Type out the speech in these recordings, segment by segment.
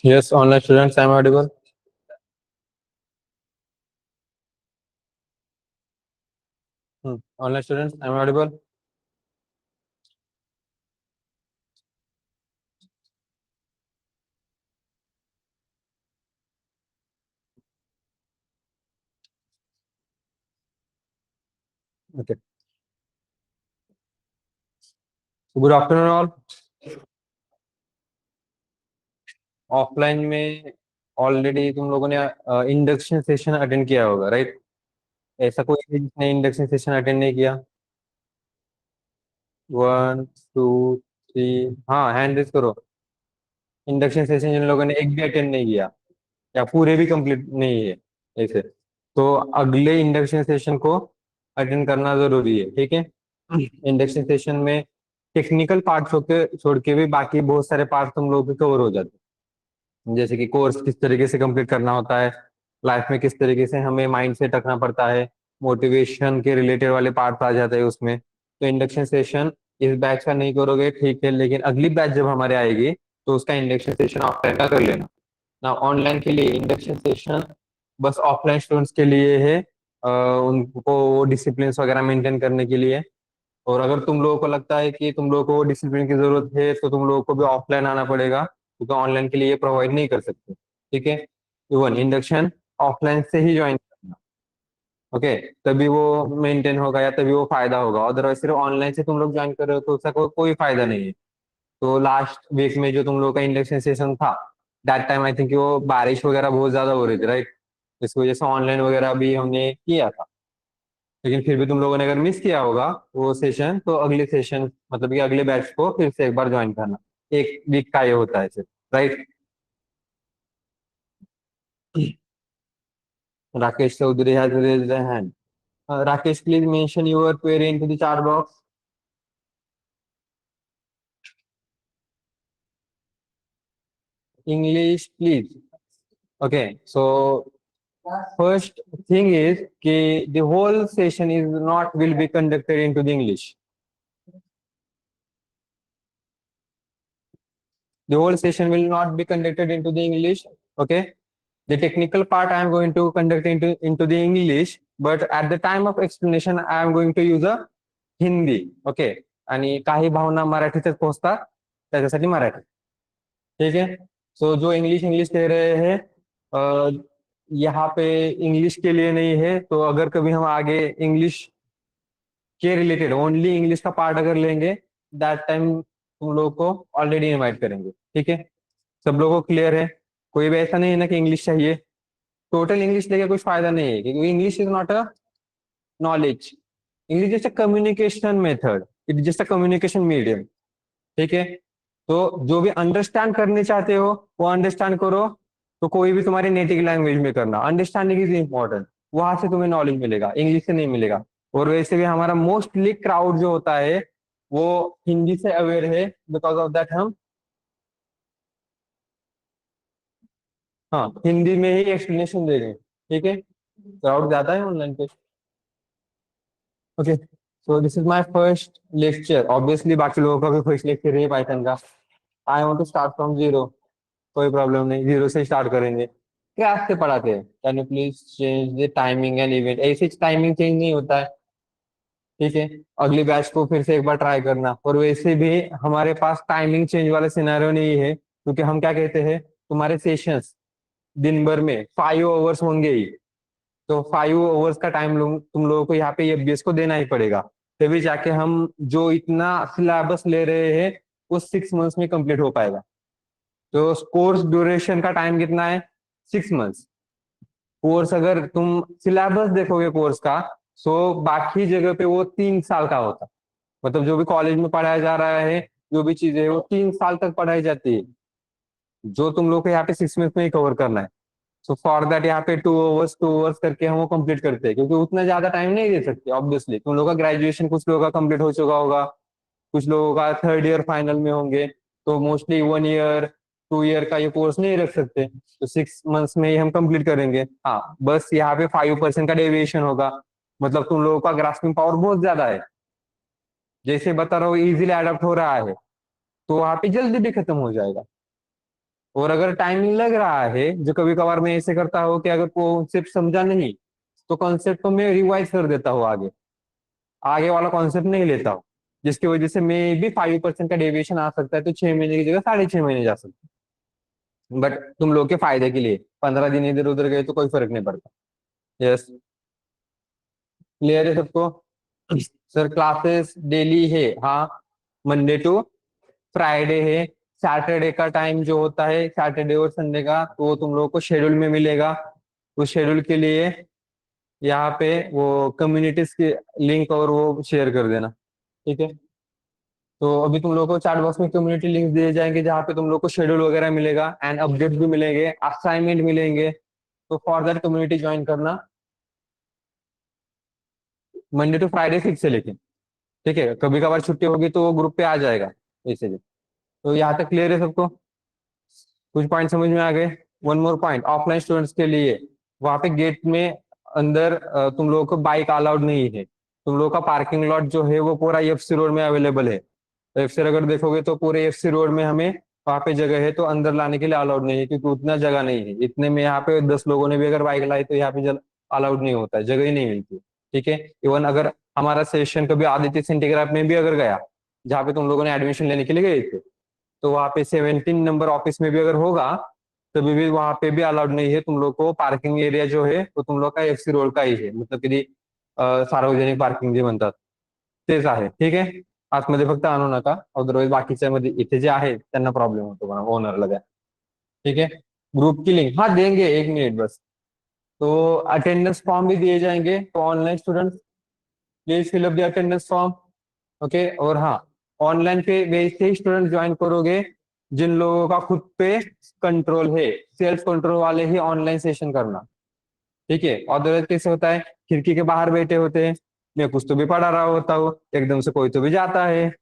Yes, online students, I'm audible. Online students, I'm audible. Okay. Good afternoon all. Offline में already तुम लोगों ने induction session attend किया होगा, राइट? ऐसा कोई है जिसने इंडक्शन सेशन अटेंड नहीं किया? One, two, three. हाँ, हैंड रेज करो। इंडक्शन सेशन जिन लोगों ने एक भी अटेंड नहीं किया या पूरे भी कंप्लीट नहीं है ऐसे, तो अगले इंडक्शन सेशन को अटेंड करना जरूरी है, ठीक है? इंडक्शन सेशन में टेक्निकल पार्ट छोड़ के भी बाकी बहुत सारे पार्ट तुम लोगों के कवर हो जाते हैं, जैसे कि कोर्स किस तरीके से कंप्लीट करना होता है, लाइफ में किस तरीके से हमें माइंड सेट रखना पड़ता है, मोटिवेशन के रिलेटेड वाले पार्ट आ जाते हैं उसमें। तो इंडक्शन सेशन इस बैच का नहीं करोगे, ठीक है, लेकिन अगली बैच जब हमारे आएगी तो उसका इंडक्शन सेशन ऑफलाइन का कर लेना ना। ऑनलाइन के लिए इंडक्शन सेशन बस ऑफलाइन स्टूडेंट्स के लिए है, उनको डिसिप्लिन वगैरह मेंटेन करने के लिए। और अगर तुम लोगों को लगता है कि तुम लोगों को डिसिप्लिन की जरूरत है तो तुम लोगों को भी ऑफलाइन आना पड़ेगा, क्योंकि ऑनलाइन के लिए ये प्रोवाइड नहीं कर सकते, ठीक है? इवन इंडक्शन ऑफलाइन से ही ज्वाइन करना, ओके? तभी वो मेंटेन होगा या तभी वो फायदा होगा, अदरवाइज सिर्फ ऑनलाइन से तुम लोग ज्वाइन कर रहे हो तो उसका कोई फायदा नहीं है। तो लास्ट वीक में जो तुम लोगों का इंडक्शन सेशन था, दैट टाइम आई थिंक वो बारिश वगैरह बहुत ज्यादा हो रही थी, राइट? इस वजह से ऑनलाइन वगैरह भी हमने किया था। लेकिन फिर भी तुम लोगों ने अगर मिस किया होगा वो सेशन, तो अगले सेशन मतलब कि अगले बैच को फिर से एक बार ज्वाइन करना। एक वीक का ये होता है सिर्फ, right? Rakesh Chaudhary has raised the hand. Rakesh, please mention your query into the chat box. English, please. Okay, so first thing is कि the whole session is not will be conducted into the English. The whole session will not be conducted into the English. Okay. The technical part I am going to conduct into the English, but at the time of explanation I am going to use a Hindi, okay? आणि काही भावना मराठीतच पोहोचतात, त्याच्यासाठी मराठी, ठीक है? सो जो English English कह रहे हैं, यहाँ पे इंग्लिश के लिए नहीं है। तो अगर कभी हम आगे इंग्लिश के रिलेटेड ओनली इंग्लिश का पार्ट अगर लेंगे, दैट टाइम तुम लोगों को ऑलरेडी इनवाइट करेंगे, ठीक है? सब लोगों को क्लियर है? कोई भी ऐसा नहीं है ना कि इंग्लिश चाहिए? टोटल इंग्लिश लेके कुछ फायदा नहीं है, क्योंकि English is not a knowledge. English just a communication method, it just a communication medium, ठीक है? तो जो भी अंडरस्टैंड करने चाहते हो वो अंडरस्टैंड करो। तो कोई भी तुम्हारी नेटिव लैंग्वेज में करना, अंडरस्टैंडिंग इज इम्पोर्टेंट, वहां से तुम्हें नॉलेज मिलेगा, इंग्लिश से नहीं मिलेगा। और वैसे भी हमारा मोस्टली क्राउड जो होता है वो हिंदी से अवेयर है, बिकॉज ऑफ दैट हम हाँ हिंदी में ही एक्सप्लेनेशन दे रहे हैं, ठीक है? क्राउड ज्यादा है ऑनलाइन पे। Okay, so this is my first lecture. Obviously बाकी लोगों का भी फर्स्ट लेक्चर है पाइथन का। I want to start from zero. कोई प्रॉब्लम नहीं, जीरो से स्टार्ट करेंगे। क्लास से पढ़ाते हैं, can you please change the timing and event? ऐसे टाइमिंग चेंज नहीं होता है, ठीक है? अगली बैच को फिर से एक बार ट्राई करना। और वैसे भी हमारे पास टाइमिंग चेंज वाला सिनेरियो नहीं है, क्योंकि हम क्या कहते हैं, तुम्हारे सेशंस दिन भर में 5 आवर्स होंगे ही। तो 5 आवर्स का टाइम तुम लोगों को यहाँ पे एफबीएस को देना ही पड़ेगा, तभी जाके हम जो इतना सिलेबस ले रहे हैं वो 6 मंथ्स में कंप्लीट हो पाएगा। तो कोर्स ड्यूरेशन का टाइम कितना है? 6 मंथ्स। कोर्स अगर तुम सिलेबस देखोगे कोर्स का, सो बाकी जगह पे वो 3 साल का होता, मतलब जो भी कॉलेज में पढ़ाया जा रहा है, जो भी चीजें है, वो 3 साल तक पढ़ाई जाती है, जो तुम लोग को यहाँ पे 6 मंथ में ही कवर करना है। सो फॉर दैट यहाँ पे 2 आवर्स करके हम वो कंप्लीट करते हैं, क्योंकि उतना ज्यादा टाइम नहीं दे सकते। ऑब्वियसली तुम लोगों का ग्रेजुएशन कुछ लोगों का कंप्लीट हो चुका होगा, कुछ लोगों का थर्ड ईयर फाइनल में होंगे, तो मोस्टली 1 ईयर 2 ईयर का ये कोर्स नहीं रख सकते, तो 6 मंथ्स में ही हम कंप्लीट करेंगे। हाँ, बस यहाँ पे 5% का डेविएशन होगा। मतलब तुम लोगों का ग्रास्पिंग पावर बहुत ज्यादा है, जैसे बता रहा हूँ इजीली अडॉप्ट हो रहा है, तो वहां पे जल्दी भी खत्म हो जाएगा। और अगर टाइमिंग लग रहा है, जो कभी कभार मैं ऐसे करता हूँ कि अगर कॉन्सेप्ट समझा नहीं, तो कॉन्सेप्ट को मैं रिवाइज कर देता हूँ आगे, आगे वाला कॉन्सेप्ट नहीं लेता हूँ, जिसकी वजह से मे भी 5% का डेविएशन आ सकता है, तो 6 महीने की जगह 6.5 महीने जा सकते हैं। बट तुम लोग के फायदे के लिए 15 दिन इधर उधर गए तो कोई फर्क नहीं पड़ता। यस, क्लियर है सबको? सर क्लासेस डेली है, हाँ, मंडे टू फ्राइडे है। सैटरडे का टाइम जो होता है, सैटरडे और संडे का, तो वो तुम लोगों को शेड्यूल में मिलेगा। उस शेड्यूल के लिए यहाँ पे वो कम्युनिटीज के लिंक और वो शेयर कर देना, ठीक है? तो अभी तुम लोगों को चैट बॉक्स में कम्युनिटी लिंक दिए जाएंगे, जहाँ पे तुम लोग को शेड्यूल वगैरह मिलेगा एंड अपडेट भी मिलेंगे, असाइनमेंट मिलेंगे। तो फॉर दैट कम्युनिटी ज्वाइन करना। मंडे टू फ्राइडे फिक्स है लेकिन, ठीक है, कभी कभार छुट्टी होगी तो वो ग्रुप पे आ जाएगा, इसीलिए। तो यहाँ तक क्लियर है सबको? कुछ पॉइंट समझ में आ गए? One more point, offline students के लिए वहां पे गेट में अंदर तुम लोगों को बाइक अलाउड नहीं है। तुम लोगों का पार्किंग लॉट जो है वो पूरा एफसी रोड में अवेलेबल है। तो एफसी अगर देखोगे तो पूरे एफसी रोड में हमें वहां पे जगह है, तो अंदर लाने के लिए अलाउड नहीं है, क्योंकि उतना जगह नहीं है। इतने में यहाँ पे 10 लोगों ने भी अगर बाइक लाई तो यहाँ पे अलाउड नहीं होता है, जगह ही नहीं मिलती। ठीक है, इवन अगर हमारा सेशन कभी आदित्य सिंटीग्राफ में भी अगर गया, जहाँ पे तुम लोगों ने एडमिशन लेने के लिए गए थे, तो वहां पे 17 नंबर ऑफिस में भी अगर होगा, तभी भी वहां पे भी अलाउड नहीं है तुम लोग को। पार्किंग एरिया जो है वो तुम लोग का एफसी रोड का ही है, मतलब की सार्वजनिक पार्किंग जे म्हणतात तेच आहे, ठीक आहे? आतमध्ये फक्त आणू नका, अदरवाईज बाकीच्या मध्ये इथे जे आहे त्यांना प्रॉब्लेम होतो बघा, ओनरला द्या। ठीक है, ग्रुप की लिंक हाँ देंगे, 1 मिनट बस। तो अटेंडेंस फॉर्म भी दिए जाएंगे, तो online students please fill up the attendance form. Okay, और हाँ, ऑनलाइन पे वैसे ही स्टूडेंट ज्वाइन करोगे जिन लोगों का खुद पे कंट्रोल है, सेल्फ कंट्रोल वाले ही ऑनलाइन सेशन करना। ठीक है, अदरवाइज कैसे होता है, खिड़की के बाहर बैठे होते हैं, मैं कुछ तो भी पढ़ा रहा होता हूँ, एकदम से कोई तो भी जाता है।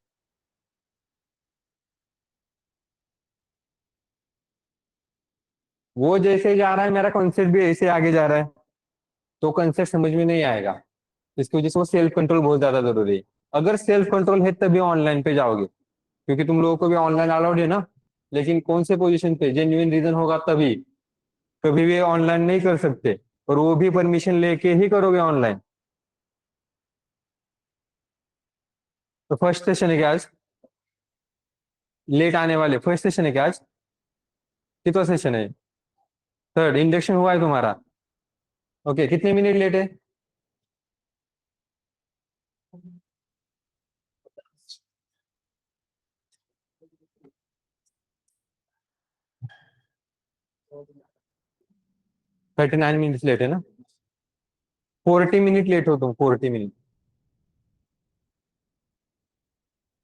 वो जैसे जा रहा है, मेरा कॉन्सेप्ट भी ऐसे आगे जा रहा है, तो कंसेप्ट समझ में नहीं आएगा। इसकी वजह से वो सेल्फ कंट्रोल बहुत ज्यादा जरूरी है। अगर सेल्फ कंट्रोल है तभी ऑनलाइन पे जाओगे, क्योंकि तुम लोगों को भी ऑनलाइन अलाउड है ना। लेकिन कौन से पोजीशन पे जेन्युइन रीजन होगा तभी, कभी भी ऑनलाइन नहीं कर सकते, और वो भी परमिशन लेके ही करोगे ऑनलाइन। तो फर्स्ट सेशन है क्या आज? लेट आने वाले फर्स्ट सेशन है क्या आज? कितना सेशन है? थर्ड इंडक्शन हुआ है तुम्हारा? ओके, कितने मिनट लेट है? 39 मिनट लेट है ना? 40 मिनट लेट हो तुम, 40 मिनट।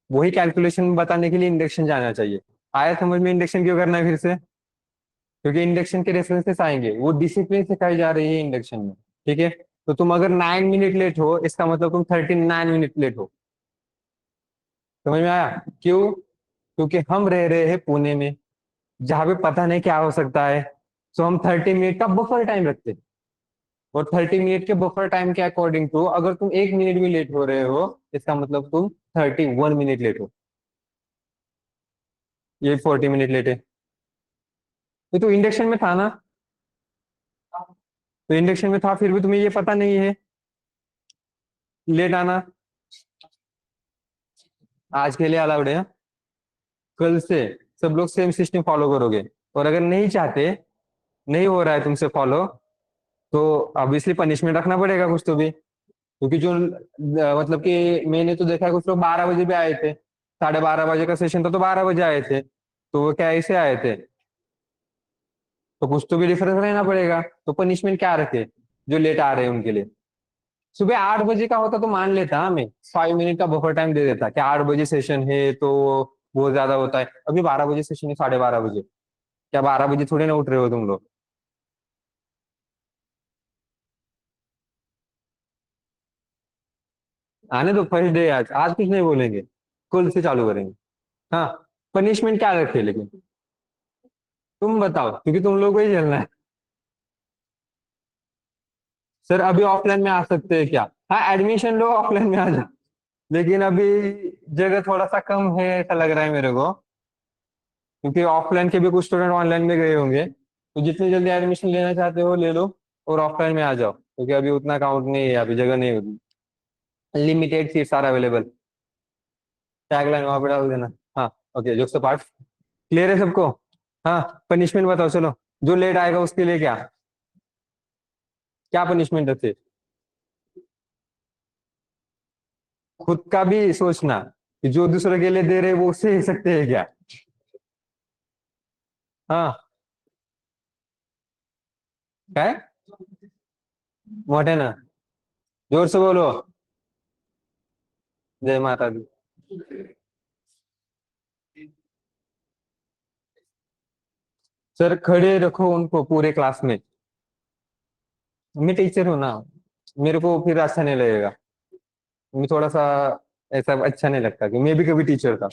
वही कैलकुलेशन बताने के लिए इंडक्शन जाना चाहिए। आया समझ में इंडक्शन क्यों करना है फिर से? क्योंकि इंडक्शन के रेफरेंसेस आएंगे, वो डिसिप्लिन सिखाई जा रही है इंडक्शन में। ठीक है, तो तुम अगर 9 मिनट लेट हो, इसका मतलब तुम 39 मिनट लेट हो। समझ में आया क्यों? क्योंकि हम रह रहे हैं पुणे में, जहाँ पे पता नहीं क्या हो सकता है। सो हम 30 मिनट का बफर टाइम रखते हैं, और 30 मिनट के बफर टाइम के अकॉर्डिंग टू अगर तुम 1 मिनट भी लेट हो रहे हो, इसका मतलब तुम 31 मिनट लेट हो। ये 40 मिनट लेट है। ये तो इंडक्शन में था ना? तो इंडक्शन में था, फिर भी तुम्हें ये पता नहीं है लेट आना। आज के लिए अलाउड है, कल से सब लोग सेम सिस्टम फॉलो करोगे। और अगर नहीं चाहते, नहीं हो रहा है तुमसे फॉलो, तो ऑब्वियसली पनिशमेंट रखना पड़ेगा कुछ तो भी। क्योंकि जो मतलब कि मैंने तो देखा है कुछ लोग 12 बजे भी आए थे, 12:30 बजे का सेशन था तो 12 बजे आए थे, तो वो क्या ऐसे आए थे? तो कुछ तो भी डिफरेंस रहना पड़ेगा, तो पनिशमेंट क्या रखे जो लेट आ रहे हैं उनके लिए? सुबह 8 बजे का होता तो मान लेता, हाँ, मैं 5 मिनट का बफर टाइम दे देता कि 8 बजे सेशन है तो बहुत ज्यादा होता है। अभी 12 बजे सेशन है, 12:30 बजे, क्या 12 बजे थोड़ी ना उठ रहे हो तुम लोग? आने दो, फर्स्ट डे आज, आज कुछ नहीं बोलेंगे, कल से चालू करेंगे। हाँ, पनिशमेंट क्या रखे लेकिन? तुम बताओ, क्योंकि तुम लोग को ही चलना है। सर अभी ऑफलाइन में आ सकते हैं क्या? हाँ, एडमिशन लो, ऑफलाइन में आ जाओ। लेकिन अभी जगह थोड़ा सा कम है ऐसा लग रहा है मेरे को, क्योंकि ऑफलाइन के भी कुछ स्टूडेंट ऑनलाइन में गए होंगे, तो जितनी जल्दी एडमिशन लेना चाहते हो ले लो, और ऑफलाइन में आ जाओ, क्योंकि अभी उतना काउंट नहीं है, अभी जगह नहीं होगी, limited seats are available. Tagline वहां पे डाल देना। हाँ। Okay, jokes part. क्लियर है सबको? हाँ। पनिशमेंट बताओ चलो, जो लेट आएगा उसके लिए क्या क्या पनिशमेंट रखते? खुद का भी सोचना, कि जो दूसरे के लिए दे रहे वो उससे ही सकते हैं क्या? हाँ। क्या है? मोटे ना, जोर से बोलो। जय माता दी। सर खड़े रखो उनको पूरे क्लास में। मैं टीचर हूँ ना, मेरे को फिर अच्छा नहीं लगेगा। मैं थोड़ा सा ऐसा अच्छा नहीं लगता, कि मैं भी कभी टीचर था,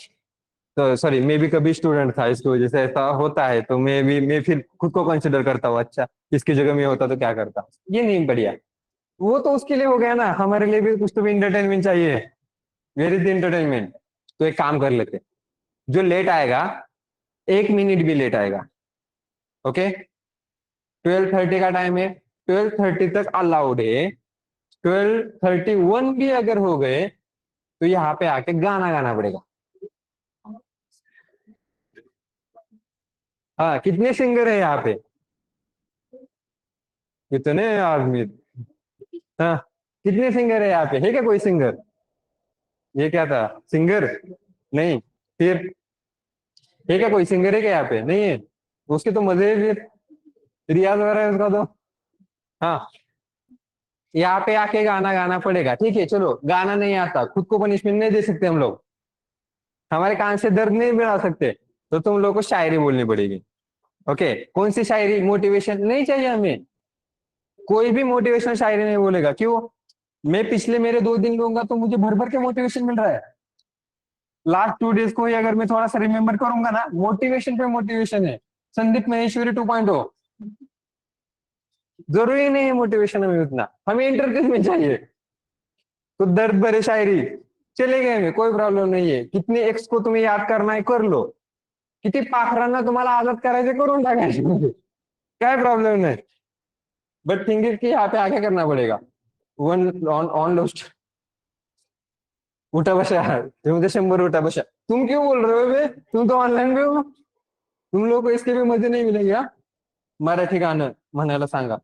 तो सॉरी मैं भी कभी स्टूडेंट था, इसकी वजह से ऐसा होता है, तो मैं फिर खुद को कंसिडर करता हूँ, अच्छा इसकी जगह में होता तो क्या करता। ये नहीं बढ़िया। वो तो उसके लिए हो गया ना, हमारे लिए भी कुछ तो भी इंटरटेनमेंट चाहिए। Where is the entertainment? तो एक काम कर लेते, जो लेट आएगा, 1 मिनट भी लेट आएगा, ओके, 12:30 का टाइम है, 12:30 तक अलाउड है। 12:31 भी अगर हो गए तो यहाँ पे आके गाना गाना पड़ेगा। हाँ, कितने सिंगर है यहाँ पे? कितने आदमी? हाँ, कितने सिंगर है यहाँ पे? है क्या कोई सिंगर? ये क्या था, सिंगर? नहीं। फिर है क्या कोई सिंगर, है क्या यहाँ पे? नहीं है। उसके तो मजे है फिर, रियाज हो रहा है उसका तो। हाँ, यहाँ पे आके गाना गाना पड़ेगा, ठीक है चलो, गाना नहीं आता, खुद को पनिशमेंट नहीं दे सकते हम लोग, हमारे कान से दर्द नहीं बढ़ा सकते, तो तुम लोग को शायरी बोलनी पड़ेगी। ओके, कौन सी शायरी? मोटिवेशन नहीं चाहिए हमें, कोई भी मोटिवेशनल शायरी नहीं बोलेगा, क्यों? मैं पिछले मेरे 2 दिन लूंगा तो मुझे भर भर के मोटिवेशन मिल रहा है। लास्ट 2 डेज को ही अगर मैं थोड़ा सा रिमेम्बर करूंगा ना, मोटिवेशन पे मोटिवेशन है। संदीप महेश्वरी 2.0। जरूरी नहीं है मोटिवेशन हमें उतना, हमें एंटरटेनमेंट चाहिए। तो दर्द भरे शायरी चलेगा, हमें कोई प्रॉब्लम नहीं है, कितने एक्स को तुम्हें याद करना है कर लो, किती पाखरांना तुम्हाला आजाद करायचे करून टाकायचे, काय प्रॉब्लम नाही। बट थिंग इज की यहाँ पे आगे करना पड़ेगा। One on on lost. उठा बशा, तुम 100 उठा बशा। तुम क्यों बोल रहे हो बे, तुम तो ऑनलाइन पे हो, तुम लोग को इसके भी मजे नहीं मिलेंगे हाँ? मराठी गाणं म्हणायला सांगा,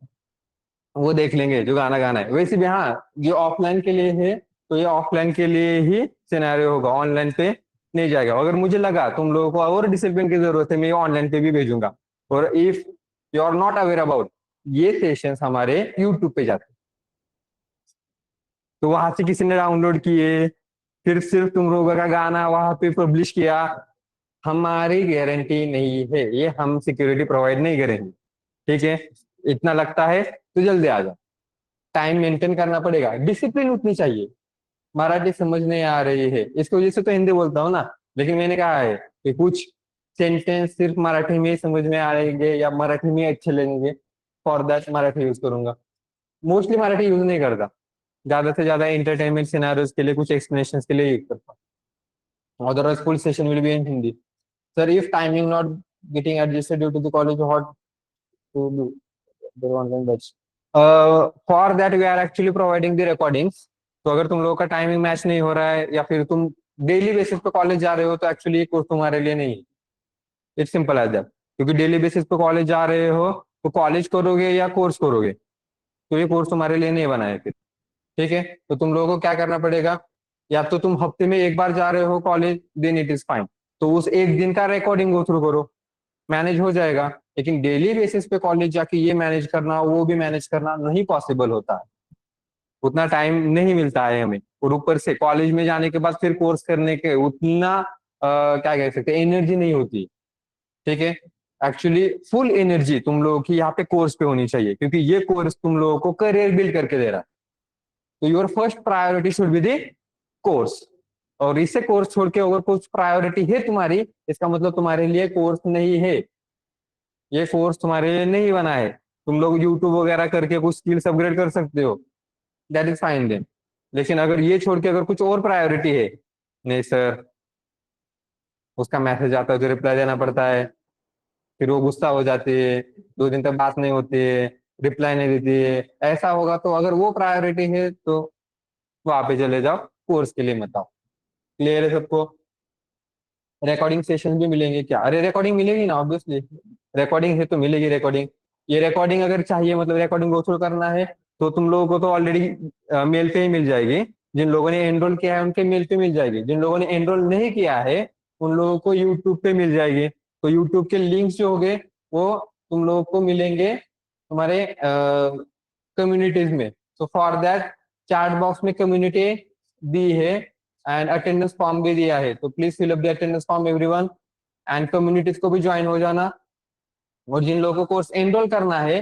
वो देख लेंगे जो गाना गाना है, वैसे भी हाँ ये ऑफलाइन के लिए है, तो ये ऑफलाइन के लिए ही सिनेरियो होगा, ऑनलाइन पे नहीं जाएगा। अगर मुझे लगा तुम लोगों को और डिसिप्लिन की जरूरत है, मैं ऑनलाइन पे भी भेजूंगा। और if you are not aware about, ये सेशंस हमारे यूट्यूब पे जाते हैं, तो वहां से किसी ने डाउनलोड किए, फिर सिर्फ तुम लोगों का गाना वहां पे पब्लिश किया, हमारी गारंटी नहीं है, ये हम सिक्योरिटी प्रोवाइड नहीं करेंगे, ठीक है? इतना लगता है तो जल्दी आ जाओ, टाइम मेंटेन करना पड़ेगा, डिसिप्लिन उतनी चाहिए। मराठी समझ नहीं आ रही है, इसकी वजह से तो हिंदी बोलता हूँ ना, लेकिन मैंने कहा है कि कुछ सेंटेंस सिर्फ मराठी में ही समझ में आएंगे या मराठी में अच्छे लगेंगे, फॉर दैट मराठी यूज करूंगा। मोस्टली मराठी यूज नहीं करता, ज्यादा से ज्यादा एंटरटेनमेंट सिनारियोज के लिए, कुछ एक्सप्लेनेशन के लिए यूज करता हूँ, otherwise full session will be in Hindi. Sir if timing not getting adjusted due to the college, what to do online batch? For that we are actually providing the recordings. तो अगर तुम लोगों का timing match नहीं हो रहा है, या फिर तुम डेली बेसिस पे कॉलेज जा रहे हो, तो एक्चुअली ये कोर्स तुम्हारे लिए नहीं है। इट्स सिंपल एज दैट, क्योंकि डेली बेसिस पे कॉलेज जा रहे हो, तो कॉलेज करोगे या कोर्स करोगे, तो ये कोर्स तुम्हारे लिए नहीं बना है फिर, ठीक है? तो तुम लोगों को क्या करना पड़ेगा, या तो तुम हफ्ते में एक बार जा रहे हो college, then it is fine, तो उस एक दिन का रिकॉर्डिंग गो थ्रू करो, मैनेज हो जाएगा। लेकिन डेली बेसिस पे कॉलेज जाके ये मैनेज करना वो भी मैनेज करना नहीं पॉसिबल होता है, उतना टाइम नहीं मिलता है हमें, और ऊपर से कॉलेज में जाने के बाद फिर कोर्स करने के उतना क्या कह सकते हैं, एनर्जी नहीं होती, ठीक है? एक्चुअली फुल एनर्जी तुम लोगों की यहाँ पे कोर्स पे होनी चाहिए, क्योंकि ये कोर्स तुम लोगों को करियर बिल्ड करके दे रहा है। तो your first priority should be the course. और इससे कोर्स छोड़ के अगर कुछ प्रायोरिटी है तुम्हारी, इसका मतलब तुम्हारे लिए कोर्स नहीं है। ये कोर्स तुम्हारे लिए नहीं बना है। तुम लोग यूट्यूब वगैरह करके कुछ स्किल्स अपग्रेड कर सकते हो, दैट इज फाइन देन। लेकिन अगर ये छोड़ के अगर कुछ और प्रायोरिटी है, नहीं सर, उसका मैसेज आता है तो रिप्लाई देना पड़ता है, फिर वो गुस्सा हो जाती है, 2 दिन तक बात नहीं होती है, रिप्लाई नहीं देती है, ऐसा होगा तो अगर वो प्रायोरिटी है तो वहां पे चले जाओ, कोर्स के लिए मत आओ। क्लियर है सबको? रिकॉर्डिंग सेशन भी मिलेंगे क्या? अरे रिकॉर्डिंग मिलेगी ना, ऑब्वियसली। रिकॉर्डिंग है तो मिलेगी रिकॉर्डिंग। ये रिकॉर्डिंग अगर चाहिए, मतलब रिकॉर्डिंग गो थ्रू करना है, तो तुम लोगों को तो ऑलरेडी मेल पे ही मिल जाएगी। जिन लोगों ने एनरोल किया है उनके मेल पे मिल जाएगी, जिन लोगों ने एनरोल नहीं किया है उन लोगों को यूट्यूब पे मिल जाएगी। तो यूट्यूब के लिंक्स जो होंगे वो तुम लोगों को मिलेंगे तुम्हारे कम्युनिटीज में। तो फॉर दैट चैट बॉक्स में कम्युनिटी दी है एंड अटेंडेंस फॉर्म भी दिया है, तो please fill up the attendance form everyone, and communities को भी ज्वाइन हो जाना। और जिन लोगों को कोर्स एनरोल करना है,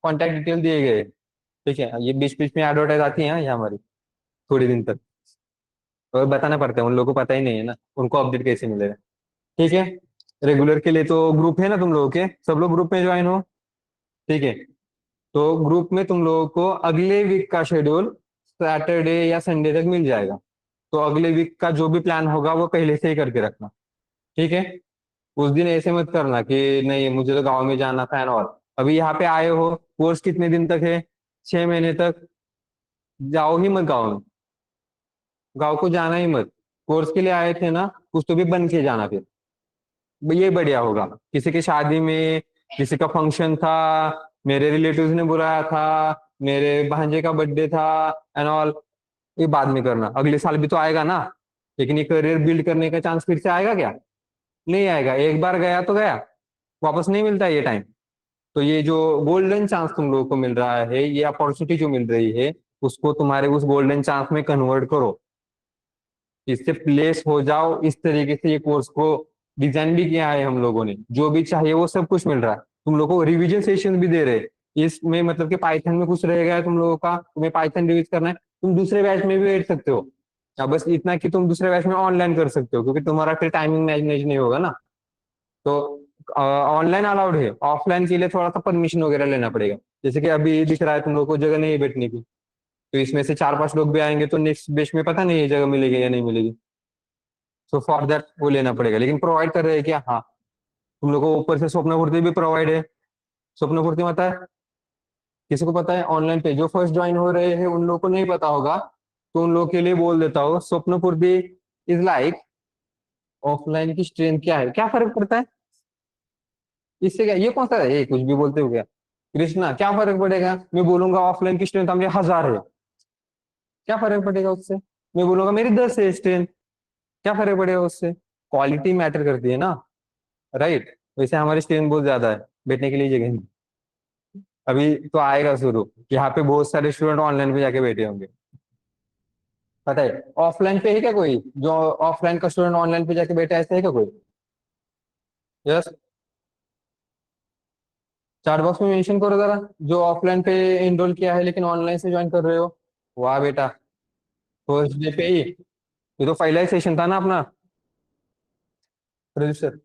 कॉन्टैक्ट डिटेल दिए गए। ठीक है, ये बीच बीच में एडवर्टाइज आती है ये हमारी, थोड़ी दिन तक, और बताना पड़ता है, उन लोगों को पता ही नहीं है ना, उनको अपडेट कैसे मिलेगा। ठीक है। रेगुलर के लिए तो ग्रुप है ना तुम लोगों के, सब लोग ग्रुप में ज्वाइन हो। ठीक है। तो ग्रुप में तुम लोगों को अगले वीक का शेड्यूल सैटरडे या संडे तक मिल जाएगा। तो अगले वीक का जो भी प्लान होगा वो पहले से ही करके रखना। ठीक है। उस दिन ऐसे मत करना कि नहीं मुझे तो गांव में जाना था एंड और अभी यहाँ पे आए हो, कोर्स कितने दिन तक है? 6 महीने तक। जाओ ही मत गाँव में, गाँव को जाना ही मत। कोर्स के लिए आए थे ना, कुछ तो भी बन के जाना फिर, ये बढ़िया होगा। किसी की शादी में, किसी का फंक्शन था, मेरे रिलेटिव्स ने बुलाया था, मेरे भांजे का बर्थडे था एंड ऑल, ये बाद में करना, अगले साल भी तो आएगा ना। लेकिन ये करियर बिल्ड करने का चांस फिर से आएगा क्या? नहीं आएगा, एक बार गया तो गया, वापस नहीं मिलता ये टाइम। तो ये जो गोल्डन चांस तुम लोगों को मिल रहा है, ये अपॉर्चुनिटी जो मिल रही है, उसको तुम्हारे उस गोल्डन चांस में कन्वर्ट करो, इससे प्लेस हो जाओ। इस तरीके से ये कोर्स को डिजाइन भी किया है हम लोगों ने, जो भी चाहिए वो सब कुछ मिल रहा है। तुम लोगों को रिवीजन सेशन भी दे रहे हैं इसमें, मतलब कि पाइथन में कुछ रह गया है तुम लोगों का, तुम्हें पाइथन रिवीज करना है, तुम दूसरे बैच में भी बैठ सकते हो। या बस इतना कि तुम दूसरे बैच में ऑनलाइन कर सकते हो, क्योंकि तुम्हारा फिर टाइमिंग मैनेज नहीं होगा ना। तो ऑनलाइन अलाउड है, ऑफलाइन के लिए थोड़ा सा परमिशन वगैरह लेना पड़ेगा। जैसे कि अभी दिख रहा है तुम लोग को जगह नहीं है बैठने की, तो इसमें से 4-5 लोग भी आएंगे तो नेक्स्ट बैच में पता नहीं है जगह मिलेगी या नहीं मिलेगी। सो फॉर दैट वो लेना पड़ेगा, लेकिन प्रोवाइड कर रहे हैं क्या? हाँ। तुम लोग को ऊपर से स्वप्नपूर्ति भी प्रोवाइड है। स्वप्नपूर्ति पता है? किसी को पता है? ऑनलाइन पे जो फर्स्ट ज्वाइन हो रहे हैं उन लोगों को नहीं पता होगा, तो उन लोगों के लिए बोल देता हूँ, स्वप्नपूर्ति इज लाइक, ऑफलाइन की स्ट्रेंथ क्या है, क्या फर्क पड़ता है इससे? क्या ये कौन सा है, ये कुछ भी बोलते हो क्या? कृष्णा, क्या फर्क पड़ेगा? मैं बोलूंगा ऑफलाइन की स्ट्रेंथ हमारे 1000 है, क्या फर्क पड़ेगा उससे? मैं बोलूंगा मेरी 10 है स्ट्रेंथ, क्या फर्क पड़ेगा उससे? क्वालिटी मैटर करती है ना, राइट? वैसे हमारी स्ट्रेंथ बहुत ज्यादा है, बैठने के लिए जगह नहीं। अभी तो आएगा शुरू, यहाँ पे बहुत सारे स्टूडेंट ऑनलाइन पे जाके बैठे होंगे, पता है? ऑफलाइन पे है क्या कोई जो ऑफलाइन का स्टूडेंट ऑनलाइन पे जाके बैठा है, ऐसा है क्या कोई? यस। चार्ट बॉक्स में मेंशन करो जरा, जो ऑफलाइन पे एनरोल किया है लेकिन ऑनलाइन से ज्वाइन कर रहे हो। वाह बेटा, फर्स्ट डे पे ही, ये तो पहला ही सेशन था ना अपना register.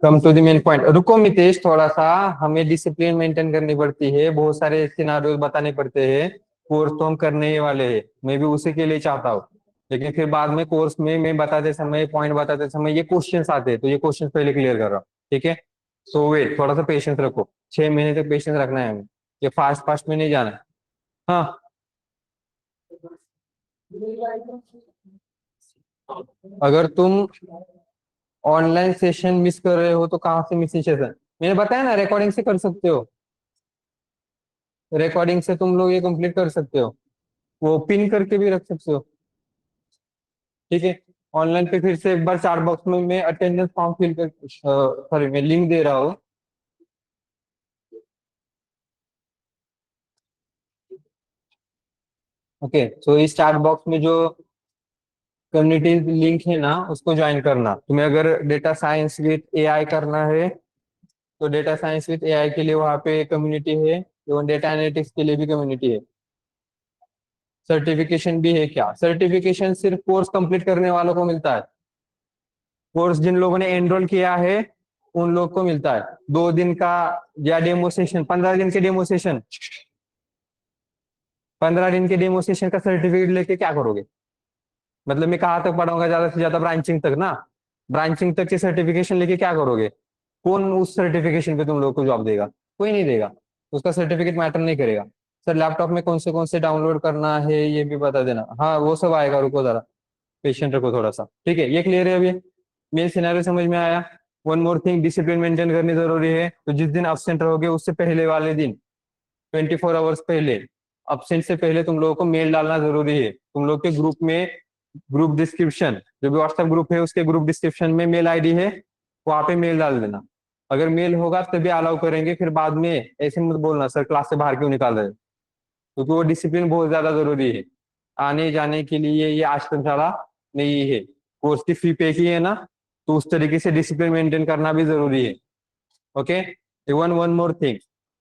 Come to the main point, रुको मितेश थोड़ा सा, हमें डिसिप्लिन मेंटेन करनी पड़ती है, बहुत सारे सिनारियोज बताने पड़ते हैं। कोर्स तो हम करने ही वाले हैं, मैं भी उसी के लिए चाहता हूँ। लेकिन फिर बाद में कोर्स में मैं बताते समय, पॉइंट बताते समय ये क्वेश्चंस आते हैं, तो ये क्वेश्चंस पहले क्लियर कर रहा हूँ। ठीक है। सो वेट, थोड़ा सा पेशेंस रखो, 6 महीने तक पेशेंस रखना है हमें, ये फास्ट फास्ट में नहीं जाना है। हाँ। अगर तुम ऑनलाइन सेशन मिस कर रहे हो तो कहाँ से मिसिंग सेशन? मैंने बताया ना, रिकॉर्डिंग से कर सकते हो, रिकॉर्डिंग से तुम लोग ये कंप्लीट कर सकते हो, वो पिन करके भी रख सकते हो। ठीक है। ऑनलाइन पे फिर से एक बार चार बॉक्स में मैं अटेंडेंस फॉर्म फिल कर, सॉरी मैं लिंक दे रहा हूँ। ओके, तो इस चार बॉक्स में जो कम्युनिटी लिंक है ना, उसको ज्वाइन करना। तुम्हें अगर डेटा साइंस विद एआई करना है, तो डेटा साइंस विद एआई के लिए वहाँ पे कम्युनिटी है, एवं डेटा एनालिटिक्स के लिए भी कम्युनिटी है। सर्टिफिकेशन भी है क्या? सर्टिफिकेशन सिर्फ कोर्स कंप्लीट करने वालों को मिलता है। कोर्स जिन लोगों ने एनरोल किया है उन लोग को मिलता है। 2 दिन का या डेमो सेशन, 15 दिन के डेमो सेशन, 15 दिन के डेमो सेशन का सर्टिफिकेट लेके क्या करोगे? मतलब मैं कहाँ तक पढ़ाऊंगा? ज्यादा से ज्यादा ब्रांचिंग तक ना। ब्रांचिंग तक के सर्टिफिकेशन लेके क्या करोगे? कौन उस सर्टिफिकेशन पे तुम लोग को जॉब देगा? कोई नहीं देगा। उसका सर्टिफिकेट मैटर नहीं करेगा। सर लैपटॉप में कौन से डाउनलोड करना है ये भी बता देना। हाँ वो सब आएगा, रुको जरा, पेशेंट रखो थोड़ा सा। ठीक है, ये क्लियर है अभी? मेन सिनेरियो समझ में आया? One more thing, discipline maintain करनी जरूरी है। तो जिस दिन एब्सेंट रहोगे उससे पहले वाले दिन 24 आवर्स पहले, एब्सेंट से पहले तुम लोगों को मेल डालना जरूरी है। तुम लोग के ग्रुप में, ग्रुप डिस्क्रिप्शन, जो भी व्हाट्सएप ग्रुप है उसके ग्रुप डिस्क्रिप्शन में मेल आईडी है, वहां पे मेल डाल देना। अगर मेल होगा तभी अलाउ करेंगे, फिर बाद में ऐसे मत बोलना सर क्लास से बाहर क्यों निकाल रहे हो, क्योंकि वो डिसिप्लिन बहुत ज्यादा जरूरी है आने जाने के लिए। ये आश्रमशाला नहीं है, कोर्स की फी पे की है ना, तो उस तरीके से डिसिप्लिन मेंटेन करना भी जरूरी है। Okay, even one more thing,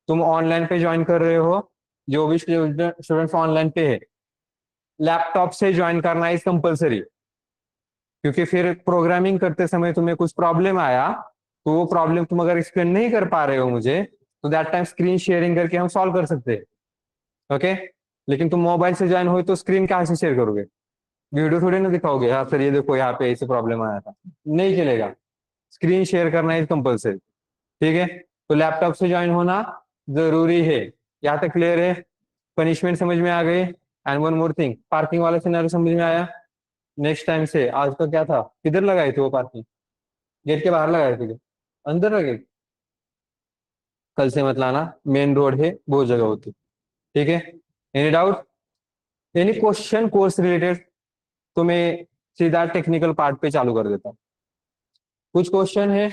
तुम ऑनलाइन पे ज्वाइन कर रहे हो, जो भी स्टूडेंट्स ऑनलाइन पे है, लैपटॉप से ज्वाइन करना इज कंपलसरी। क्योंकि फिर प्रोग्रामिंग करते समय तुम्हें कुछ प्रॉब्लम आया, तो वो प्रॉब्लम तुम अगर एक्सप्लेन नहीं कर पा रहे हो मुझे, तो दैट टाइम स्क्रीन शेयरिंग करके हम सॉल्व कर सकते हैं। ओके, लेकिन तुम मोबाइल से ज्वाइन हो तो स्क्रीन कहाँ से शेयर करोगे? वीडियो थोड़ी ना दिखाओगे, हाँ सर ये देखो यहाँ पे ऐसे प्रॉब्लम आया था, नहीं चलेगा। स्क्रीन शेयर करना इज कंपलसरी। ठीक है, तो लैपटॉप से ज्वाइन होना जरूरी है। यहाँ तक क्लियर है? पनिशमेंट समझ में आ गई? And one more thing, parking वाला सिनेरियो समझ में आया? नेक्स्ट टाइम से, आज का क्या था, किधर लगाए थे वो पार्किंग? गेट के बाहर लगाए थे क्या? अंदर लगे? कल से मत लाना, मेन रोड है, बहुत जगह होती। ठीक है, any doubt, any question course related? तो मैं सीधा टेक्निकल पार्ट पे चालू कर देता हूँ। कुछ क्वेश्चन है?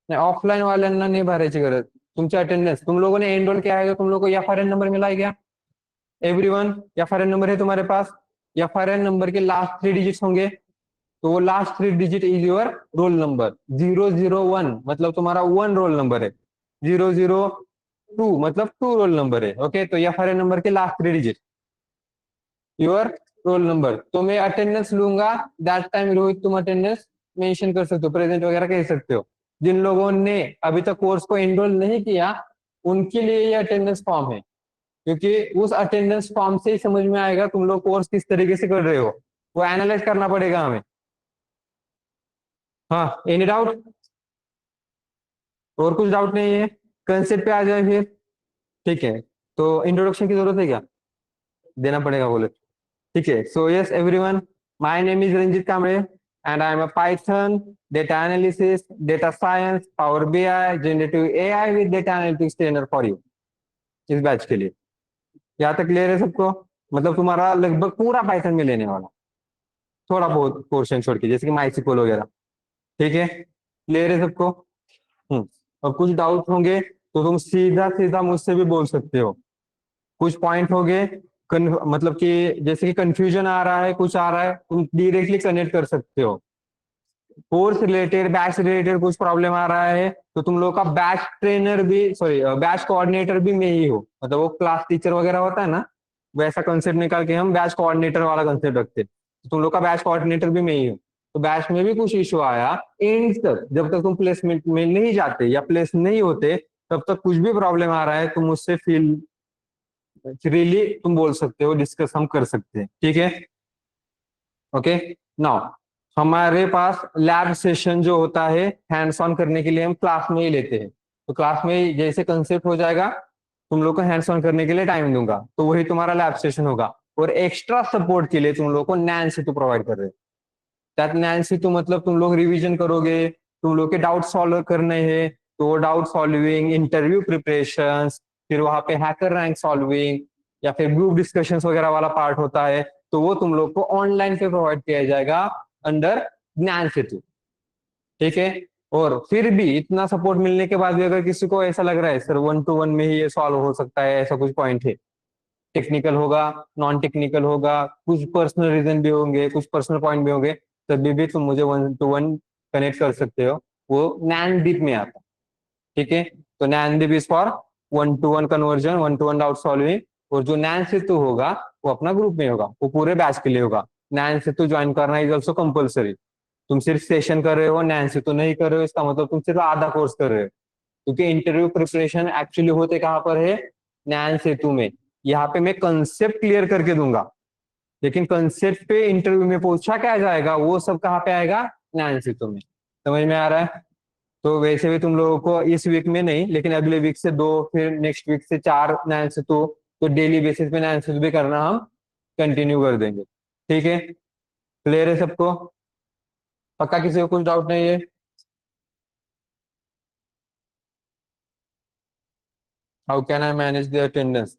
ऑफलाईन वाल्यांना नाही भरायची गरज। तुमची अटेंडेंस, तुम लोगों ने एनरोल किया है तो तुम लोगों को एफआरएन नंबर मिला है क्या? एवरीवन, एफआरएन नंबर है तुम्हारे पास? एफआरएन नंबर के लास्ट 3 डिजिट्स होंगे, तो वो last 3 digit is your roll number. 001 मतलब तुम्हारा 1 रोल नंबर है। 002 मतलब 2 रोल नंबर है। ओके, तो एफआरएन नंबर के last 3 digit your roll number. तो मैं अटेंडेंस लूंगा, दैट टाइम रोहित तुम अटेंडेंस मेंशन कर सकते हो, प्रेजेंट वगैरह कह सकते हो। जिन लोगों ने अभी तक कोर्स को एनरोल नहीं किया उनके लिए ये अटेंडेंस फॉर्म है, क्योंकि उस अटेंडेंस फॉर्म से ही समझ में आएगा तुम लोग कोर्स किस तरीके से कर रहे हो, वो एनालाइज करना पड़ेगा हमें। हाँ, एनी डाउट? और कुछ डाउट नहीं है? कंसेप्ट पे आ जाए फिर। ठीक है, तो इंट्रोडक्शन की जरूरत है क्या? देना पड़ेगा बोले? ठीक है, so yes everyone, my name is Ranjit Kamble and I am a Python, data analysis, data science, power BI, generative AI with data analytics trainer for you, इस बैच के लिए। यहाँ तक क्लियर है सबको? मतलब तुम्हारा लगभग पूरा पाइथन में लेने वाला, थोड़ा बहुत पोर्शन छोड़ के, जैसे कि माइसिक्वल वगैरह। ठीक है, क्लियर है सबको? और कुछ डाउट होंगे तो तुम सीधा सीधा मुझसे भी बोल सकते हो। कुछ पॉइंट हो गए मतलब कि जैसे कि कंफ्यूजन आ रहा है, कुछ आ रहा है, तुम डायरेक्टली कनेक्ट कर सकते हो। कोर्स रिलेटेड, बैच रिलेटेड कुछ प्रॉब्लम आ रहा है तो तुम लोग का बैच ट्रेनर भी, सॉरी बैच कोऑर्डिनेटर भी मैं ही हूँ। मतलब वो क्लास टीचर वगैरह होता है ना, वैसा कंसेप्ट निकाल के हम बैच कोऑर्डिनेटर वाला कंसेप्ट रखते हैं। तो तुम लोग का बैच कोऑर्डिनेटर भी मैं ही हूँ। तो बैच में भी कुछ इशू आया, एंड तक जब तक तुम प्लेसमेंट में नहीं जाते या प्लेस नहीं होते, तब तक कुछ भी प्रॉब्लम आ रहा है तुम मुझसे फील फ्रीली तुम बोल सकते हो, डिस्कस हम कर सकते हैं। ठीक है, ओके। नाउ हमारे पास लैब सेशन जो होता है हैंड्स ऑन करने के लिए हम क्लास में ही लेते हैं। तो क्लास में ही जैसे कंसेप्ट हो जाएगा, तुम लोग को हैंड्स ऑन करने के लिए टाइम दूंगा, तो वही तुम्हारा लैब सेशन होगा। और एक्स्ट्रा सपोर्ट के लिए तुम लोग को नैन सेतु प्रोवाइड कर रहे हैं। त्यात नैन सेतु मतलब तुम लोग रिवीजन करोगे, तुम लोग के डाउट सॉल्व करने हैं, तो वो डाउट सॉल्विंग, इंटरव्यू प्रिपरेशन, फिर वहां पे हैकर रैंक सॉल्विंग या फिर ग्रुप डिस्कशन वगैरह वाला पार्ट होता है, तो वो तुम लोग को ऑनलाइन पे प्रोवाइड किया जाएगा अंडर ज्ञान सेतु। ठीक है, और फिर भी इतना सपोर्ट मिलने के बाद भी अगर किसी को ऐसा लग रहा है सर 1 to 1 में ही ये सॉल्व हो सकता है, ऐसा कुछ पॉइंट है, टेक्निकल होगा, नॉन टेक्निकल होगा, कुछ पर्सनल रीजन भी होंगे, कुछ पर्सनल पॉइंट भी होंगे, तभी भी तुम मुझे 1 to 1 कनेक्ट कर सकते हो। वो नैनदीप में आता है। ठीक है, तो Naindeep is for 1-to-1 conversion, 1-to-1 doubt solving. और जो नैन सेतु होगा वो अपना ग्रुप में होगा, वो पूरे बैच के लिए होगा। नैन सेतु ज्वाइन करना इज ऑल्सो कंपलसरी। तुम सिर्फ सेशन कर रहे हो, नैन सेतु नहीं कर रहे हो, इसका मतलब तुम सिर्फ आधा कोर्स कर रहे हो। क्योंकि इंटरव्यू प्रिपरेशन एक्चुअली होते कहाँ पर है? नैन सेतु में। यहाँ पे मैं कंसेप्ट क्लियर करके दूंगा, लेकिन कंसेप्ट पे इंटरव्यू में पूछा क्या जाएगा वो सब कहाँ पे आएगा? नैन सेतु में। समझ में आ रहा है? तो वैसे भी तुम लोगों को इस वीक में नहीं, लेकिन अगले वीक से 2, फिर नेक्स्ट वीक से 4 नैन सेतु। तो डेली बेसिस पे नैन सेतु भी करना हम कंटिन्यू कर देंगे। ठीक है? क्लियर है सबको? पक्का? किसी को कुछ डाउट नहीं है? How can I manage the attendance?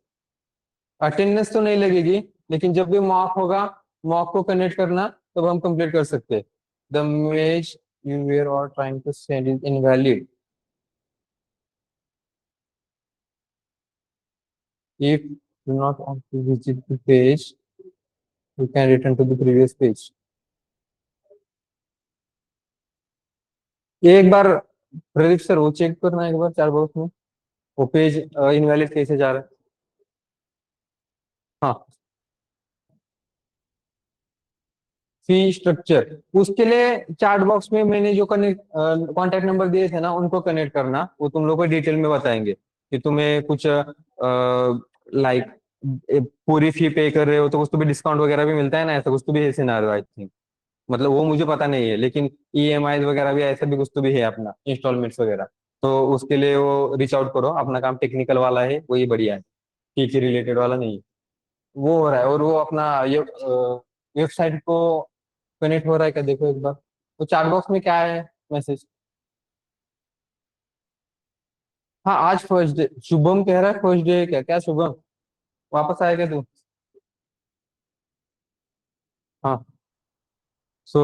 Attendance तो नहीं लगेगी, लेकिन जब भी मॉक होगा, मॉक को कनेक्ट करना, तब हम कंप्लीट कर सकते हैं। The message you were are trying to send is invalid. If you not want to visit the page, you can return to the previous page. ये एक बार प्रदीप सर वो चेक करना एक बार चार बॉक्स में, वो पेज इनवैलिड कैसे जा रहा है। हाँ, फी स्ट्रक्चर उसके लिए चार्ट बॉक्स में मैंने जो कनेक्ट कॉन्टेक्ट नंबर दिए थे ना, उनको कनेक्ट करना, वो तुम लोग को डिटेल में बताएंगे कि तुम्हें कुछ लाइक पूरी फी पे कर रहे हो तो कुछ तो भी डिस्काउंट वगैरह भी मिलता है ना, ऐसा कुछ तो भी है सिनारियो आई थिंक। मतलब वो मुझे पता नहीं है, लेकिन ईएमआई वगैरह भी ऐसा भी कुछ तो भी है अपना, इंस्टॉलमेंट्स वगैरह। तो उसके लिए वो रीच आउट करो, अपना काम टेक्निकल वाला है, वही बढ़िया है, फी के रिलेटेड वाला नहीं है। वो हो रहा है, और वो अपना ये वेबसाइट को कनेक्ट हो रहा है क्या देखो एक बार। तो चैट बॉक्स में क्या है मैसेज? हाँ, आज फर्स्ट डे शुभम कह रहा है, फर्स्ट डे है क्या? क्या शुभम वापस आएगा तू? हाँ। सो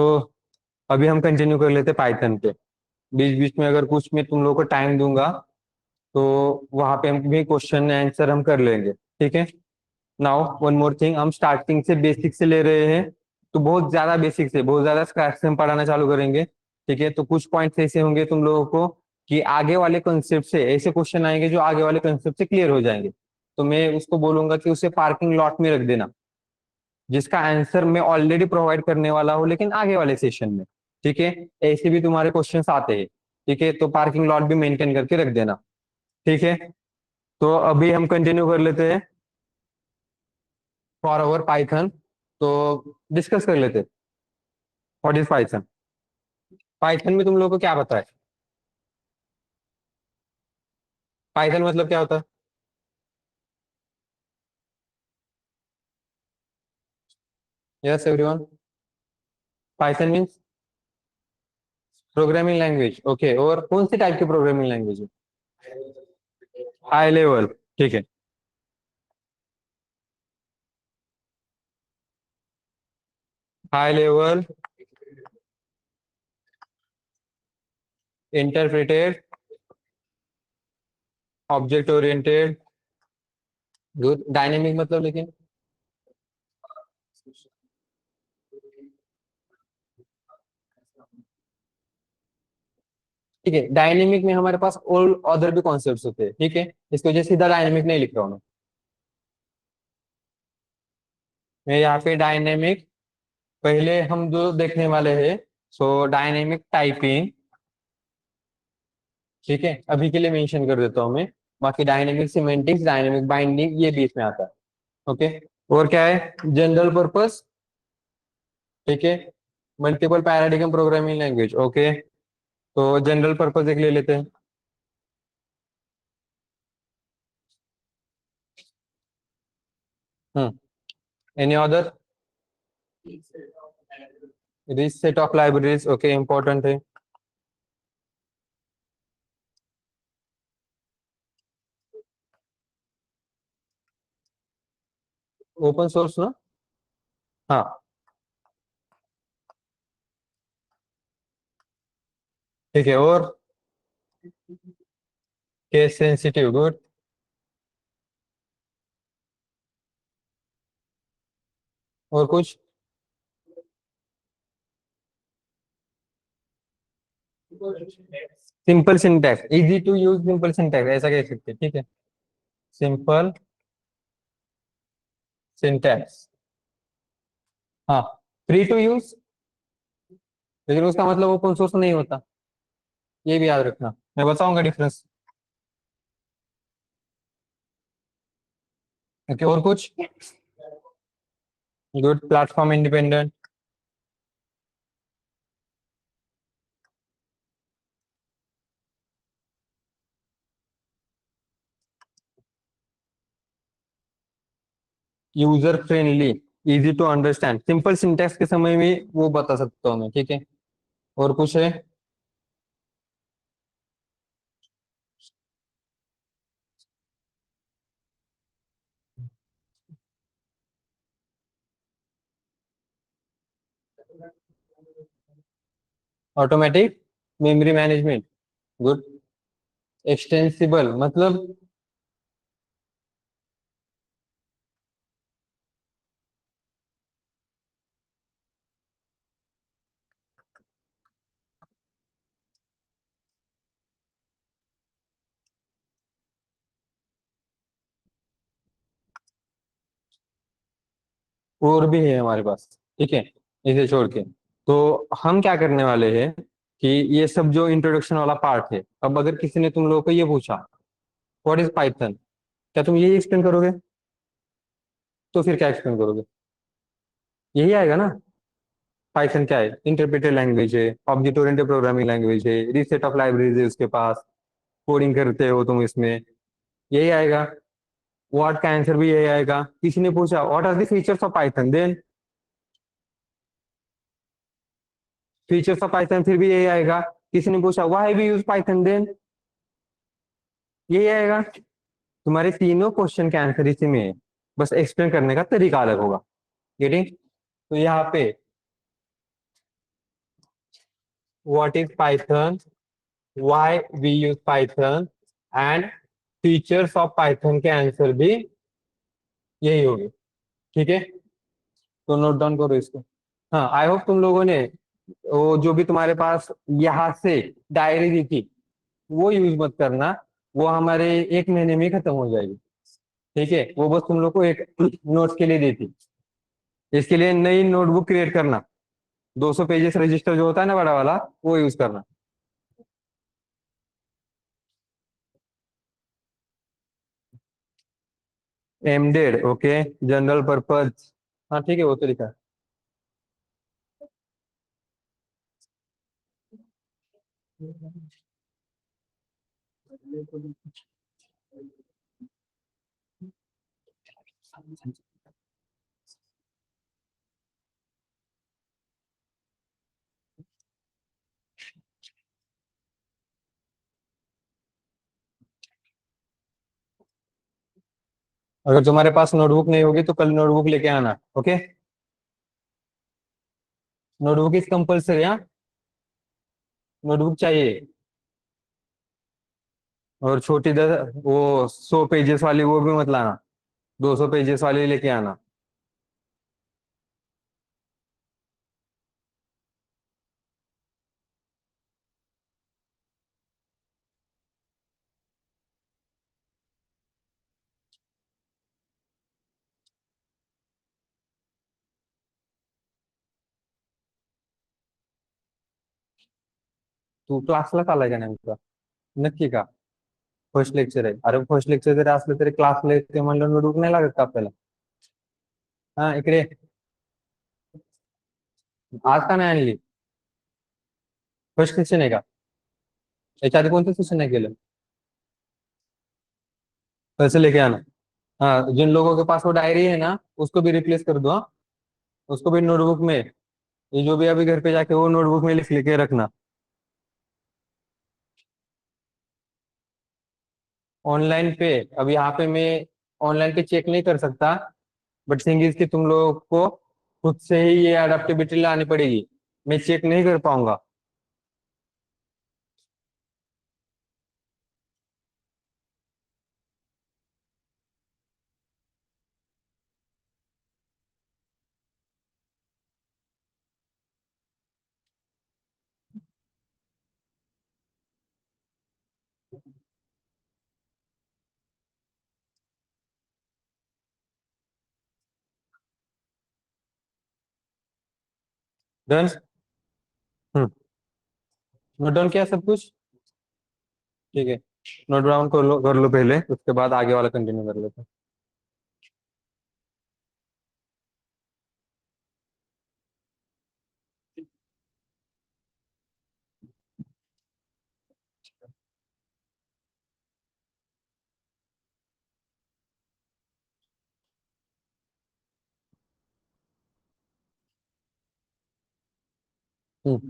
अभी हम कंटिन्यू कर लेते पाइथन पे। बीच बीच में अगर कुछ मैं तुम लोग को टाइम दूंगा, तो वहां पे हम भी क्वेश्चन आंसर हम कर लेंगे। ठीक है? नाउ वन मोर थिंग, हम स्टार्टिंग से बेसिक से ले रहे हैं, तो बहुत ज्यादा बेसिक से, बहुत ज्यादा स्क्रैच से हम पढ़ाना चालू करेंगे। ठीक है? तो कुछ पॉइंट्स ऐसे होंगे तुम लोगों को कि आगे वाले कंसेप्ट से ऐसे क्वेश्चन आएंगे जो आगे वाले कंसेप्ट से क्लियर हो जाएंगे। तो मैं उसको बोलूंगा कि उसे पार्किंग लॉट में रख देना, जिसका आंसर मैं ऑलरेडी प्रोवाइड करने वाला हूँ, लेकिन आगे वाले सेशन में। ठीक है? ऐसे भी तुम्हारे क्वेश्चंस आते हैं। ठीक है? तो पार्किंग लॉट भी मेंटेन करके रख देना। ठीक है? तो अभी हम कंटिन्यू कर लेते हैं फॉर अवर पाइथन। तो डिस्कस कर लेते हैं व्हाट इज पाइथन। पाइथन में तुम लोगों को क्या पता है? पाइथन मतलब क्या होता है? Yes everyone, Python means programming language. Okay, और कौन सी टाइप की प्रोग्रामिंग लैंग्वेज है? High level. ठीक है। High level interpreted object oriented. Good. Dynamic मतलब लेकिन? ठीक है, डायनेमिक में हमारे पास और अदर भी कॉन्सेप्ट्स होते हैं। ठीक है? इसकी वजह से सीधा डायनेमिक नहीं लिख रहा हूँ मैं यहाँ पे डायनेमिक। पहले हम जो देखने वाले हैं, सो डायनेमिक टाइपिंग। ठीक है? अभी के लिए मेंशन कर देता हूँ मैं। बाकी डायनेमिक सिमेंटिक्स, डायनेमिक बाइंडिंग, ये बीच में आता है। ओके। और क्या है? General purpose. ठीक है? Multiple paradigm programming language. Okay. तो जनरल पर्पस एक ले लेते हैं। Hmm. Any other? Rich set of libraries. Okay, important है। ओपन सोर्स ना? हाँ। ठीक है, और केस सेंसिटिव। गुड। और कुछ? Simple syntax, easy to use simple syntax, ऐसा कह सकते हैं। ठीक है? Simple syntax. हाँ, फ्री टू यूज, लेकिन उसका मतलब ओपन सोर्स नहीं होता, ये भी याद रखना। मैं बताऊंगा डिफरेंस। ओके, और कुछ? Good, platform independent. User friendly, easy to understand, simple syntax के समय में वो बता सकता हूँ मैं, ठीक है। और कुछ है? Automatic memory management. Good. Extensible मतलब? और भी है हमारे पास, ठीक है, इसे छोड़ के। तो हम क्या करने वाले हैं कि ये सब जो इंट्रोडक्शन वाला पार्ट है, अब अगर किसी ने तुम लोगों को ये पूछा व्हाट इज पाइथन, क्या तुम यही एक्सप्लेन करोगे? तो फिर क्या एक्सप्लेन करोगे? यही आएगा ना। पाइथन क्या है? इंटरप्रेटेड लैंग्वेज है, ऑब्जेक्ट ओरिएंटेड प्रोग्रामिंग लैंग्वेज है, रिसेट ऑफ लाइब्रेरीज है उसके पास, कोडिंग करते हो तुम इसमें, यही आएगा। व्हाट का आंसर भी यही आएगा। किसी ने पूछा what are the features of Python, then features of Python फिर भी यही आएगा। किसी ने पूछा why we use Python, then यही आएगा। तुम्हारे तीनों क्वेश्चन के आंसर इसी में है, बस एक्सप्लेन करने का तरीका अलग होगा। गेटिंग? तो यहाँ पे what is Python, why we use Python, and features of Python के आंसर भी यही होगी, ठीक है। तो नोट डाउन करो इसको। हाँ, आई होप तुम लोगों ने वो जो भी तुम्हारे पास यहाँ से डायरी दी थी वो यूज मत करना, वो हमारे 1 महीने में ही खत्म हो जाएगी, ठीक है। वो बस तुम लोग को एक नोट्स के लिए दी थी। इसके लिए नई नोटबुक क्रिएट करना, 200 पेजेस रजिस्टर जो होता है ना बड़ा वाला, वो यूज करना। एमडेड, ओके, जनरल पर्पज। हाँ ठीक है, वो तो लिखा है। अगर तुम्हारे पास नोटबुक नहीं होगी तो कल नोटबुक लेके आना, ओके। नोटबुक इज कंपल्सरी, हाँ, नोटबुक चाहिए। और छोटी वो 100 पेजेस वाली वो भी मत लाना, 200 पेजेस वाली लेके आना। तू क्लासला चालाय का नेमका? नक्की का? फर्स्ट लेक्चर आहे? अरे फर्स्ट लेक्चर जरी असलं तरी क्लासला येते म्हणलं नोटबुक नाही लागत का आपल्याला? हा, इकडे. आज का नाही आणली? फर्स्ट सेशन आहे का? याच्या आधी कोणतं सेशन नाही केलं? कैसे लेके आना? हाँ, जिन लोगों के पास वो डायरी है ना उसको भी रिप्लेस कर दो, हाँ। उसको भी नोटबुक में, ये जो भी अभी घर पे जाके वो नोटबुक में लिख लिखे रखना। ऑनलाइन पे, अब यहाँ पे मैं ऑनलाइन पे चेक नहीं कर सकता, बट थिंग इज कि तुम लोगों को खुद से ही ये अडेप्टेबिलिटी लानी पड़ेगी, मैं चेक नहीं कर पाऊंगा। डन। हम्म। नोट डाउन किया सब कुछ? ठीक है, नोट डाउन कर लो पहले, उसके बाद आगे वाला कंटिन्यू कर लेते हैं।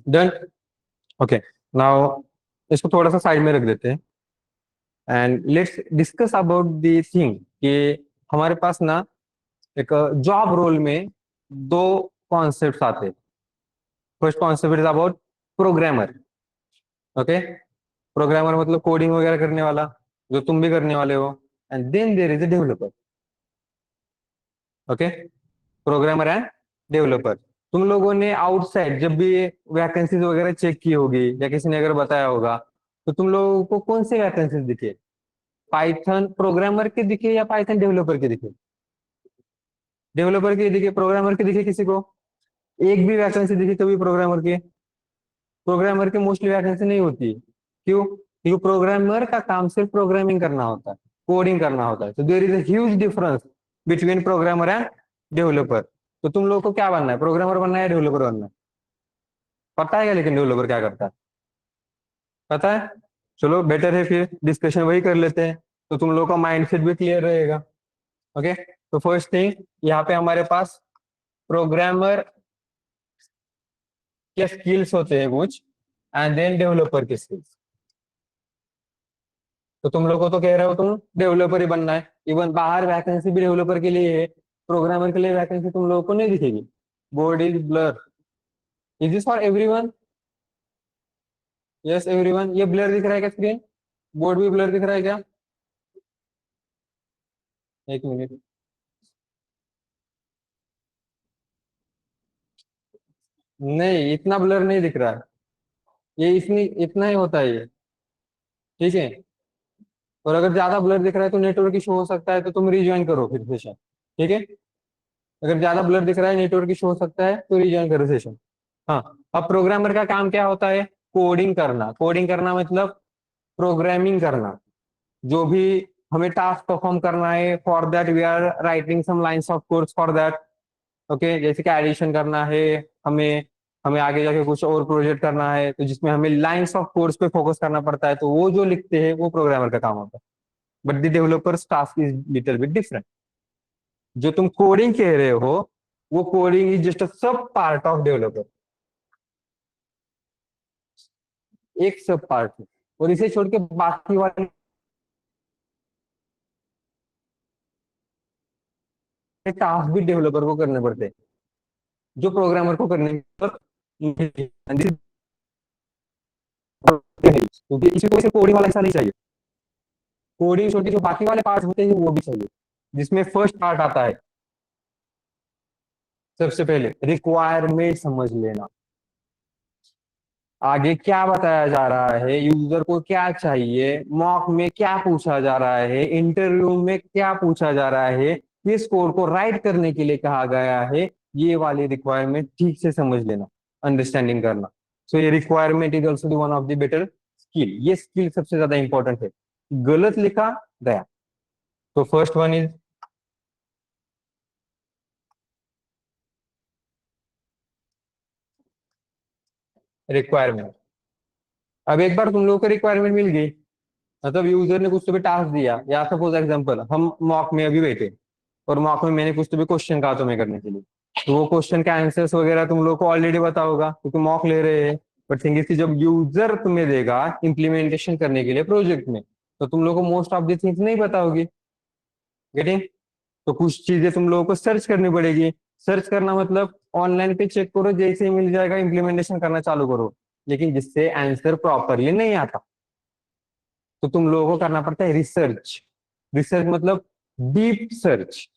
डन। ओके। नाउ इसको थोड़ा सा साइड में रख देते हैं and let's discuss about the thing कि हमारे पास ना एक जॉब रोल में दो कॉन्सेप्ट्स आते हैं। First concept is about programmer. Okay. Programmer मतलब कोडिंग वगैरह करने वाला, जो तुम भी करने वाले हो। And then there is a developer. Okay. Programmer and developer. तुम लोगों ने आउटसाइड जब भी वैकेंसीज वगैरह चेक की होगी या किसी ने अगर बताया होगा, तो तुम लोगों को कौन से वैकेंसीज दिखे? पाइथन प्रोग्रामर के दिखे या पाइथन डेवलपर के दिखे? डेवलपर के दिखे, प्रोग्रामर के दिखे किसी को? एक भी वैकेंसी दिखी कभी प्रोग्रामर की? प्रोग्रामर की मोस्टली वैकेंसी नहीं होती। क्यों? क्योंकि प्रोग्रामर का काम सिर्फ प्रोग्रामिंग करना होता है, कोडिंग करना होता है। तो there is a huge difference between programmer and developer. तो तुम लोग को क्या बनना है, प्रोग्रामर बनना है या डेवलपर बनना है? पता है क्या लेकिन डेवलपर क्या करता है? पता है? चलो बेटर है, फिर डिस्कशन वही कर लेते हैं, तो तुम लोग का माइंडसेट भी क्लियर रहेगा। ओके। तो फर्स्ट थिंग, यहाँ पे हमारे पास प्रोग्रामर के स्किल्स होते हैं कुछ, एंड देन डेवलपर के स्किल्स। तो तुम लोग को तो कह रहे हो तुम डेवलपर ही बनना है, इवन बाहर वैकेंसी भी डेवलपर के लिए है, प्रोग्रामर के लिए वैकेंसी तुम लोगों को नहीं दिखेगी। Board is blur. Is this for everyone? Yes everyone, ये ब्लर दिख रहा है क्या स्क्रीन? बोर्ड भी ब्लर दिख रहा है क्या? एक मिनट। नहीं, इतना ब्लर नहीं दिख रहा है। ये इतनी इतना ही होता है ये। ठीक है। और अगर ज्यादा ब्लर दिख रहा है तो नेटवर्क इशू हो सकता है, तो तुम रिज्वाइन करो फिर सेशन। ठीक है। अगर ज्यादा ब्लर दिख रहा है, नेटवर्क इशू हो सकता है, तो रिज्वाइन करो सेशन। हाँ। अब प्रोग्रामर का काम क्या होता है? कोडिंग करना। कोडिंग करना मतलब प्रोग्रामिंग करना। जो भी हमें टास्क परफॉर्म करना है, for that we are writing some lines of codes for that. Okay. जैसे कि एडिशन करना है, हमें हमें आगे जाके कुछ और प्रोजेक्ट करना है, तो जिसमें हमें लाइंस ऑफ कोड्स पे फोकस करना पड़ता है, तो वो जो लिखते हैं वो प्रोग्रामर का काम होता है। But the developers task is little bit different. जो तुम कोडिंग कह रहे हो, वो कोडिंग इज जस्ट अ सब पार्ट ऑफ डेवलपर। एक सब पार्ट है। और इसे छोड़ के बाकी वाले टास्क भी डेवलपर को करने पड़ते हैं, जो प्रोग्रामर को करने पर नहीं। क्योंकि इसी को सिर्फ कोडिंग वाला ऐसा नहीं चाहिए। कोडिंग छोड़ के जो बाकी वाले पार्ट होते हैं वो भी चाहिए, जिसमें फर्स्ट पार्ट आता है सबसे पहले रिक्वायरमेंट समझ लेना। आगे क्या बताया जा रहा है, यूजर को क्या चाहिए, मॉक में क्या पूछा जा रहा है, इंटरव्यू में क्या पूछा जा रहा है, किस कोड को राइट करने के लिए कहा गया है। ये वाली रिक्वायरमेंट ठीक से समझ लेना, अंडरस्टैंडिंग करना। सो ये requirement is also one of the better skill. ये स्किल सबसे ज्यादा इंपॉर्टेंट है। गलत लिखा गया। तो फर्स्ट वन इज रिक्वायरमेंट। अब एक बार तुम लोगों को रिक्वायरमेंट मिल गई, मतलब यूजर ने कुछ तो भी टास्क दिया, या सपोज एग्जांपल हम मॉक में अभी बैठे, और मॉक में मैंने कुछ तो भी क्वेश्चन कहा तुम्हें करने के लिए, तो वो क्वेश्चन का आंसर्स वगैरह तुम लोग को ऑलरेडी पता होगा क्योंकि मॉक ले रहे हैं। बट थिंग इज कि जब यूजर तुम्हें देगा इम्प्लीमेंटेशन करने के लिए प्रोजेक्ट में, तो तुम लोग को मोस्ट ऑफ द थिंग्स नहीं पता होगी। गेटिंग? तो कुछ चीजें तुम लोगों को सर्च करनी पड़ेगी। सर्च करना मतलब ऑनलाइन पे चेक करो, जैसे ही मिल जाएगा इम्प्लीमेंटेशन करना चालू करो। लेकिन जिससे आंसर प्रॉपरली नहीं आता, तो तुम लोगों को करना पड़ता है रिसर्च। रिसर्च मतलब डीप सर्च,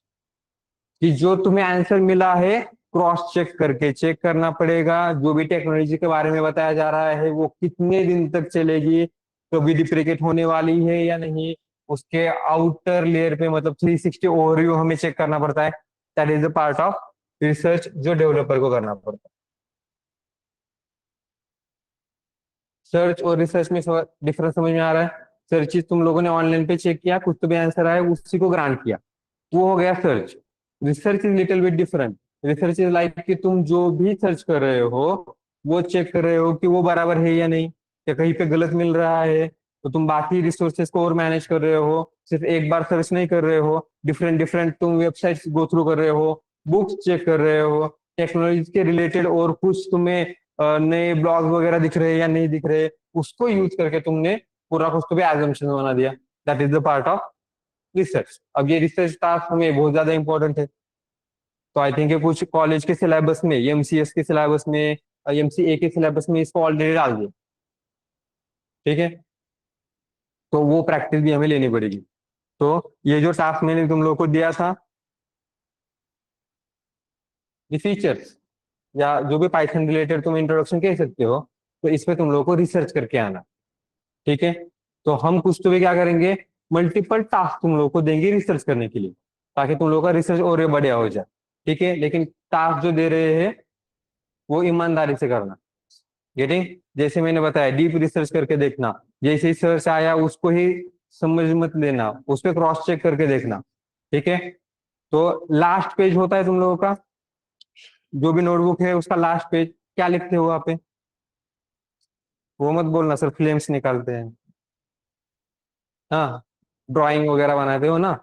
कि जो तुम्हें आंसर मिला है क्रॉस चेक करके चेक करना पड़ेगा। जो भी टेक्नोलॉजी के बारे में बताया जा रहा है वो कितने दिन तक चलेगी, कभी डिप्रिकेट होने वाली है या नहीं, उसके आउटर लेयर पे मतलब 360 ओवरव्यू हमें चेक करना पड़ता है। That is the part of research जो डेवलपर को करना पड़ता है। सर्च और रिसर्च में डिफरेंस समझ में आ रहा है? सर्च तुम लोगों ने ऑनलाइन पे चेक किया, कुछ तो भी आंसर आया, उसी को ग्रांट किया, वो हो गया search. Research is little bit different. Research is like कि तुम जो भी सर्च कर रहे हो वो चेक कर रहे हो कि वो बराबर है या नहीं, या कहीं पे गलत मिल रहा है, तो तुम बाकी रिसोर्सेज को और मैनेज कर रहे हो, सिर्फ एक बार सर्च नहीं कर रहे हो, डिफरेंट डिफरेंट तुम वेबसाइट्स गो थ्रू कर रहे हो, बुक्स चेक कर रहे हो, टेक्नोलॉजी के रिलेटेड और कुछ तुम्हें नए ब्लॉग वगैरह दिख रहे हैं या नहीं दिख रहे, उसको यूज करके तुमने पूरा कुछ तो भी एजम्पशन बना दिया। That is the part of research. अब ये रिसर्च टास्क हमें बहुत ज्यादा इंपॉर्टेंट है। तो आई थिंक कुछ कॉलेज के सिलेबस में, एमसीएस के सिलेबस में, एमसीए के सिलेबस में इसको ऑलरेडी डाल दिया। ठीक है, तो वो प्रैक्टिस भी हमें लेनी पड़ेगी। तो ये जो टास्क मैंने तुम लोग को दिया था, ये फीचर्स या जो भी पाइथन रिलेटेड तुम इंट्रोडक्शन कह सकते हो, तो इसमें तुम लोग को रिसर्च करके आना। ठीक है, तो हम कुछ तो भी क्या करेंगे, मल्टीपल टास्क तुम लोग को देंगे रिसर्च करने के लिए, ताकि तुम लोग का रिसर्च और ये बढ़िया हो जाए। ठीक है, लेकिन टास्क जो दे रहे हैं वो ईमानदारी से करना। गेटिंग? जैसे मैंने बताया, डीप रिसर्च करके देखना, जैसे ही सर्च आया उसको ही समझ मत लेना, उस पर क्रॉस चेक करके देखना। ठीक है, तो लास्ट पेज होता है तुम लोगों का, जो भी नोटबुक है उसका लास्ट पेज, क्या लिखते हो वहां पे? वो मत बोलना सर फ्लेम्स निकालते हैं। हाँ, ड्राइंग वगैरह बनाते हो ना,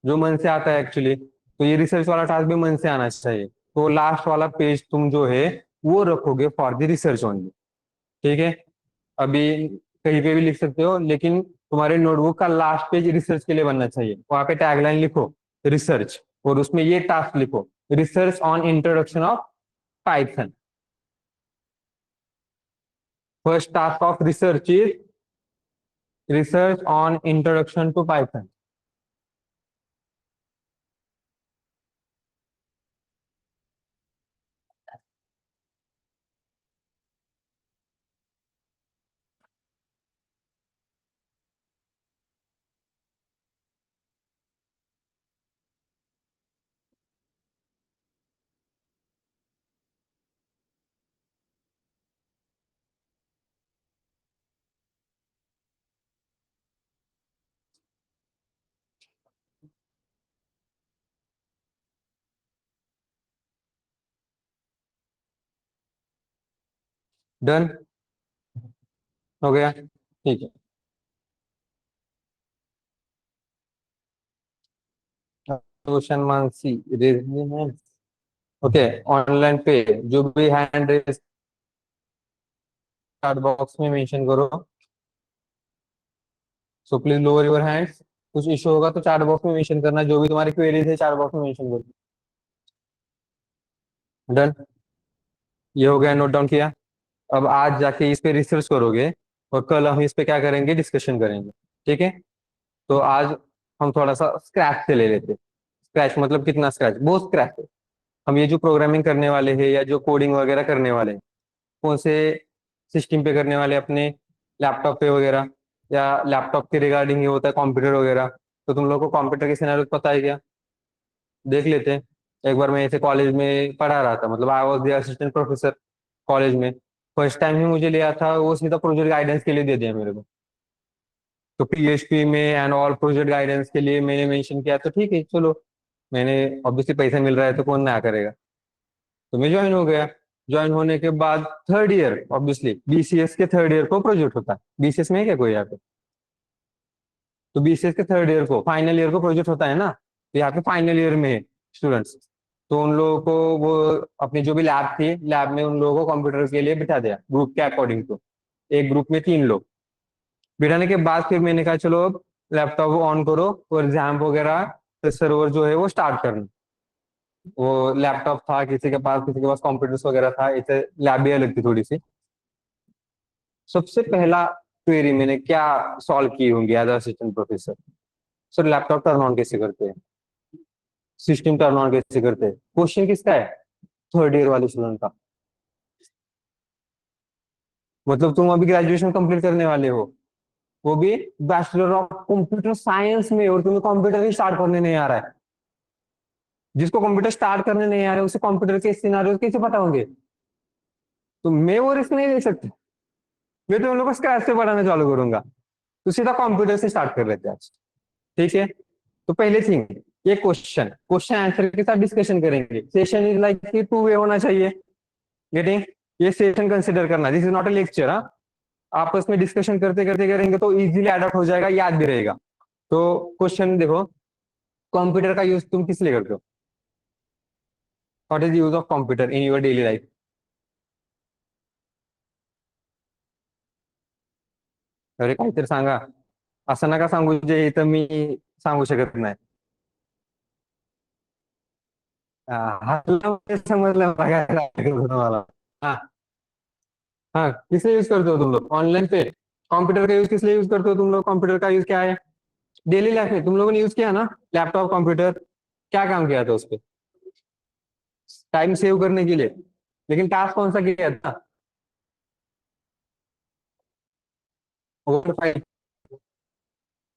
जो मन से आता है एक्चुअली, तो ये रिसर्च वाला टास्क भी मन से आना चाहिए। तो लास्ट वाला पेज तुम जो है वो रखोगे फॉर द रिसर्च ओनली। ठीक है, अभी कहीं पे भी लिख सकते हो, लेकिन तुम्हारे नोटबुक का लास्ट पेज रिसर्च के लिए बनना चाहिए। वहां पे टैगलाइन लिखो रिसर्च, और उसमें ये टास्क लिखो, research on introduction of Python. First task of research is research on introduction to Python. Done हो गया? ठीक है, question Mansi raise. Okay, online पे जो भी हैंड रेज चैट बॉक्स में मेंशन करो। So please lower your hands. कुछ इशू होगा तो चैट बॉक्स में मेंशन करना, जो भी तुम्हारी क्वेरीज है चैट बॉक्स में मेंशन करो। डन, ये हो गया, नोट डाउन किया। अब आज जाके इस पे रिसर्च करोगे और कल हम इस पे क्या करेंगे, डिस्कशन करेंगे। ठीक है, तो आज हम थोड़ा सा स्क्रैच से ले लेते। स्क्रैच मतलब कितना स्क्रैच? बहुत स्क्रैच है। हम ये जो प्रोग्रामिंग करने वाले हैं या जो कोडिंग वगैरह करने वाले हैं, कौन से सिस्टम पे करने वाले, अपने लैपटॉप पे वगैरह, या लैपटॉप के रिगार्डिंग ये होता है कंप्यूटर वगैरह? तो तुम लोग को कंप्यूटर के सिनेरियो पता है क्या? देख लेते हैं। एक बार मैं ऐसे कॉलेज में पढ़ा रहा था, मतलब I was the assistant professor college में। फर्स्ट टाइम ही मुझे लिया था, वो सीधा प्रोजेक्ट गाइडेंस के लिए दे दिया मेरे को। तो पीएचपी में एंड ऑल प्रोजेक्ट गाइडेंस के लिए मैंने मेंशन किया, तो ठीक है चलो, मैंने ऑब्वियसली पैसा मिल रहा है तो कौन ना करेगा। तो मैं ज्वाइन हो गया। ज्वाइन होने के बाद थर्ड ईयर, ऑब्वियसली बीसीएस के थर्ड ईयर को प्रोजेक्ट होता है। बीसीएस में है क्या कोई यहाँ पे? तो बीसीएस के थर्ड ईयर को, फाइनल ईयर को प्रोजेक्ट होता है ना, तो यहाँ पे फाइनल ईयर में है स्टूडेंट्स। तो उन लोगों को वो अपनी जो भी लैब थी, लैब में उन लोगों को कंप्यूटर के लिए बिठा दिया ग्रुप के अकॉर्डिंग टू। एक ग्रुप में 3 लोग बिठाने के बाद फिर मैंने कहा चलो अब लैपटॉप ऑन करो और एग्जाम वगैरह सर्वर जो है वो स्टार्ट करना। वो लैपटॉप था किसी के पास, किसी के पास कंप्यूटर्स वगैरह था, इसे लैब भी अलग थी थोड़ी सी। सबसे पहला क्वेरी मैंने क्या सॉल्व की होंगी as assistant professor? Sir laptop turn on कैसे करते हैं, सिस्टम टर्न ऑन कैसे करते हैं? क्वेश्चन किसका है? थर्ड ईयर वाले स्टूडेंट का। मतलब तुम अभी ग्रेजुएशन कंप्लीट करने वाले हो, वो भी बैचलर ऑफ कंप्यूटर साइंस में, और तुम्हें कंप्यूटर ही स्टार्ट करने नहीं आ रहा है। जिसको कंप्यूटर स्टार्ट करने नहीं आ रहा है उसे कंप्यूटर के सिनेरियो कैसे पता होंगे? तो मैं वो रिस्क नहीं ले सकता। मैं तो उन लोगों को स्क्रैच से पढ़ाना चालू करूंगा। तो सीधा कंप्यूटर से स्टार्ट कर लेते हैं आज। ठीक है। तो पहले थिंग, ये क्वेश्चन क्वेश्चन आंसर के साथ डिस्कशन करेंगे। सेशन इज लाइक कि टू वे होना चाहिए। गेटिंग? ये सेशन कंसिडर करना, this is not a lecture. हाँ, आपस में डिस्कशन करते करते करेंगे तो इजीली अडॉप्ट हो जाएगा, याद भी रहेगा। तो क्वेश्चन देखो, कंप्यूटर का यूज तुम किस लिए करते हो? What is use of computer in your daily life? अरे काहीतरी सांगा, असं नका सांगू जे इथं मी सांगू शकत नाही. हा समजलं मला काय सांगायचं तुम्हाला. हाँ हाँ, किस लिए यूज करते हो तुम लोग ऑनलाइन पे? कंप्यूटर का यूज किस लिए यूज करते हो तुम लोग? कंप्यूटर का यूज क्या है डेली लाइफ में? तुम लोगों ने यूज किया ना लैपटॉप कंप्यूटर? क्या काम किया था उस पे? टाइम सेव करने के लिए। लेकिन टास्क कौन सा किया था? वर्ड फाइल,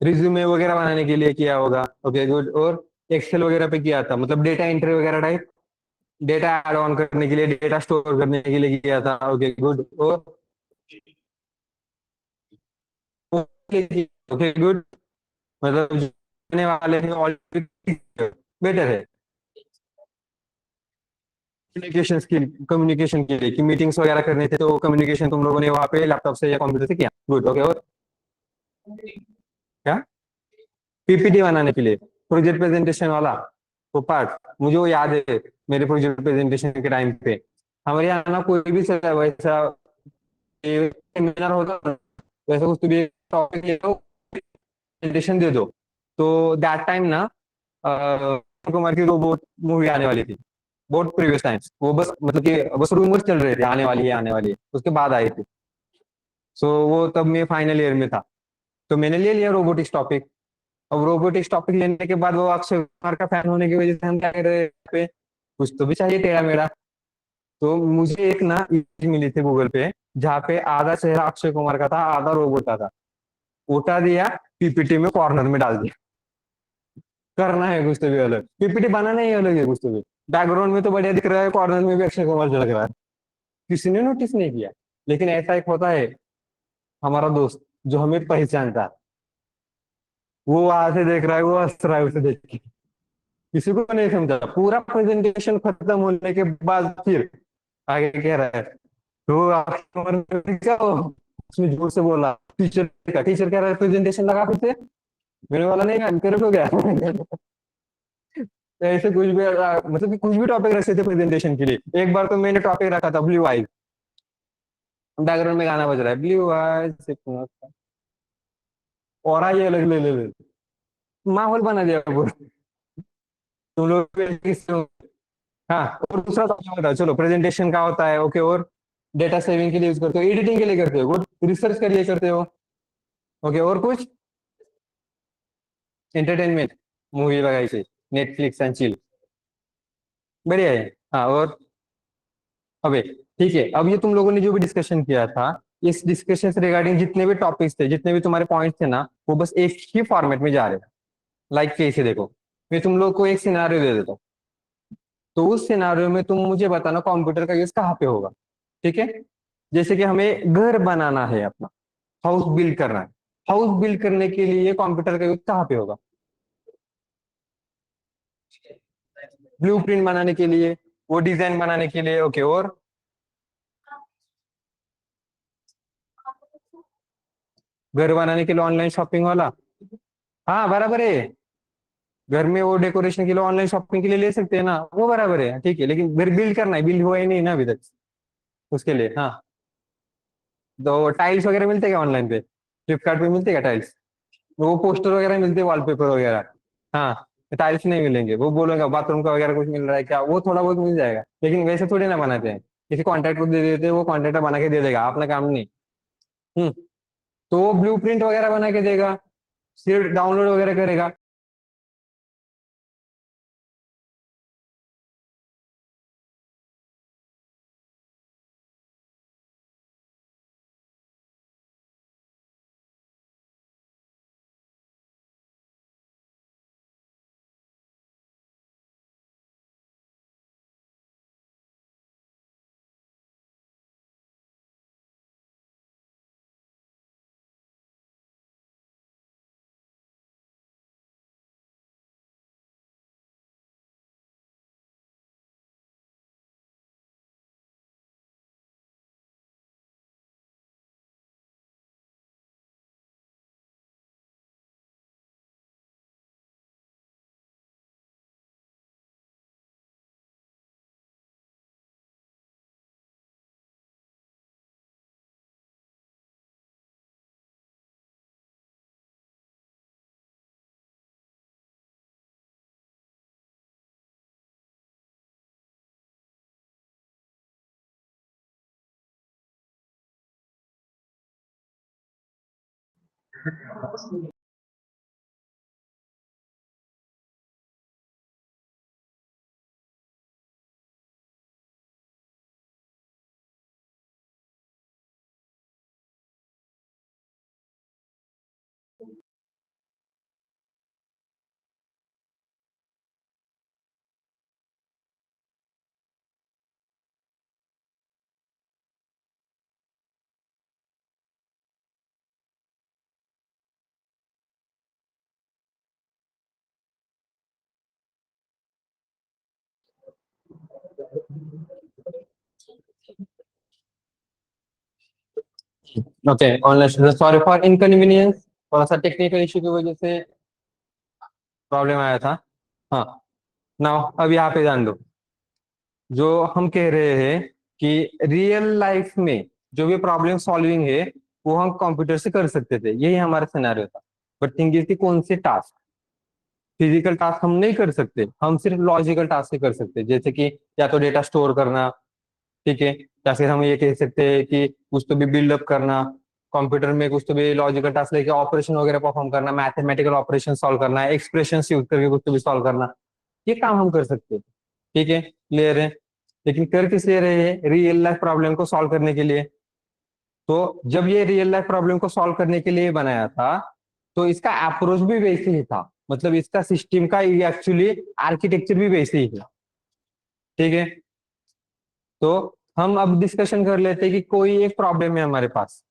रिज्यूमे वगैरह बनाने के लिए किया होगा। Okay good. और एक्सेल वगैरह पे किया था, मतलब डेटा एंट्री वगैरह टाइप, डेटा ऐड ऑन करने के लिए, डेटा स्टोर करने के लिए किया था। Okay good. और ओके गुड, मतलब जो आने वाले हैं ऑलरेडी बेटर है। कम्युनिकेशन स्किल, कम्युनिकेशन के लिए कि मीटिंग्स वगैरह करने थे तो कम्युनिकेशन तुम लोगों ने वहां पे लैपटॉप से या कंप्यूटर से किया। गुड। ओके। और क्या? पीपीटी बनाने के लिए, प्रोजेक्ट प्रेजेंटेशन वाला वो पार्ट मुझे वो याद है। मेरे प्रोजेक्ट प्रेजेंटेशन के टाइम पे हमारे यहाँ ना कोई भी वैसा सेमिनार होता ना, वैसा कुछ भी टॉपिक ले लो, प्रेजेंटेशन दे दो। तो दैट टाइम ना कुमार की रोबोट मूवी आने वाली थी, बहुत प्रीवियस टाइम्स। वो बस मतलब कि बस रूमर्स चल रहे थे आने वाली है आने वाली है, उसके बाद आई थी। सो वो तब मैं फाइनल ईयर में था, तो मैंने ले लिया रोबोटिक्स टॉपिक। अब रोबोटिक्स टॉपिक लेने के बाद वो अक्षय कुमार का फैन होने की वजह से हम क्या कर रहे हैं पे, कुछ तो भी चाहिए टेढ़ा मेढ़ा। तो मुझे एक ना इमेज मिली थी गूगल पे, जहाँ पे आधा चेहरा अक्षय कुमार का था, आधा रोबोट का था। उठा दिया, पीपीटी में कॉर्नर में डाल दिया। करना है कुछ तो भी अलग, पीपीटी बनाना ही अलग है कुछ तो भी। बैकग्राउंड में तो बढ़िया दिख रहा है, कॉर्नर में भी अक्षय कुमार लग रहा है। किसी ने नोटिस नहीं किया। लेकिन ऐसा एक होता है हमारा दोस्त जो हमें पहचानता है, वो वहां से देख रहा है, वो हंस रहा है उसे देख के। किसी को नहीं समझा, पूरा प्रेजेंटेशन खत्म होने के बाद फिर आगे कह रहा है तो अक्षय कुमार ने क्या उसने जोर से बोला टीचर का, टीचर कह रहा है प्रेजेंटेशन लगा फिर से। मेरे वाला नहीं मैम, तेरे को क्या ऐसे कुछ भी मतलब कि कुछ भी टॉपिक रखे थे प्रेजेंटेशन के लिए। एक बार तो मैंने टॉपिक रखा था ब्लू आइज, बैकग्राउंड में गाना बज रहा है ब्लू आइज, और ये अलग ले ले ले, माहौल बना दिया पूरा। तुम लोग हाँ। और दूसरा टॉपिक बताओ, चलो प्रेजेंटेशन का होता है ओके। और डेटा सेविंग के लिए यूज करते हो, एडिटिंग के लिए करते हो, गुड, रिसर्च के लिए करते हो ओके। और कुछ एंटरटेनमेंट, मूवी लगाई नेटफ्लिक्स एंड चिल, बढ़िया है। हाँ। और अबे ठीक है, अब ये तुम लोगों ने जो भी डिस्कशन किया था, इस डिस्कशन से रिगार्डिंग जितने भी टॉपिक्स थे, जितने भी तुम्हारे पॉइंट्स थे ना, वो बस एक ही फॉर्मेट में जा रहे हैं। लाइक कैसे देखो, मैं तुम लोग को एक सिनारियो दे देता हूँ, तो उस सिनारियो में तुम मुझे बताना कंप्यूटर का यूज कहाँ पे होगा। ठीक है? जैसे कि हमें घर बनाना है अपना, हाउस बिल्ड करना है। हाउस बिल्ड करने के लिए कंप्यूटर का यूज कहाँ पे होगा? ब्लूप्रिंट बनाने के लिए, वो डिजाइन बनाने के लिए ओके। और घर बनाने के लिए ऑनलाइन शॉपिंग वाला, हाँ बराबर है। घर में वो डेकोरेशन के लिए ऑनलाइन शॉपिंग के लिए ले सकते हैं ना, वो बराबर है ठीक है। लेकिन घर बिल्ड करना है, बिल्ड हुआ ही नहीं ना अभी तक उसके लिए। हाँ, तो टाइल्स वगैरह मिलते क्या ऑनलाइन पे? फ्लिपकार्ट पे मिलते क्या टाइल्स? वो पोस्टर वगैरह मिलते हैं, वॉलपेपर वगैरह। हाँ, टाइल्स नहीं मिलेंगे। वो बोलेगा बाथरूम का वगैरह कुछ मिल रहा है क्या, वो थोड़ा बहुत मिल जाएगा, लेकिन वैसे थोड़ी ना बनाते हैं। किसी कॉन्ट्रैक्ट को दे देते हैं, वो कॉन्ट्रैक्टर बना के दे देगा, अपना काम नहीं। हम्म। तो वो ब्लू प्रिंट वगैरह बना के देगा, सिर्फ डाउनलोड वगैरह करेगा। Okay online, sorry for inconvenience, थोड़ा सा टेक्निकल इशू की वजह से प्रॉब्लम आया था। हाँ, नाउ अब यहाँ पे ध्यान दो। जो हम कह रहे हैं कि रियल लाइफ में जो भी प्रॉब्लम सॉल्विंग है वो हम कंप्यूटर से कर सकते थे, यही हमारा सिनेरियो था। बट थिंग इज कि कौन से टास्क, फिजिकल टास्क हम नहीं कर सकते, हम सिर्फ लॉजिकल टास्क ही कर सकते हैं, जैसे कि या तो डेटा स्टोर करना, ठीक है, या फिर हम ये कह सकते हैं कि कुछ तो भी बिल्डअप करना कंप्यूटर में, कुछ तो भी लॉजिकल टास्क लेके ऑपरेशन वगैरह परफॉर्म करना, मैथमेटिकल ऑपरेशन सॉल्व करना, एक्सप्रेशन यूज करके कुछ तो भी सॉल्व करना, ये काम हम कर सकते हैं। ठीक है, क्लियर है। लेकिन कर किस लिए रहे हैं? रियल लाइफ प्रॉब्लम को सॉल्व करने के लिए। तो जब ये रियल लाइफ प्रॉब्लम को सॉल्व करने के लिए बनाया था, तो इसका अप्रोच भी वैसे ही था, मतलब इसका सिस्टम का एक्चुअली आर्किटेक्चर भी वैसे ही है। ठीक है, तो हम अब डिस्कशन कर लेते हैं कि कोई एक प्रॉब्लम है हमारे पास,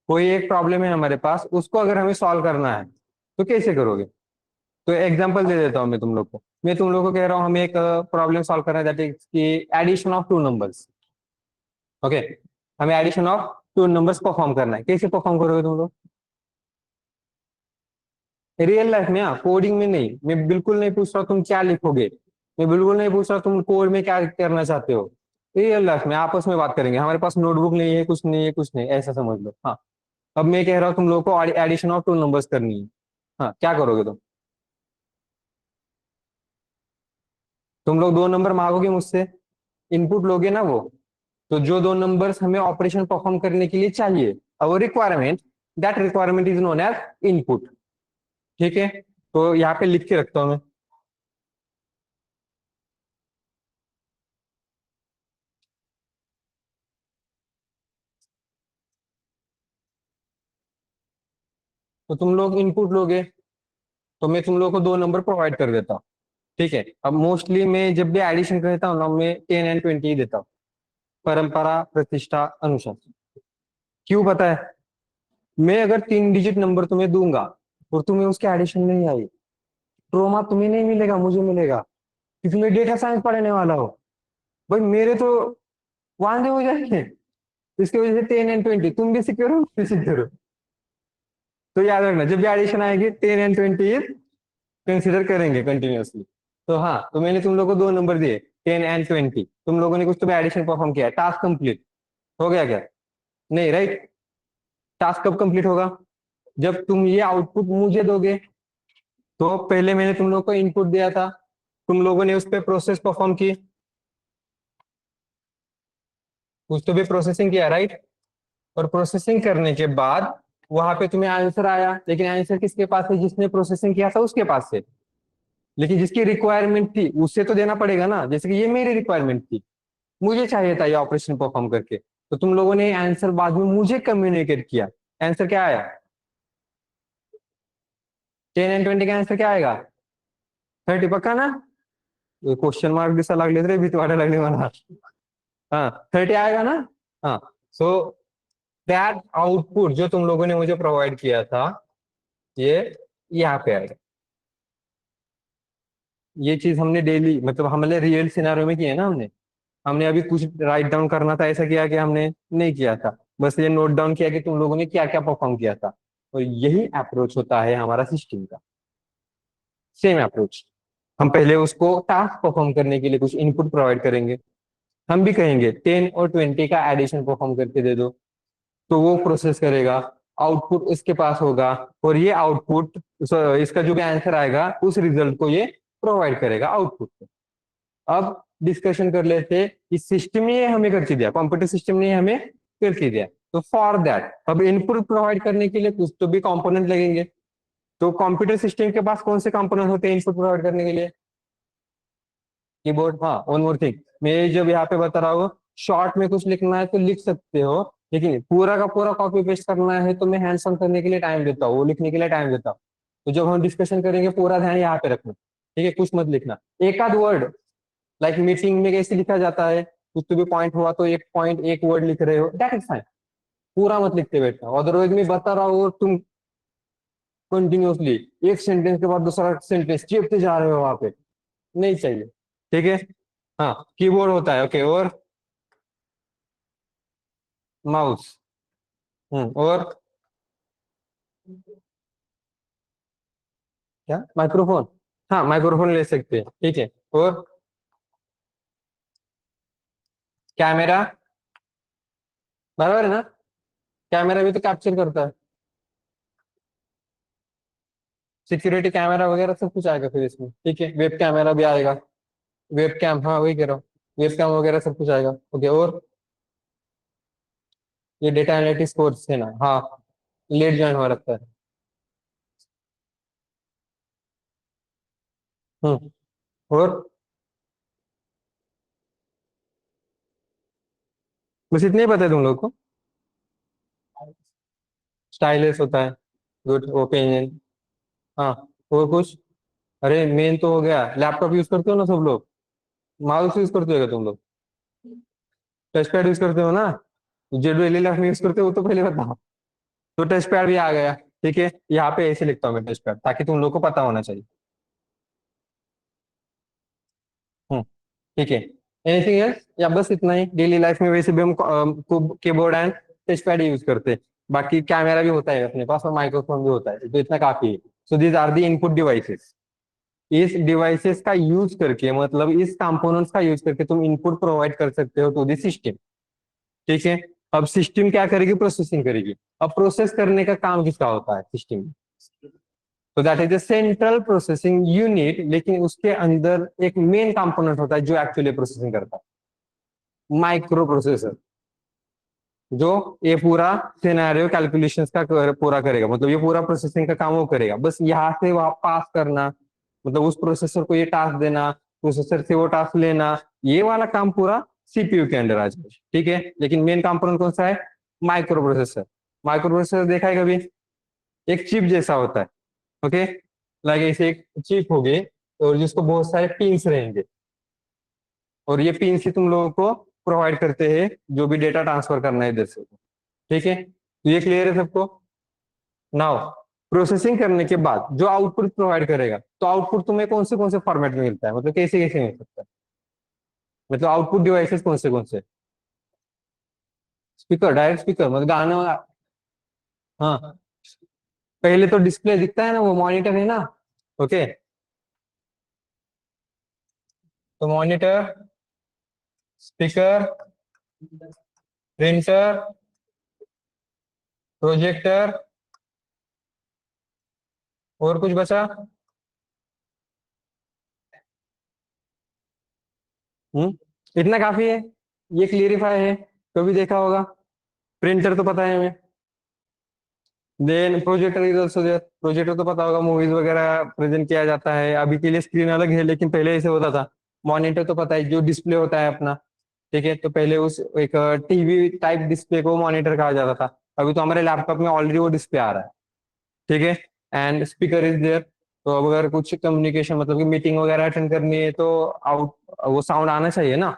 कोई एक प्रॉब्लम है हमारे पास, उसको अगर हमें सॉल्व करना है तो कैसे करोगे। तो एग्जांपल दे देता हूं मैं तुम लोग को, मैं तुम लोग को कह रहा हूं हमें एक प्रॉब्लम सॉल्व करना है, दैट इज की addition of two numbers. Okay, हमें addition of two numbers perform करना है, कैसे परफॉर्म करोगे तुम लोग? रियल लाइफ में, हाँ, कोडिंग में नहीं, मैं बिल्कुल नहीं पूछ रहा तुम क्या लिखोगे, मैं बिल्कुल नहीं पूछ रहा तुम कोड में क्या करना चाहते हो। रियल लाइफ में आपस में बात करेंगे, हमारे पास नोटबुक नहीं है, कुछ नहीं है, कुछ नहीं, ऐसा समझ लो। हाँ, अब मैं कह रहा हूँ तुम लोग को एडिशन ऑफ टू नंबर्स करनी है। हाँ, क्या करोगे तुम लोग दो नंबर मांगोगे मुझसे, इनपुट लोगे ना वो। तो जो दो नंबर्स हमें ऑपरेशन परफॉर्म करने के लिए चाहिए, और requirement, that requirement is known as input. ठीक है, तो यहाँ पे लिख के रखता हूँ मैं। तो तुम लोग इनपुट लोगे, तो मैं तुम लोग को दो नंबर प्रोवाइड कर देता हूँ। ठीक है, अब मोस्टली मैं जब भी एडिशन करता हूँ ना, मैं 10 and 20 ही देता हूँ, परंपरा प्रतिष्ठा अनुसार। क्यों पता है? मैं अगर 3 डिजिट नंबर तुम्हें दूंगा और तुम्हें उसके एडिशन नहीं आई, ट्रोमा तुम्हें नहीं मिलेगा, मुझे मिलेगा, क्योंकि मैं डेटा साइंस पढ़ने वाला हूँ। भाई मेरे तो वांदे हो जाएंगे। इसकी वजह से 10 and 20, तुम भी सिक्योर हो, मैं भी सिक्योर हो। तो याद रखना, जब भी एडिशन आएगी 10 and 20 कंसिडर करेंगे कंटिन्यूअसली। तो हाँ, तो मैंने तुम लोगों को दो नंबर दिए, 10 and 20, तुम लोगों ने कुछ तो भी एडिशन परफॉर्म किया, टास्क कंप्लीट हो गया क्या? नहीं, राइट। टास्क कब कंप्लीट होगा? जब तुम ये आउटपुट मुझे दोगे। तो पहले मैंने तुम लोगों को इनपुट दिया था, तुम लोगों ने उस पर प्रोसेस परफॉर्म की, कुछ तो भी प्रोसेसिंग किया, राइट। और प्रोसेसिंग करने के बाद वहां पे तुम्हें आंसर आया, लेकिन आंसर किसके पास है? जिसने प्रोसेसिंग किया था उसके पास से। लेकिन जिसकी रिक्वायरमेंट थी उससे तो देना पड़ेगा ना, जैसे कि ये मेरी रिक्वायरमेंट थी, मुझे चाहिए था ये ऑपरेशन परफॉर्म करके, तो तुम लोगों ने आंसर बाद में मुझे कम्युनिकेट किया। आंसर क्या आया? 10 and 20 का आंसर क्या आएगा? 30, पक्का ना? क्वेश्चन मार्क दिसा लागले रे, भीती वाटायला लागली मला। हाँ, 30 आएगा ना? हाँ, सो दैट आउटपुट जो तुम लोगों ने मुझे प्रोवाइड किया था, ये यहाँ पे आएगा। ये चीज हमने डेली, मतलब हमने रियल सिनारियो में किया है ना, हमने हमने अभी कुछ राइट डाउन करना था, ऐसा किया कि हमने नहीं किया था, बस ये नोट डाउन किया कि तुम लोगों ने क्या क्या परफॉर्म किया था। और यही अप्रोच होता है हमारा सिस्टम का, सेम अप्रोच। हम पहले उसको टास्क परफॉर्म करने के लिए कुछ इनपुट प्रोवाइड करेंगे, हम भी कहेंगे 10 और 20 का एडिशन परफॉर्म करके दे दो, तो वो प्रोसेस करेगा, आउटपुट उसके पास होगा, और ये आउटपुट, इसका जो भी आंसर आएगा उस रिजल्ट को ये प्रोवाइड करेगा आउटपुट को। अब डिस्कशन कर लेते हैं कि सिस्टम ने हमें करके दिया, कंप्यूटर सिस्टम ने हमें करके दिया, तो फॉर दैट अब इनपुट प्रोवाइड करने के लिए कुछ तो भी कंपोनेंट लगेंगे। तो कंप्यूटर सिस्टम के पास कौन से कंपोनेंट होते हैं इनपुट प्रोवाइड करने के लिए? कीबोर्ड। हाँ, वन मोर थिंग, मैं जब यहाँ पे बता रहा हूँ शॉर्ट में कुछ लिखना है तो लिख सकते हो, लेकिन पूरा का पूरा कॉपी पेस्ट करना है तो मैं हैंड्स ऑन करने के लिए टाइम देता हूँ, वो लिखने के लिए टाइम देता हूँ। तो जब हम डिस्कशन करेंगे पूरा ध्यान यहाँ पे रखना, ठीक है? कुछ मत लिखना, एक आध वर्ड, लाइक मीटिंग में कैसे लिखा जाता है, कुछ तो भी पॉइंट हुआ तो एक पॉइंट एक वर्ड लिख रहे हो, दैट इज फाइन। पूरा मत लिखते बैठना, अदरवाइज मैं बता रहा हूँ तुम कंटिन्यूअसली एक सेंटेंस के बाद दूसरा सेंटेंस चिपते जा रहे हो वहां पे, नहीं चाहिए, ठीक है? हाँ, कीबोर्ड होता है, ओके। और माउस। और क्या? माइक्रोफोन। हाँ, माइक्रोफोन ले सकते हैं, ठीक है। और कैमरा, बराबर है ना? कैमरा भी तो कैप्चर करता है, सिक्योरिटी कैमरा वगैरह सब कुछ आएगा फिर इसमें, ठीक है? वेब कैमरा भी आएगा, वेब कैम, हाँ वही कह रहा हूँ, वेब कैम वगैरह सब कुछ आएगा, ओके। और ये डेटा एनालिटिक्स कोर्स है ना? हाँ, लेट ज्वाइन हो रखता है। हम्म। और बस इतने ही पता है तुम लोग को? स्टाइलिश होता है, गुड ओपिनियन। हाँ, और कुछ? अरे मेन तो हो गया, लैपटॉप यूज करते हो ना सब लोग? माउस यूज करते हो क्या तुम लोग? टच पैड यूज करते हो ना? जो डेली लाइफ में यूज करते हो वो तो पहले बताओ। तो टच पैड भी आ गया, ठीक है? यहाँ पे ऐसे लिखता हूँ मैं टच पैड, ताकि तुम लोग को पता होना चाहिए। हम्म, ठीक है। एनीथिंग एल्स, या बस इतना ही? डेली लाइफ में वैसे भी हम keyboard and touch pad use करते हैं, बाकी कैमरा भी होता है अपने पास और माइक्रोफोन भी होता है, तो इतना काफी है। So these are the input devices. इस डिवाइसेस का यूज करके, मतलब इस कंपोनेंट्स का यूज करके तुम इनपुट प्रोवाइड कर सकते हो टू द सिस्टम, ठीक है? अब सिस्टम क्या करेगी? प्रोसेसिंग करेगी। अब प्रोसेस करने का काम किसका होता है सिस्टम में? तो that is the central processing unit, लेकिन उसके अंदर एक मेन कंपोनेंट होता है जो एक्चुअली प्रोसेसिंग करता है, माइक्रो प्रोसेसर, जो ये पूरा सिनेरियो कैलकुलेशंस का पूरा करेगा, मतलब ये पूरा प्रोसेसिंग का काम वो करेगा, बस यहाँ से वहां पास करना, मतलब उस प्रोसेसर को ये टास्क देना, प्रोसेसर से वो टास्क लेना, ये वाला काम पूरा सीपीयू के अंदर आ जाए, ठीक है? लेकिन मेन कंपोनेंट कौन सा है? Micro processor. माइक्रो प्रोसेसर देखा है कभी? एक चिप जैसा होता है, ओके? लाइक ऐसे एक चिप होगी और जिसको बहुत सारे पिंस रहेंगे, और ये पिंस ही तुम लोगों को प्रोवाइड करते हैं जो भी डेटा ट्रांसफर करना है इधर से, ठीक है? तो ये क्लियर है सबको? नाउ प्रोसेसिंग करने के बाद जो आउटपुट प्रोवाइड करेगा, तो आउटपुट तुम्हें कौन से फॉर्मेट में मिलता है, मतलब कैसे कैसे मिल सकता है? मतलब आउटपुट डिवाइसेस कौन से? स्पीकर, डायरेक्ट स्पीकर, मतलब गाना हाँ, पहले तो डिस्प्ले दिखता है ना, वो मॉनिटर है ना, ओके? तो मॉनिटर, स्पीकर, प्रिंटर, प्रोजेक्टर, और कुछ बचा? इतना काफी है, ये क्लियरिफाई है, कभी देखा होगा? प्रिंटर तो पता है हमें। Then projector is also there, projector तो पता होगा, मूवीज वगैरह प्रेजेंट किया जाता है, अभी के लिए स्क्रीन अलग है लेकिन पहले ऐसे होता था। मॉनिटर तो पता है, जो डिस्प्ले होता है अपना, ठीक है? तो पहले उस एक टीवी टाइप डिस्प्ले को मॉनिटर कहा जाता था, अभी तो हमारे लैपटॉप में ऑलरेडी वो डिस्प्ले आ रहा है, ठीक है? एंड स्पीकर इज देयर, तो अब अगर कुछ कम्युनिकेशन, मतलब कि मीटिंग वगैरह अटेंड करनी है तो आउट वो साउंड आना चाहिए ना,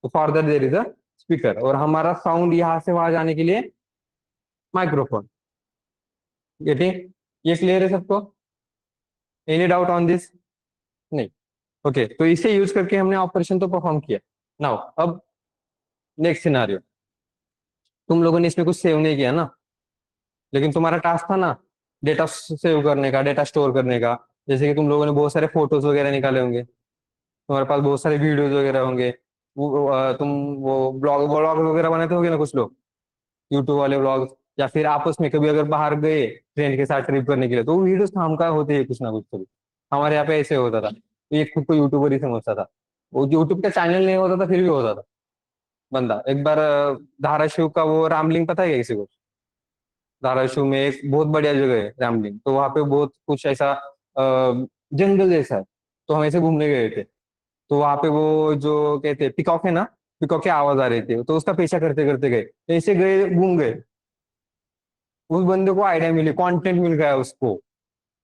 तो for that there is a speaker, और हमारा साउंड यहाँ से वहां जाने के लिए माइक्रोफोन। गेटिंग? ये क्लियर है सबको? Any doubt on this? नहीं? ओके, तो इसे यूज करके हमने ऑपरेशन तो परफॉर्म किया। नाउ अब नेक्स्ट सिनारियो, तुम लोगों ने इसमें कुछ सेव नहीं किया ना, लेकिन तुम्हारा टास्क था ना डेटा सेव करने का, डेटा स्टोर करने का। जैसे कि तुम लोगों ने बहुत सारे फोटोज वगैरह निकाले होंगे, तुम्हारे पास बहुत सारे वीडियोज वगैरह होंगे, तुम वो ब्लॉग ब्लॉग वगैरह बनाते होगे ना कुछ लोग, यूट्यूब वाले ब्लॉग, या फिर आपस में कभी अगर बाहर गए फ्रेंड के साथ ट्रिप करने के लिए, तो वो वीडियोस काम का होते हैं कुछ ना कुछ कभी। हमारे यहाँ पे ऐसे होता था, तो ये खुद को यूट्यूबर ही समझता था, वो यूट्यूब का चैनल नहीं होता था फिर भी होता था, बंदा एक बार धाराशिव का वो रामलिंग पता है क्या किसी को? धाराशिव में एक बहुत बढ़िया जगह है रामलिंग, तो वहां पे बहुत कुछ ऐसा जंगल जैसा है। तो हम ऐसे घूमने गए थे। तो वहां पे वो जो कहते हैं पिकॉक है ना, पिकॉक की आवाज आ रही थी, तो उसका पीछा करते करते गए, ऐसे गए घूम गए। उस बंदे को आइडिया मिली, कंटेंट मिल गया उसको।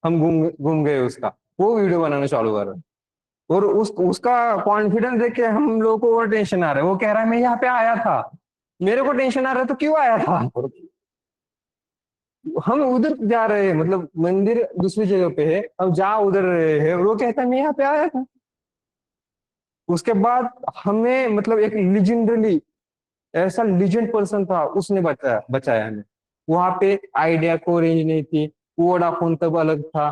हम घूम घूम गए उसका, वो वीडियो बनाना चालू कर रहा। और उसका कॉन्फिडेंस देख के हम लोगों को और टेंशन आ रहा है। वो कह रहा है मैं यहाँ पे आया था, मेरे को टेंशन आ रहा है तो क्यों आया था। हम उधर जा रहे हैं, मतलब मंदिर दूसरी जगह पे है, अब जा उधर रहे हैं, वो कहता है मैं यहाँ पे आया था। उसके बाद हमें मतलब एक लिजेंडरी, ऐसा लिजेंड पर्सन था, उसने बचाया बचाया हमें। वहां पे आइडिया को रेंज नहीं थी, वोडाफोन तब अलग था,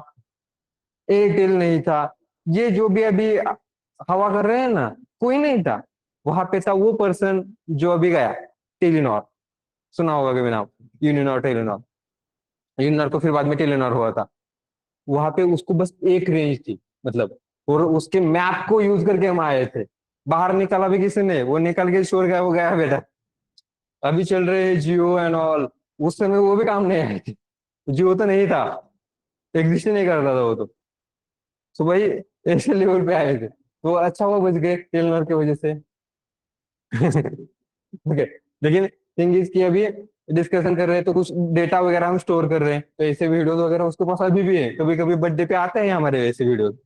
एयरटेल नहीं था, ये जो भी अभी हवा कर रहे हैं ना, कोई नहीं था। वहां पे था वो पर्सन जो अभी गया, टेलीनॉर। सुना होगा कभी नाम, यूनिनॉर टेलीनॉर। यूनिनॉर को फिर बाद में टेलीनॉर हुआ था। वहां पे उसको बस एक रेंज थी, मतलब, और उसके मैप को यूज करके हम आए थे। बाहर निकाला भी किसी ने, वो निकल के छोड़ गया, वो गया बेटा। अभी चल रहे हैं जियो एंड ऑल, उस समय वो भी काम नहीं आए थे। जियो तो नहीं था, एग्जिस्ट नहीं करता था वो तो भाई ऐसे लेवल पे आए थे। तो अच्छा हुआ बच गए टेलीनॉर की वजह से। ओके। लेकिन थिंग इज कि अभी डिस्कशन कर रहे हैं तो कुछ डेटा वगैरह हम स्टोर कर रहे हैं, तो ऐसे वीडियोस वगैरह उसके पास अभी भी है। कभी कभी बर्थडे पे आते हैं हमारे ऐसे वीडियोस,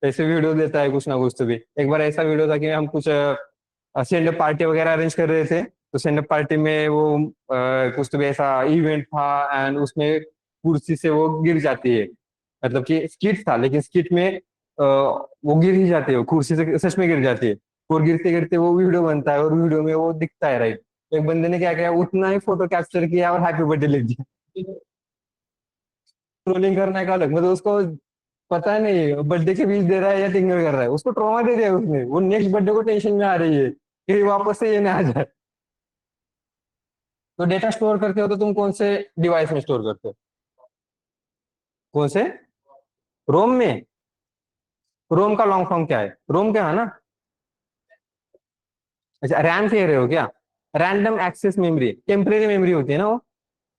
ऐसे वीडियो देता है कुछ ना कुछ। तो भी एक बार ऐसा वीडियो था कि हम कुछ सेंड अप पार्टी वगैरह अरेंज कर रहे थे। तो सेंड अप पार्टी में वो कुछ तो भी ऐसा इवेंट था, एंड उसमें कुर्सी से वो गिर जाती है। मतलब कि स्किट था, लेकिन स्किट में वो गिर ही जाती है, वो कुर्सी से सच में गिर जाती है। और गिरते गिरते वो वीडियो बनता है, और वीडियो में वो दिखता है, राइट। एक बंदे ने क्या किया, उतना ही फोटो कैप्चर किया और हैप्पी बर्थडे लिख दिया। ट्रोलिंग करने का अलग, मतलब उसको पता नहीं बर्थडे के बीच दे रहा है या टिंगर कर रहा है, उसको ट्रॉमा दे दिया उसने। वो नेक्स्ट बर्थडे को टेंशन में आ रही है कि वापस से ये ना आ जाए। तो डेटा स्टोर करते हो तो तुम कौन से डिवाइस में स्टोर करते हो? कौन से? रोम में? रोम का लॉन्ग फॉर्म क्या है? रोम क्या है ना? अच्छा, रैम कह रहे हो क्या? Random access memory, temporary memory होती है ना वो।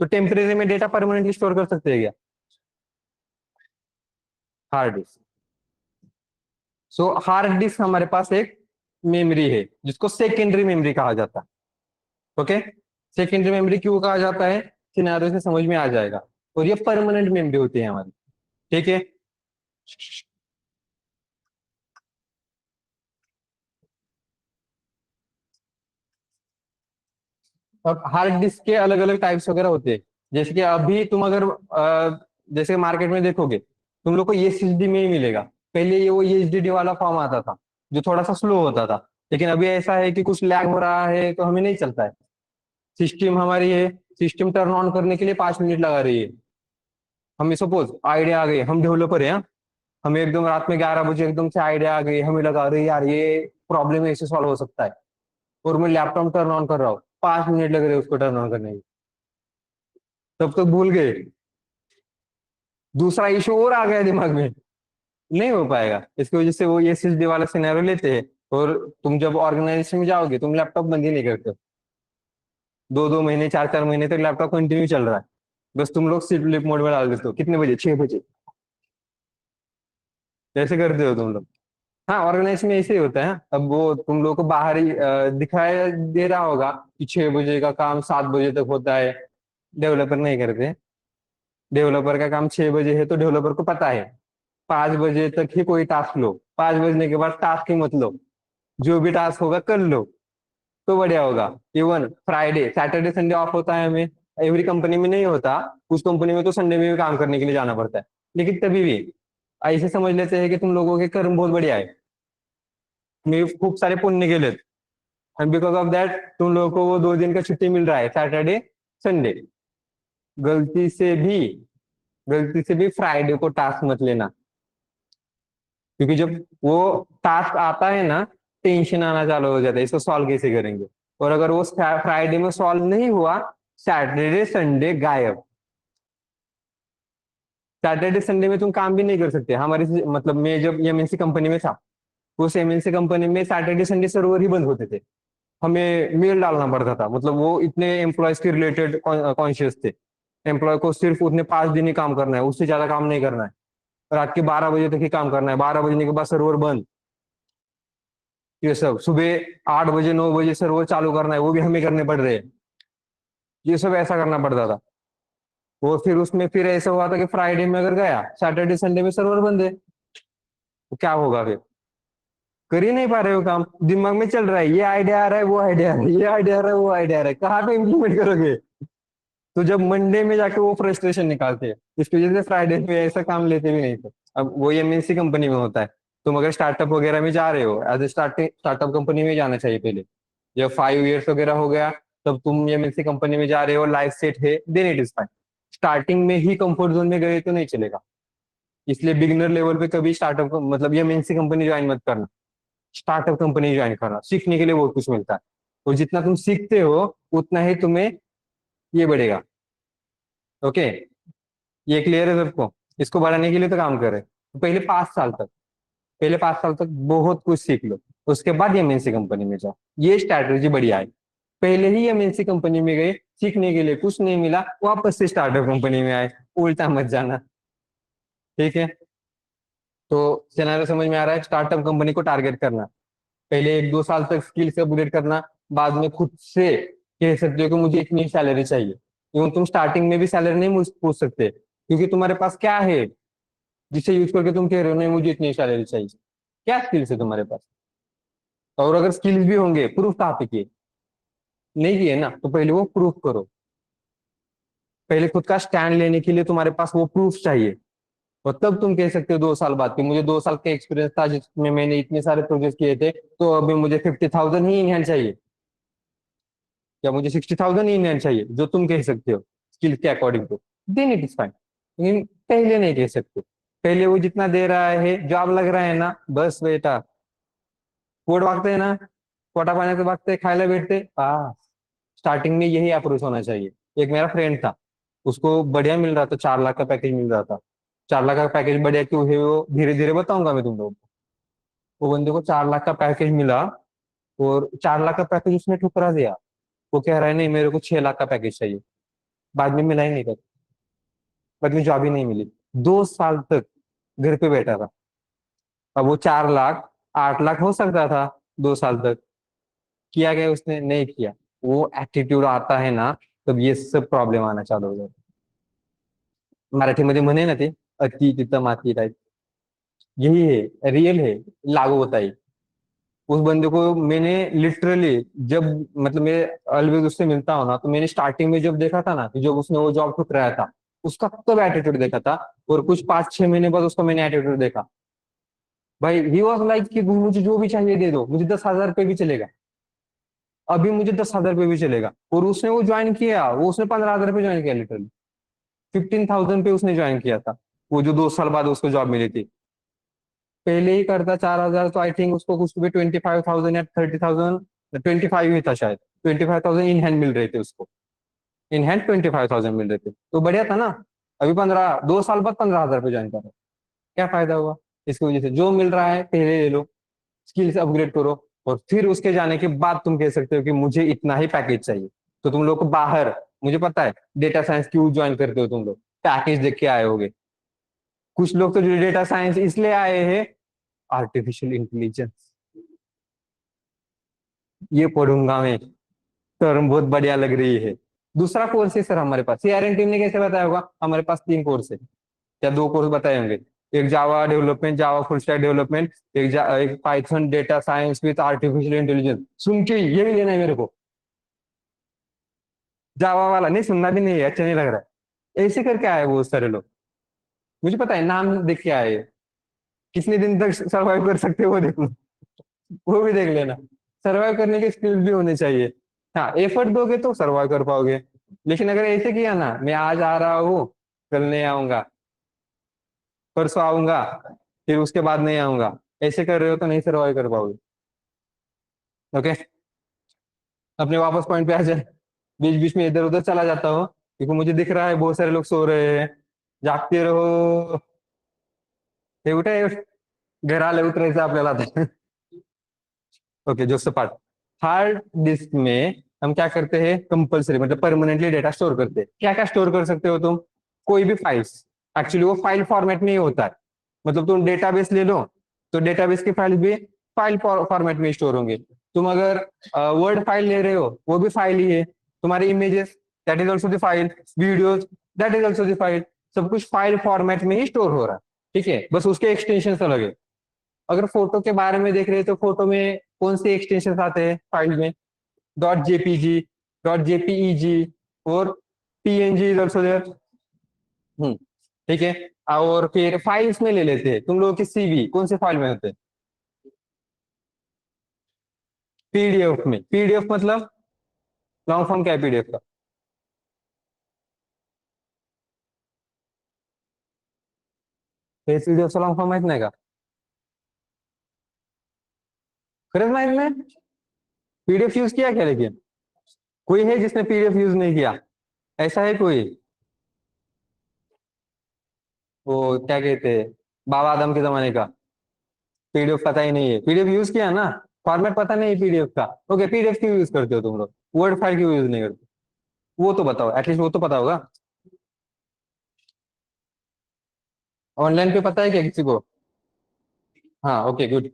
तो टेम्परेरी में डेटा परमानेंटली स्टोर कर सकते हैं क्या? Hard disk. So hard disk हमारे पास एक मेमोरी है जिसको सेकेंडरी मेमोरी कहा जाता है। ओके। सेकेंडरी मेमोरी क्यों कहा जाता है, सिनेरियो से समझ में आ जाएगा। और ये परमानेंट मेमोरी होती है हमारी। ठीक है। और हार्ड डिस्क के अलग अलग टाइप्स वगैरह होते हैं। जैसे कि अभी तुम अगर जैसे मार्केट में देखोगे, तुम लोग को एसएसडी में ही मिलेगा। पहले ये वो एसडीडी वाला फॉर्म आता था, जो थोड़ा सा स्लो होता था। लेकिन अभी ऐसा है कि कुछ लैग हो रहा है तो हमें नहीं चलता है। सिस्टम हमारी है, सिस्टम टर्न ऑन करने के लिए 5 मिनट लगा रही है। हमें सपोज आइडिया आ गई, हम डेवलपर हैं, हमें एकदम रात में 11 बजे एकदम से आइडिया आ गई, हमें लगा अरे यार ये प्रॉब्लम ऐसे सॉल्व हो सकता है। और मैं लैपटॉप टर्न ऑन कर रहा हूँ, 5 मिनट लग रहे हैं उसको टर्न ऑन करने में। तब तक भूल गए, दूसरा इशू और आ गया दिमाग में, नहीं हो पाएगा। इसकी वजह से वो ये एसएसडी वाला सिनेरियो लेते हैं। और तुम जब ऑर्गेनाइजेशन में जाओगे, तुम लैपटॉप बंद ही नहीं करते हो। 2-2 महीने 4-4 महीने तक लैपटॉप कंटिन्यू चल रहा है। बस तुम लोग स्लीप मोड में डाल देते हो, कितने बजे, 6 बजे। कैसे करते हो तुम लोग? हाँ, ऑर्गेनाइजेशन में ऐसे ही होता है। अब वो तुम लोग को बाहर ही दिखाया दे रहा होगा कि 6 बजे का काम 7 बजे तक होता है। डेवलपर नहीं करते। डेवलपर का काम 6 बजे है, तो डेवलपर को पता है 5 बजे तक ही कोई टास्क लो, 5 बजने के बाद टास्क ही मत लो। जो भी टास्क होगा कर लो, तो बढ़िया होगा। Even Friday Saturday Sunday off होता है हमें। एवरी कंपनी में नहीं होता। कुछ कंपनी में तो संडे में भी काम करने के लिए जाना पड़ता है। लेकिन तभी भी ऐसे समझ लेते हैं कि तुम लोगों के कर्म बहुत बढ़िया है, तुम्हें खूब सारे पुण्य के लिए। एंड बिकॉज ऑफ दैट तुम लोगों को वो 2 दिन का छुट्टी मिल रहा है, सैटरडे संडे। गलती से भी, गलती से भी फ्राइडे को टास्क मत लेना। क्योंकि जब वो टास्क आता है ना, टेंशन आना चालू हो जाता है, इसको सॉल्व कैसे करेंगे। और अगर वो फ्राइडे में सॉल्व नहीं हुआ, सैटरडे संडे गायब। सैटरडे संडे में तुम काम भी नहीं कर सकते। हमारे मतलब मैं जब एमएनसी कंपनी में था, उस एमएनसी कंपनी में सैटरडे संडे सर्वर ही बंद होते थे। हमें मेल डालना पड़ता था, मतलब वो इतने एम्प्लॉयज के रिलेटेड कॉन्शियस थे। एम्प्लॉय को सिर्फ उतने 5 दिन ही काम करना है, उससे ज्यादा काम नहीं करना है। रात के 12 बजे तक ही काम करना है, 12 बजने के बाद सर्वर बंद। ये सब सुबह 8 बजे 9 बजे सर्वर चालू करना है, वो भी हमें करने पड़ रहे हैं। ये सब ऐसा करना पड़ता था। वो फिर उसमें फिर ऐसा हुआ था कि फ्राइडे में अगर गया, सैटरडे संडे में सर्वर बंद है, तो क्या होगा फिर? कर ही नहीं पा रहे हो काम, दिमाग में चल रहा है, ये आइडिया आ रहा है, वो आइडिया आ रहा है, ये आइडिया आ रहा है, वो आइडिया आ रहा है, कहाँ पे इम्प्लीमेंट करोगे? तो जब मंडे में जाके वो फ्रस्ट्रेशन निकालते हैं, इसकी वजह से फ्राइडे में ऐसा काम लेते भी नहीं थे। अब वो एमएनसी कंपनी में होता है। तुम अगर स्टार्टअप वगैरह में जा रहे हो, एज ए स्टार्टअप कंपनी में जाना चाहिए पहले। जब 5 इयर्स वगैरह हो गया, तब तुम एमएनसी कंपनी में जा रहे हो, लाइफ सेट है, then it is fine. Starting में ही कंफर्ट जोन में गए तो नहीं चलेगा। इसलिए बिगिनर लेवल पे कभी स्टार्टअप मतलब एमएनसी कंपनी ज्वाइन मत करना। स्टार्टअप कंपनी ज्वाइन करना, सीखने के लिए बहुत कुछ मिलता है। और जितना तुम सीखते हो, उतना ही तुम्हें ये बढ़ेगा। ओके, ये क्लियर है सबको? इसको बढ़ाने के लिए तो काम करें, तो पहले 5 साल तक बहुत कुछ सीख लो। उसके बाद एमएनसी कंपनी में जाओ। ये स्ट्रैटेजी बढ़िया है। पहले ही एमएनसी कंपनी में गए, सीखने के लिए कुछ नहीं मिला, वापस से स्टार्टअप कंपनी में आए, उल्टा मत जाना। ठीक है? तो सिनेरियो समझ में आ रहा है? स्टार्टअप कंपनी को टारगेट करना, पहले 1-2 साल तक स्किल से अपग्रेड करना, बाद में खुद से कह सकते हो कि मुझे इतनी सैलरी चाहिए। क्यों? तुम स्टार्टिंग में भी सैलरी नहीं पूछ सकते, क्योंकि तुम्हारे पास क्या है जिसे यूज करके तुम कह रहे हो नहीं मुझे इतनी सैलरी चाहिए? क्या स्किल्स है तुम्हारे पास? और अगर स्किल्स भी होंगे, प्रूफ कहाँ पे किए? नहीं किए ना, तो पहले वो प्रूफ करो। पहले खुद का स्टैंड लेने के लिए तुम्हारे पास वो प्रूफ चाहिए, और तब तुम कह सकते हो 2 साल बाद कि मुझे 2 साल का एक्सपीरियंस था जिसमें मैंने इतने सारे प्रोजेक्ट किए थे, तो अभी मुझे 50,000 ही इन हैंड चाहिए, या मुझे 60,000 ही इन हैंड चाहिए, जो तुम कह सकते हो स्किल के according to, then it is fine. लेकिन पहले नहीं कह सकते। पहले वो जितना दे रहा है, जॉब लग रहा है ना, बस बेटा, कोड भागते हैं ना, कोटा पाने से भागते, खाए बैठते, हाँ। स्टार्टिंग में यही अप्रोच होना चाहिए। एक मेरा फ्रेंड था, उसको बढ़िया मिल रहा था, 4 लाख का पैकेज मिल रहा था। 4 लाख का पैकेज बढ़िया क्यों है, वो धीरे धीरे बताऊंगा मैं तुम लोग को। वो बंदे को 4 लाख का पैकेज मिला, और 4 लाख का पैकेज उसने ठुकरा दिया। वो कह रहा है नहीं, मेरे को 6 लाख का पैकेज चाहिए। बाद में मिला ही नहीं कर, बाद में जॉब ही नहीं मिली। 2 साल तक घर पे बैठा था। अब वो 4 लाख 8 लाख हो सकता था 2 साल तक। किया गया उसने? नहीं किया। वो एटीट्यूड आता है ना, तब ये सब प्रॉब्लम आना चालू हो जाता। मराठीमध्ये म्हणे ना ते, अति तिथं माती टाइप। यही है, रियल है, लागू होता है। उस बंदे को मैंने लिटरली, जब मतलब मैं ऑलवेज उससे मिलता हूँ ना, तो मैंने स्टार्टिंग में जब देखा था ना कि जब उसने वो जॉब ठुकराया था, उसका तब एटीट्यूड देखा था। और कुछ 5-6 महीने बाद उसका मैंने एटीट्यूड देखा। भाई ही वॉज लाइक कि मुझे जो भी चाहिए दे दो, मुझे 10,000 रुपये भी चलेगा, अभी मुझे 10,000 रुपये भी चलेगा। और उसने वो ज्वाइन किया, वो उसने 15,000 रुपये ज्वाइन किया लिटरली। 15,000 पे उसने ज्वाइन किया था, वो जो 2 साल बाद उसको जॉब मिली थी। पहले ही करता 4,000, तो आई थिंक उसको कुछ भी 25,000 या 30,000, 25 ही था शायद। 25,000 इन हैंड मिल रहे थे उसको। इन हैंड 25,000 मिल रहे थे, तो बढ़िया था ना। अभी 2 साल बाद 15,000 पे ज्वाइन कर रहा है। क्या फायदा हुआ? इसकी वजह से जो मिल रहा है पहले ले लो, स्किल्स अपग्रेड करो, और फिर उसके जाने के बाद तुम कह सकते हो कि मुझे इतना ही पैकेज चाहिए। तो तुम लोग को बाहर, मुझे पता है, डेटा साइंस क्यों ज्वाइन करते हो तुम लोग, पैकेज देख के आए होगे। कुछ लोग तो डेटा साइंस इसलिए आए हैं, आर्टिफिशियल इंटेलिजेंस ये पढ़ूंगा मैं, टर्म बहुत बढ़िया लग रही है। दूसरा कोर्स है सर हमारे पास, सीआरएन टीम ने कैसे बताया होगा, हमारे पास 3 कोर्स है, या 2 कोर्स बताए होंगे। एक Java development, Java full stack development, एक Python data science with artificial intelligence. सुन के यही लेना है मेरे को। जावा वाला नहीं सुनना भी नहीं है, अच्छा नहीं लग रहा है, ऐसे करके आए बहुत सारे लोग। मुझे पता है, नाम देख के आए। कितने दिन तक सर्वाइव कर सकते हो वो देख लो, वो भी देख लेना। सर्वाइव करने के स्किल्स भी होने चाहिए। हाँ, एफर्ट दोगे तो सर्वाइव कर पाओगे। लेकिन अगर ऐसे किया ना, मैं आज आ रहा हूँ, कल नहीं आऊंगा, परसों आऊंगा, फिर उसके बाद नहीं आऊंगा, ऐसे कर रहे हो तो नहीं सर्वाइव कर पाओगे। ओके, अपने वापस पॉइंट पे आ जाए। बीच बीच में इधर उधर चला जाता हूँ, क्योंकि मुझे दिख रहा है बहुत सारे लोग सो रहे हैं। जागते रहो, हे उठे, घर आले उतरायचं आपल्याला आता. ओके, जो सपाट. हार्ड डिस्क में हम क्या करते हैं, कंपल्सरी मतलब परमानेंटली डेटा स्टोर करते हैं। क्या क्या स्टोर कर सकते हो तुम, कोई भी फाइल्स। एक्चुअली वो फाइल फॉर्मेट में ही होता है। मतलब तुम डेटाबेस ले लो तो डेटाबेस की फाइल भी फाइल फॉर्मेट में स्टोर होंगे। तुम अगर वर्ड फाइल ले रहे हो वो भी फाइल ही है। तुम्हारी images, that is also the file. Videos, that is also the file. सब कुछ फाइल फॉर्मेट में ही स्टोर हो रहा है। ठीक है, बस उसके एक्सटेंशन अलग है। अगर फोटो के बारे में देख रहे हैं तो फोटो में कौन से एक्सटेंशन आते हैं फाइल में, डॉट जेपीजी, डॉट जेपीईजी और पीएनजी इज ऑल्सो देयर। ठीक है। और फिर फाइल्स में ले लेते हैं तुम लोगों की सीवी कौन से फाइल में होते हैं, पीडीएफ में। पीडीएफ मतलब लॉन्ग फॉर्म क्या है पीडीएफ का? पीडीएफ का लॉन्ग फॉर्म माहित नाही का? खरंच माहित नाही? पीडीएफ यूज किया क्या लेकिन? कोई है जिसने पीडीएफ यूज नहीं किया? ऐसा है कोई? वो क्या कहते हैं, बाबा आदम के जमाने का। पीडीएफ पता ही नहीं है, पीडीएफ यूज किया ना, फॉर्मेट पता नहीं है पीडीएफ का। ओके, पीडीएफ क्यों यूज करते हो तुम लोग, वर्ड फाइल क्यों यूज नहीं करते? वो तो बताओ, एटलीस्ट वो तो पता होगा। ऑनलाइन पे पता है क्या किसी को? हाँ ओके गुड,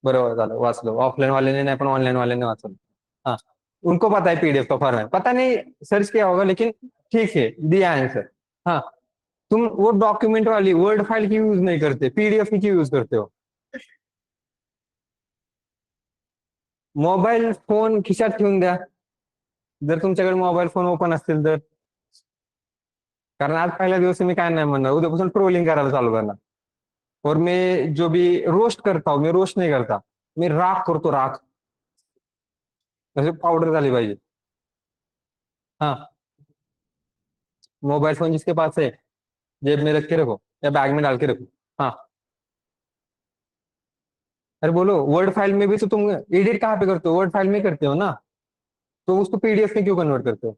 बरोबर झालं, वाचलो। ऑफलाईन वाल्याने नाही पण ऑनलाईन वाल्याने वाचलं। हाँ, उनको पता है पीडीएफ का फॉर्मेट, पता नहीं सर्च किया होगा लेकिन ठीक है, दिया आंसर। हाँ, तुम वो डॉक्यूमेंट वाली वर्ड फाइल की यूज नहीं करते, पीडीएफ की यूज करते हो। मोबाईल फोन खिशात ठेवून द्या, जर तुमच्याकडे मोबाईल फोन ओपन असतील तर। कारण आज पहिला दिवस मी काय नाही म्हणणार, उद्यापासून ट्रोलिंग करायला चालू करणार। और मैं जो भी रोस्ट करता हूँ, मैं रोस्ट नहीं करता, मैं राख करतो, राख। जैसे पाउडर झाली पाहिजे। हाँ, मोबाइल फोन जिसके पास है जेब में रख के रखो या बैग में डाल के रखो। हाँ, अरे बोलो, वर्ड फाइल में भी तो तुम एडिट कहाँ पे करते हो, वर्ड फाइल में करते हो ना, तो उसको पीडीएफ में क्यों कन्वर्ट करते हो?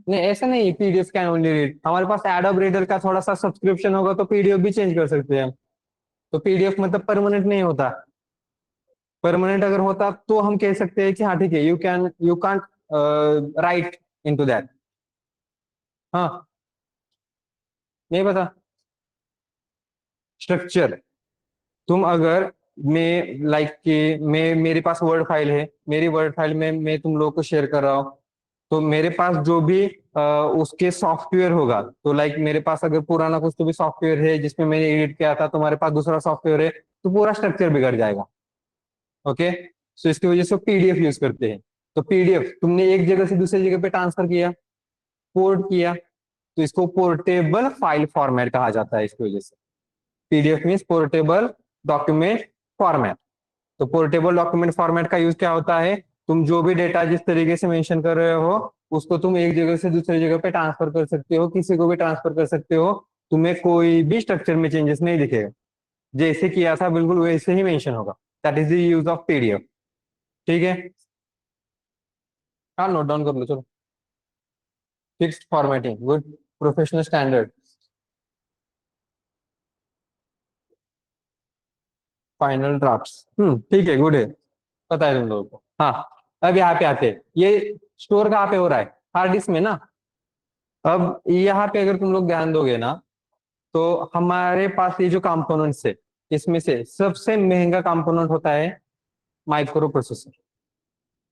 नहीं ऐसा नहीं, पीडीएफ कैन ओनली रीड, हमारे पास एडोब रीडर का थोड़ा सा सब्सक्रिप्शन होगा तो पीडीएफ भी चेंज कर सकते हैं हम। तो पीडीएफ मतलब परमानेंट नहीं होता। परमानेंट अगर होता तो हम कह सकते हैं कि हाँ ठीक है, you can't right into that. हाँ, नहीं पता स्ट्रक्चर। तुम अगर, मैं लाइक कि मैं मेरे पास वर्ड फाइल है, मेरी वर्ड फाइल में मैं तुम लोगों को शेयर कर रहा हूँ, तो मेरे पास जो भी उसके सॉफ्टवेयर होगा, तो लाइक मेरे पास अगर पुराना कुछ तो भी सॉफ्टवेयर है जिसमें मैंने एडिट किया था, तुम्हारे पास दूसरा सॉफ्टवेयर है, तो पूरा स्ट्रक्चर बिगड़ जाएगा। ओके, सो इसकी वजह से पीडीएफ यूज करते हैं। तो पीडीएफ तुमने एक जगह से दूसरी जगह पे ट्रांसफर किया, पोर्ट किया, तो इसको पोर्टेबल फाइल फॉर्मेट कहा जाता है इसकी वजह से। PDF means portable document format. तो पोर्टेबल डॉक्यूमेंट फॉर्मेट का यूज क्या होता है, तुम जो भी डेटा जिस तरीके से मेंशन कर रहे हो उसको तुम एक जगह से दूसरी जगह पे ट्रांसफर कर सकते हो, किसी को भी ट्रांसफर कर सकते हो। तुम्हें कोई भी स्ट्रक्चर में चेंजेस नहीं दिखेगा, जैसे किया था बिल्कुल वैसे ही मेंशन होगा। That is the use of PDF. ठीक है, हाँ नोट डाउन कर लो चलो। Fixed formatting, good, professional standard, final draft, ठीक है, गुड है, पता है तुम लोगों को। हाँ, अब यहाँ पे आते हैं, ये स्टोर कहाँ पे हो रहा है, हार्ड डिस्क में ना। अब यहाँ पे अगर तुम लोग ध्यान दोगे ना, तो हमारे पास ये जो कंपोनेंट्स है, इसमें से सबसे महंगा कंपोनेंट होता है माइक्रो प्रोसेसर।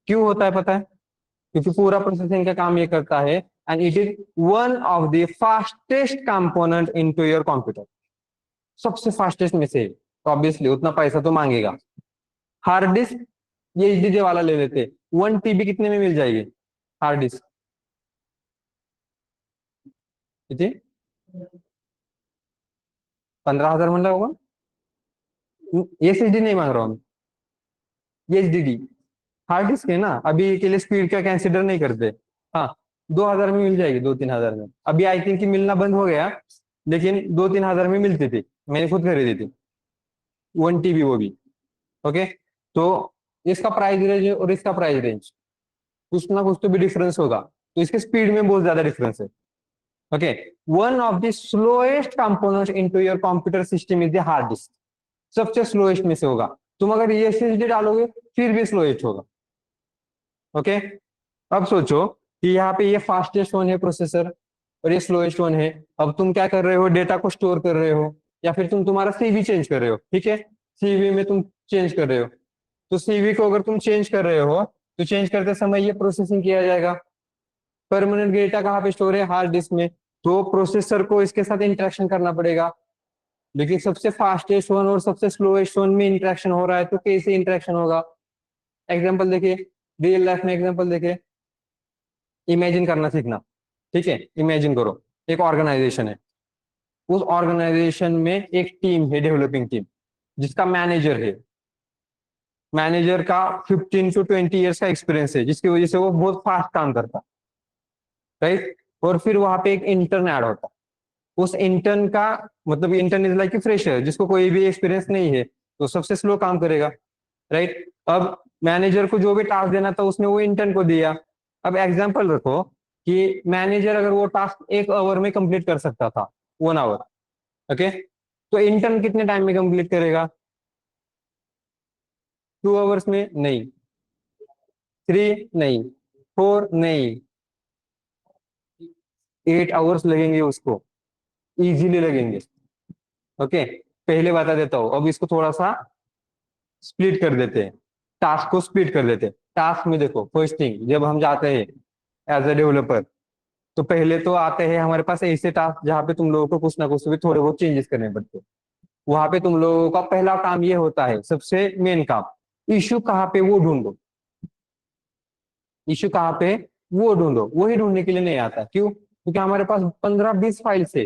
क्यों होता है पता है? क्योंकि पूरा प्रोसेसिंग का काम ये करता है, and it is one of the fastest component into your computer. सबसे फास्टेस्ट में से, तो ऑब्वियसली उतना पैसा तो मांगेगा। हार्ड डिस्क ये एचडीडी वाला ले लेते, 1 टीबी कितने में मिल जाएगी हार्ड डिस्क? किती? 15,000 म्हणला होगा। एसएसडी नहीं मांग रहा हूँ, ये एचडीडी। हार्ड डिस्क है ना, अभी के लिए स्पीड का कंसिडर नहीं करते। हाँ, 2,000 में मिल जाएगी, 2-3 हजार में। अभी आई थिंक कि मिलना बंद हो गया, लेकिन 2-3 हजार में मिलती थी, मैंने खुद खरीदी थी, 1 टीबी वो भी। ओके, तो इसका प्राइस रेंज और इसका प्राइस रेंज कुछ ना कुछ तो भी डिफरेंस होगा, तो इसके स्पीड में बहुत ज्यादा डिफरेंस है। Okay, one of the slowest component into your computer system is the hard disk. सबसे स्लोएस्ट में से होगा। तुम अगर ये एसएसडी डालोगे फिर भी स्लोएस्ट होगा। ओके, अब सोचो कि यहाँ पे ये फास्टेस्ट वन है प्रोसेसर और ये स्लोएस्ट वन है। अब तुम क्या कर रहे हो, डेटा को स्टोर कर रहे हो या फिर तुम तुम्हारा सीवी चेंज कर रहे हो, ठीक है, सीवी में तुम चेंज कर रहे हो। तो सीवी को अगर तुम चेंज कर रहे हो तो चेंज करते समय ये प्रोसेसिंग किया जाएगा। परमानेंट डेटा कहाँ पे स्टोर है, हार्ड डिस्क में। तो प्रोसेसर को इसके साथ इंटरेक्शन करना पड़ेगा। लेकिन सबसे फास्टेस्ट वन और सबसे स्लोएस्ट वन में इंटरेक्शन हो रहा है, तो कैसे इंटरेक्शन होगा? एग्जाम्पल देखिए, रियल लाइफ में एग्जाम्पल देखिए। इमेजिन करना सीखना, ठीक है। इमेजिन करो एक ऑर्गेनाइजेशन है, उस ऑर्गेनाइजेशन में एक टीम है, डेवलपिंग टीम, जिसका मैनेजर है। मैनेजर का 15 to 20 ईयर्स का एक्सपीरियंस है, जिसकी वजह से वो बहुत फास्ट काम करता, राइट। और फिर वहां पे एक इंटर्न ऐड होता। उस इंटर्न का मतलब, इंटर्न इज लाइक फ्रेशर, जिसको कोई भी एक्सपीरियंस नहीं है, तो सबसे स्लो काम करेगा, राइट। अब मैनेजर को जो भी टास्क देना था उसने वो इंटर्न को दिया। अब एग्जांपल रखो कि मैनेजर अगर वो टास्क 1 आवर में कंप्लीट कर सकता था, 1 आवर, ओके, तो इंटर्न कितने टाइम में कंप्लीट करेगा? 2 आवर्स में नहीं, 3 नहीं, 4 नहीं, 8 आवर्स लगेंगे उसको, इजीली लगेंगे। ओके, पहले बता देता हूँ, अब इसको थोड़ा सा स्प्लिट कर देते हैं, टास्क को स्प्लिट कर देते हैं। टास्क में देखो, फर्स्ट थिंग जब हम जाते हैं एज अ डेवलपर, तो पहले तो आते हैं हमारे पास ऐसे टास्क जहाँ पे तुम लोगों को कुछ ना कुछ भी थोड़े बहुत चेंजेस करने पड़ते हैं। वहां पे तुम लोगों का पहला काम ये होता है, सबसे मेन काम, इश्यू कहाँ पे वो ढूंढो। इश्यू कहाँ पे वो ढूंढो, वही ढूंढने के लिए नहीं आता। क्यों? क्योंकि हमारे पास 15-20 फाइल्स है,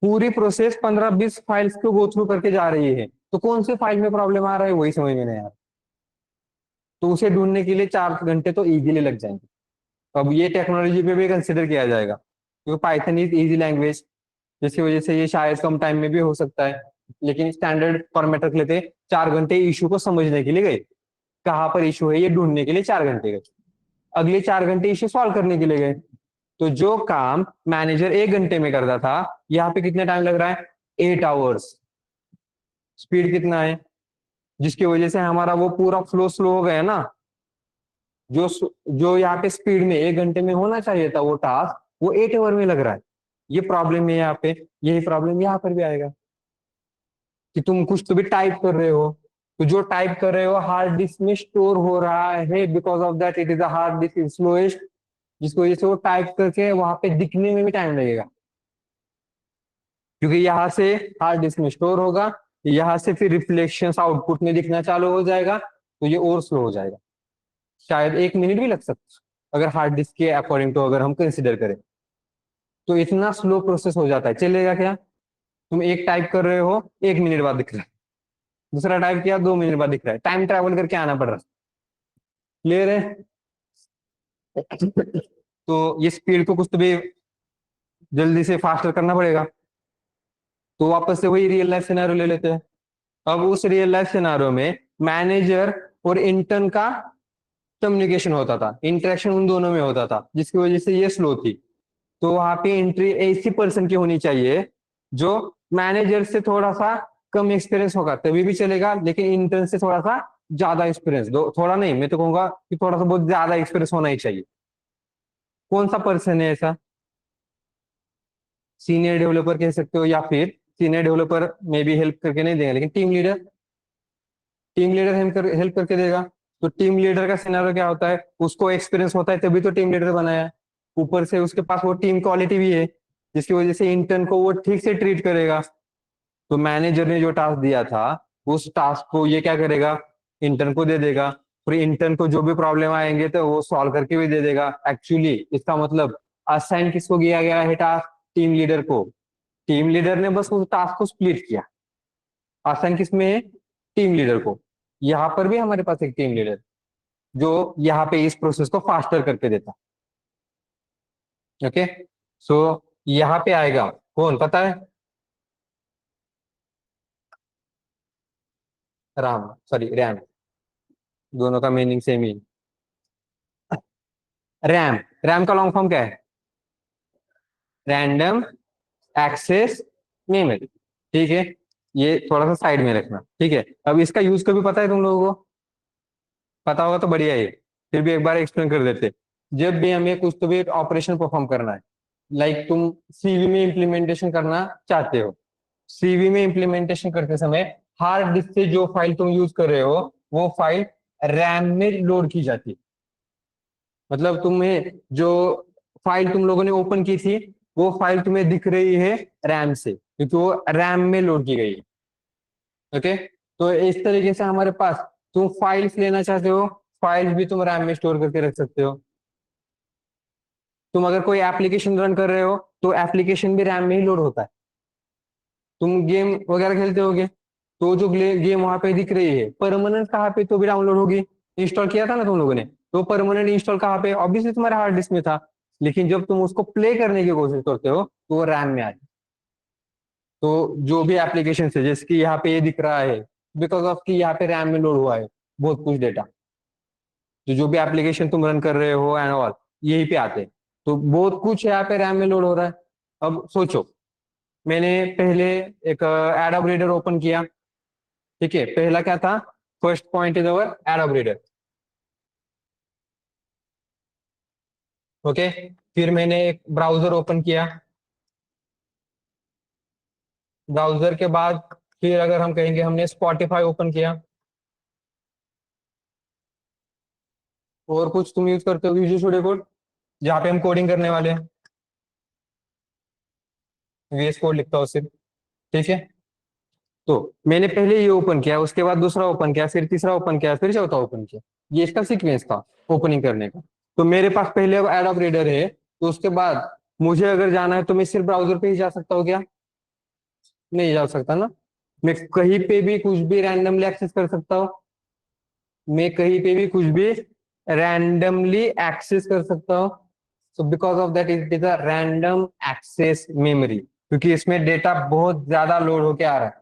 पूरी प्रोसेस 15-20 फाइल्स को गो थ्रू करके जा रही है, तो कौन से फाइल में प्रॉब्लम आ रहा है वही समझ में नहीं आ रहा। तो उसे ढूंढने के लिए 4 घंटे तो इजीली लग जाएंगे। तो अब ये टेक्नोलॉजी पे भी कंसिडर किया जाएगा, क्योंकि पाइथन इज इजी लैंग्वेज, जिसकी वजह से ये शायद कम टाइम में भी हो सकता है। लेकिन स्टैंडर्ड फॉर्मेट रख लेते, 4 घंटे इशू को समझने के लिए गए, कहाँ पर इशू है ये ढूंढने के लिए 4 घंटे गए, अगले 4 घंटे इशू सॉल्व करने के लिए गए। तो जो काम मैनेजर 1 घंटे में करता था, यहाँ पे कितना टाइम लग रहा है? 8 आवर्स। स्पीड कितना है, जिसकी वजह से हमारा वो पूरा फ्लो स्लो हो गया ना। जो जो यहाँ पे स्पीड में 1 घंटे में होना चाहिए था वो टास्क, वो 8 आवर में लग रहा है। ये प्रॉब्लम है यहाँ पे। यही प्रॉब्लम यहाँ पर भी आएगा कि तुम कुछ तो भी टाइप कर रहे हो, तो जो टाइप कर रहे हो हार्ड डिस्क में स्टोर हो रहा है, because of that it is a hard disk is slowest, जिसकी वजह से वो टाइप करके वहां पे दिखने में भी टाइम लगेगा, क्योंकि यहाँ से हार्ड डिस्क में स्टोर होगा, यहाँ से फिर रिफ्लेक्शन आउटपुट में दिखना चालू हो जाएगा, तो ये और स्लो हो जाएगा। शायद 1 मिनट भी लग सकता, अगर हार्ड डिस्क के अकॉर्डिंग टू अगर हम कंसिडर करें, तो इतना स्लो प्रोसेस हो जाता है। चलेगा क्या? तुम एक टाइप कर रहे हो, 1 मिनट बाद दिख रहा है, दूसरा टाइप किया 2 मिनट बाद दिख रहा है, टाइम ट्रैवल करके आना पड़ रहा है। क्लियर है? तो ये स्पीड को कुछ तो भी जल्दी से फास्टर करना पड़ेगा। तो वापस से वही रियल लाइफ सिनेरियो ले लेते हैं। अब उस रियल लाइफ सिनेरियो में मैनेजर और इंटर्न का कम्युनिकेशन होता था, इंटरेक्शन उन दोनों में होता था, जिसकी वजह से ये स्लो थी। तो वहां पे एंट्री ऐसी पर्सन की होनी चाहिए जो मैनेजर से थोड़ा सा कम एक्सपीरियंस होगा, तभी भी चलेगा, लेकिन इंटर्न से थोड़ा सा ज्यादा एक्सपीरियंस दो, थोड़ा नहीं, मैं तो कहूंगा कि थोड़ा सा बहुत ज्यादा एक्सपीरियंस होना ही चाहिए। कौन सा पर्सन है ऐसा? सीनियर डेवलपर कह सकते हो, या फिर सीनियर डेवलपर में भी हेल्प करके नहीं देगा, लेकिन team leader. Team leader help करके देगा। तो टीम लीडर का सिनेरियो क्या होता है, उसको एक्सपीरियंस होता है तभी तो टीम लीडर बनाया है। ऊपर से उसके पास वो टीम क्वालिटी भी है, जिसकी वजह से इंटर्न को वो ठीक से ट्रीट करेगा। तो मैनेजर ने जो टास्क दिया था, उस टास्क को ये क्या करेगा, इंटर्न को दे देगा। फिर इंटर्न को जो भी प्रॉब्लम आएंगे तो वो सॉल्व करके भी दे देगा। एक्चुअली इसका मतलब असाइन किसको किया गया है टास्क? टीम लीडर को। टीम लीडर ने बस उस टास्क को स्प्लिट किया। आसान किसमें है? टीम लीडर को। यहाँ पर भी हमारे पास एक टीम लीडर जो यहाँ पे इस प्रोसेस को फास्टर करके देता। ओके, सो यहाँ पे आएगा कौन पता है? राम, सॉरी रैम, दोनों का मीनिंग सेम ही। रैम, रैम का लॉन्ग फॉर्म क्या है? रैंडम एक्सेस मेमोरी, ठीक है। ये थोड़ा सा साइड में रखना, ठीक है। अब इसका यूज कभी पता है तुम लोगों को? पता होगा तो बढ़िया है। फिर भी एक बार एक्सप्लेन कर देते। जब भी हमें कुछ तो भी ऑपरेशन परफॉर्म करना है, लाइक तुम सीवी में इम्प्लीमेंटेशन करना चाहते हो, सीवी में इम्प्लीमेंटेशन करते समय हार्ड डिस्क से जो फाइल तुम यूज कर रहे हो वो फाइल रैम में लोड की जाती है। मतलब तुम्हें जो फाइल तुम लोगों ने ओपन की थी वो फाइल तुम्हें दिख रही है रैम से, क्योंकि वो रैम में लोड की गई है। ओके, तो इस तरीके से हमारे पास तुम फाइल्स लेना चाहते हो, फाइल्स भी तुम रैम में स्टोर करके रख सकते हो। तुम अगर कोई एप्लीकेशन रन कर रहे हो तो एप्लीकेशन भी रैम में ही लोड होता है। तुम गेम वगैरह खेलते होगे तो जो गेम वहां पे दिख रही है परमानेंट कहाँ पे तो भी डाउनलोड होगी। इंस्टॉल किया था ना तुम लोगों ने, तो परमानेंट इंस्टॉल कहाँ पे, ऑब्वियसली तुम्हारे हार्ड डिस्क में था। लेकिन जब तुम उसको प्ले करने की कोशिश करते हो तो वो रैम में आ जाए। तो जो भी एप्लीकेशन है जैसे कि यहाँ पे ये दिख रहा है, बिकॉज ऑफ कि यहाँ पे रैम में लोड हुआ है बहुत कुछ डेटा, तो जो भी एप्लीकेशन तुम रन कर रहे हो एंड ऑल यहीं पे आते हैं। तो बहुत कुछ यहाँ पे रैम में लोड हो रहा है। अब सोचो, मैंने पहले एक एडोब रीडर ओपन किया, ठीक है। पहला क्या था, first point is our adobe reader. Okay, फिर मैंने एक ब्राउजर ओपन किया। ब्राउजर के बाद फिर अगर हम कहेंगे हमने स्पॉटिफाई ओपन किया। और कुछ तुम यूज करते हो विजुअल स्टूडियो कोड जहाँ पे हम कोडिंग करने वाले हैं, वीएस कोड लिखता हो सिर्फ, ठीक है। तो मैंने पहले ये ओपन किया, उसके बाद दूसरा ओपन किया, फिर तीसरा ओपन किया, फिर चौथा ओपन किया। ये इसका सीक्वेंस था ओपनिंग करने का। तो मेरे पास पहले एडोब रीडर है, तो उसके बाद मुझे अगर जाना है तो मैं सिर्फ ब्राउजर पे ही जा सकता हूँ क्या? नहीं जा सकता ना। मैं कहीं पे भी कुछ भी रैंडमली एक्सेस कर सकता हूँ, मैं कहीं पे भी कुछ भी रैंडमली एक्सेस कर सकता हूँ। So because of that it is a random access memory, क्योंकि इसमें डेटा बहुत ज्यादा लोड होके आ रहा है।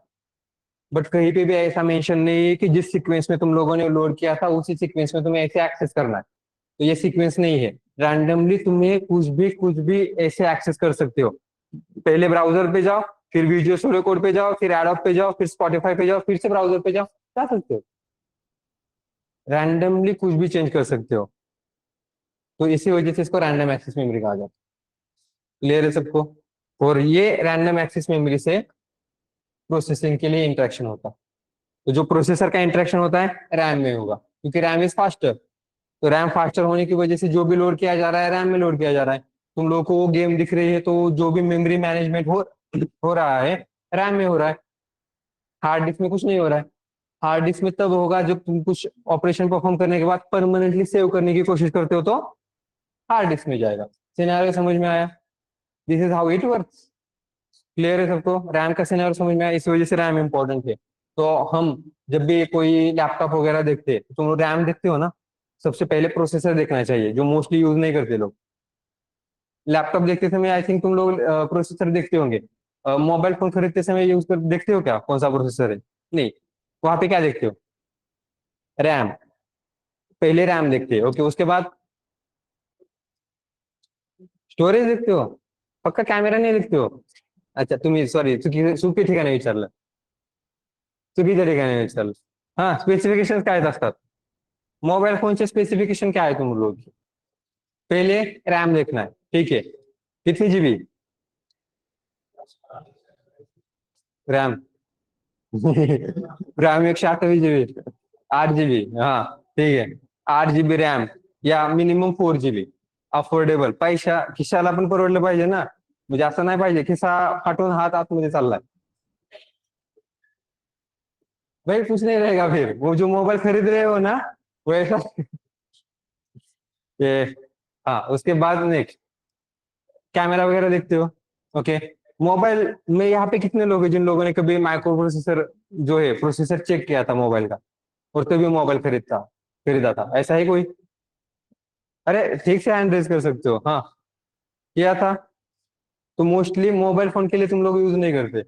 बट कहीं पे भी ऐसा मेंशन नहीं है कि जिस सीक्वेंस में तुम लोगों ने लोड किया था उसी सीक्वेंस में तुम्हें ऐसे एक्सेस करना है। तो ये सीक्वेंस नहीं है, रैंडमली तुम्हें कुछ भी ऐसे एक्सेस कर सकते हो। पहले ब्राउजर पे जाओ, फिर विजुअल स्टूडियो कोड पे जाओ, फिर एडोब पे जाओ, फिर स्पॉटिफाई पे जाओ, फिर से ब्राउजर पे जाओ, जा सकते हो। रैंडमली कुछ भी चेंज कर सकते हो। तो इसी वजह से इसको रैंडम एक्सेस मेमोरी कहा जाता है। क्लियर है सबको? और ये रैंडम एक्सेस मेमोरी से प्रोसेसिंग के लिए इंटरेक्शन होता है। तो जो प्रोसेसर का इंटरेक्शन होता है रैम में होगा, क्योंकि रैम इज फास्टर। तो रैम फास्टर होने की वजह से जो भी लोड किया जा रहा है रैम में लोड किया जा रहा है। तुम लोगों को वो गेम दिख रही है तो जो भी मेमोरी मैनेजमेंट हो रहा है रैम में हो रहा है, हार्ड डिस्क में कुछ नहीं हो रहा है। हार्ड डिस्क में तब होगा जब तुम कुछ ऑपरेशन परफॉर्म करने के बाद परमानेंटली सेव करने की कोशिश करते हो, तो हार्ड डिस्क में जाएगा। सिनेरियो समझ में आया? This is how it works. Clear है सबको? रैम का सिनेरियो समझ में आया, इस वजह से रैम इंपॉर्टेंट है। तो हम जब भी कोई लैपटॉप वगैरह देखते हैं तो तुम रैम देखते हो ना, सबसे पहले प्रोसेसर देखना चाहिए, जो मोस्टली यूज नहीं करते लोग। लैपटॉप देखते समय आई थिंक तुम लोग प्रोसेसर देखते होंगे। मोबाइल फोन खरीदते समय यूज कर देखते हो क्या कौन सा प्रोसेसर है? नहीं, वहां पे क्या देखते हो? रैम। पहले रैम देखते हो, ओके, उसके बाद स्टोरेज देखते हो। पक्का कैमरा नहीं देखते हो? अच्छा तुम्ही सॉरी चुकी ठिकाणी विचारलं, चुकीच्या ठिकाणी विचारलं. हा, स्पेसिफिकेशन काय असतात? मोबाइल फोन के स्पेसिफिकेशन क्या है तुम लोग की? पहले रैम देखना है, ठीक है। कितनी GB RAM? RAM 128 GB, 8 GB, हाँ ठीक है। 8 जीबी रॅम या मिनिमम 4 जीबी अफोर्डेबल, पैसा खिशाला पण परवडलं पाहिजे ना. म्हणजे असं नाही पाहिजे खिसा फाटून हात आतमध्ये चाललाय. भाई कुछ नहीं रहेगा फिर, वो जो मोबाइल खरीद रहे हो ना वैसा। ये, हाँ उसके बाद नेक्स्ट कैमरा वगैरह देखते हो, ओके। मोबाइल में यहाँ पे कितने लोग हैं जिन लोगों ने कभी माइक्रो प्रोसेसर जो है प्रोसेसर चेक किया था मोबाइल का और तभी मोबाइल खरीदा था, ऐसा है कोई? अरे ठीक से हैंड रेज कर सकते हो, हाँ किया था। तो मोस्टली मोबाइल फोन के लिए तुम लोग यूज नहीं करते,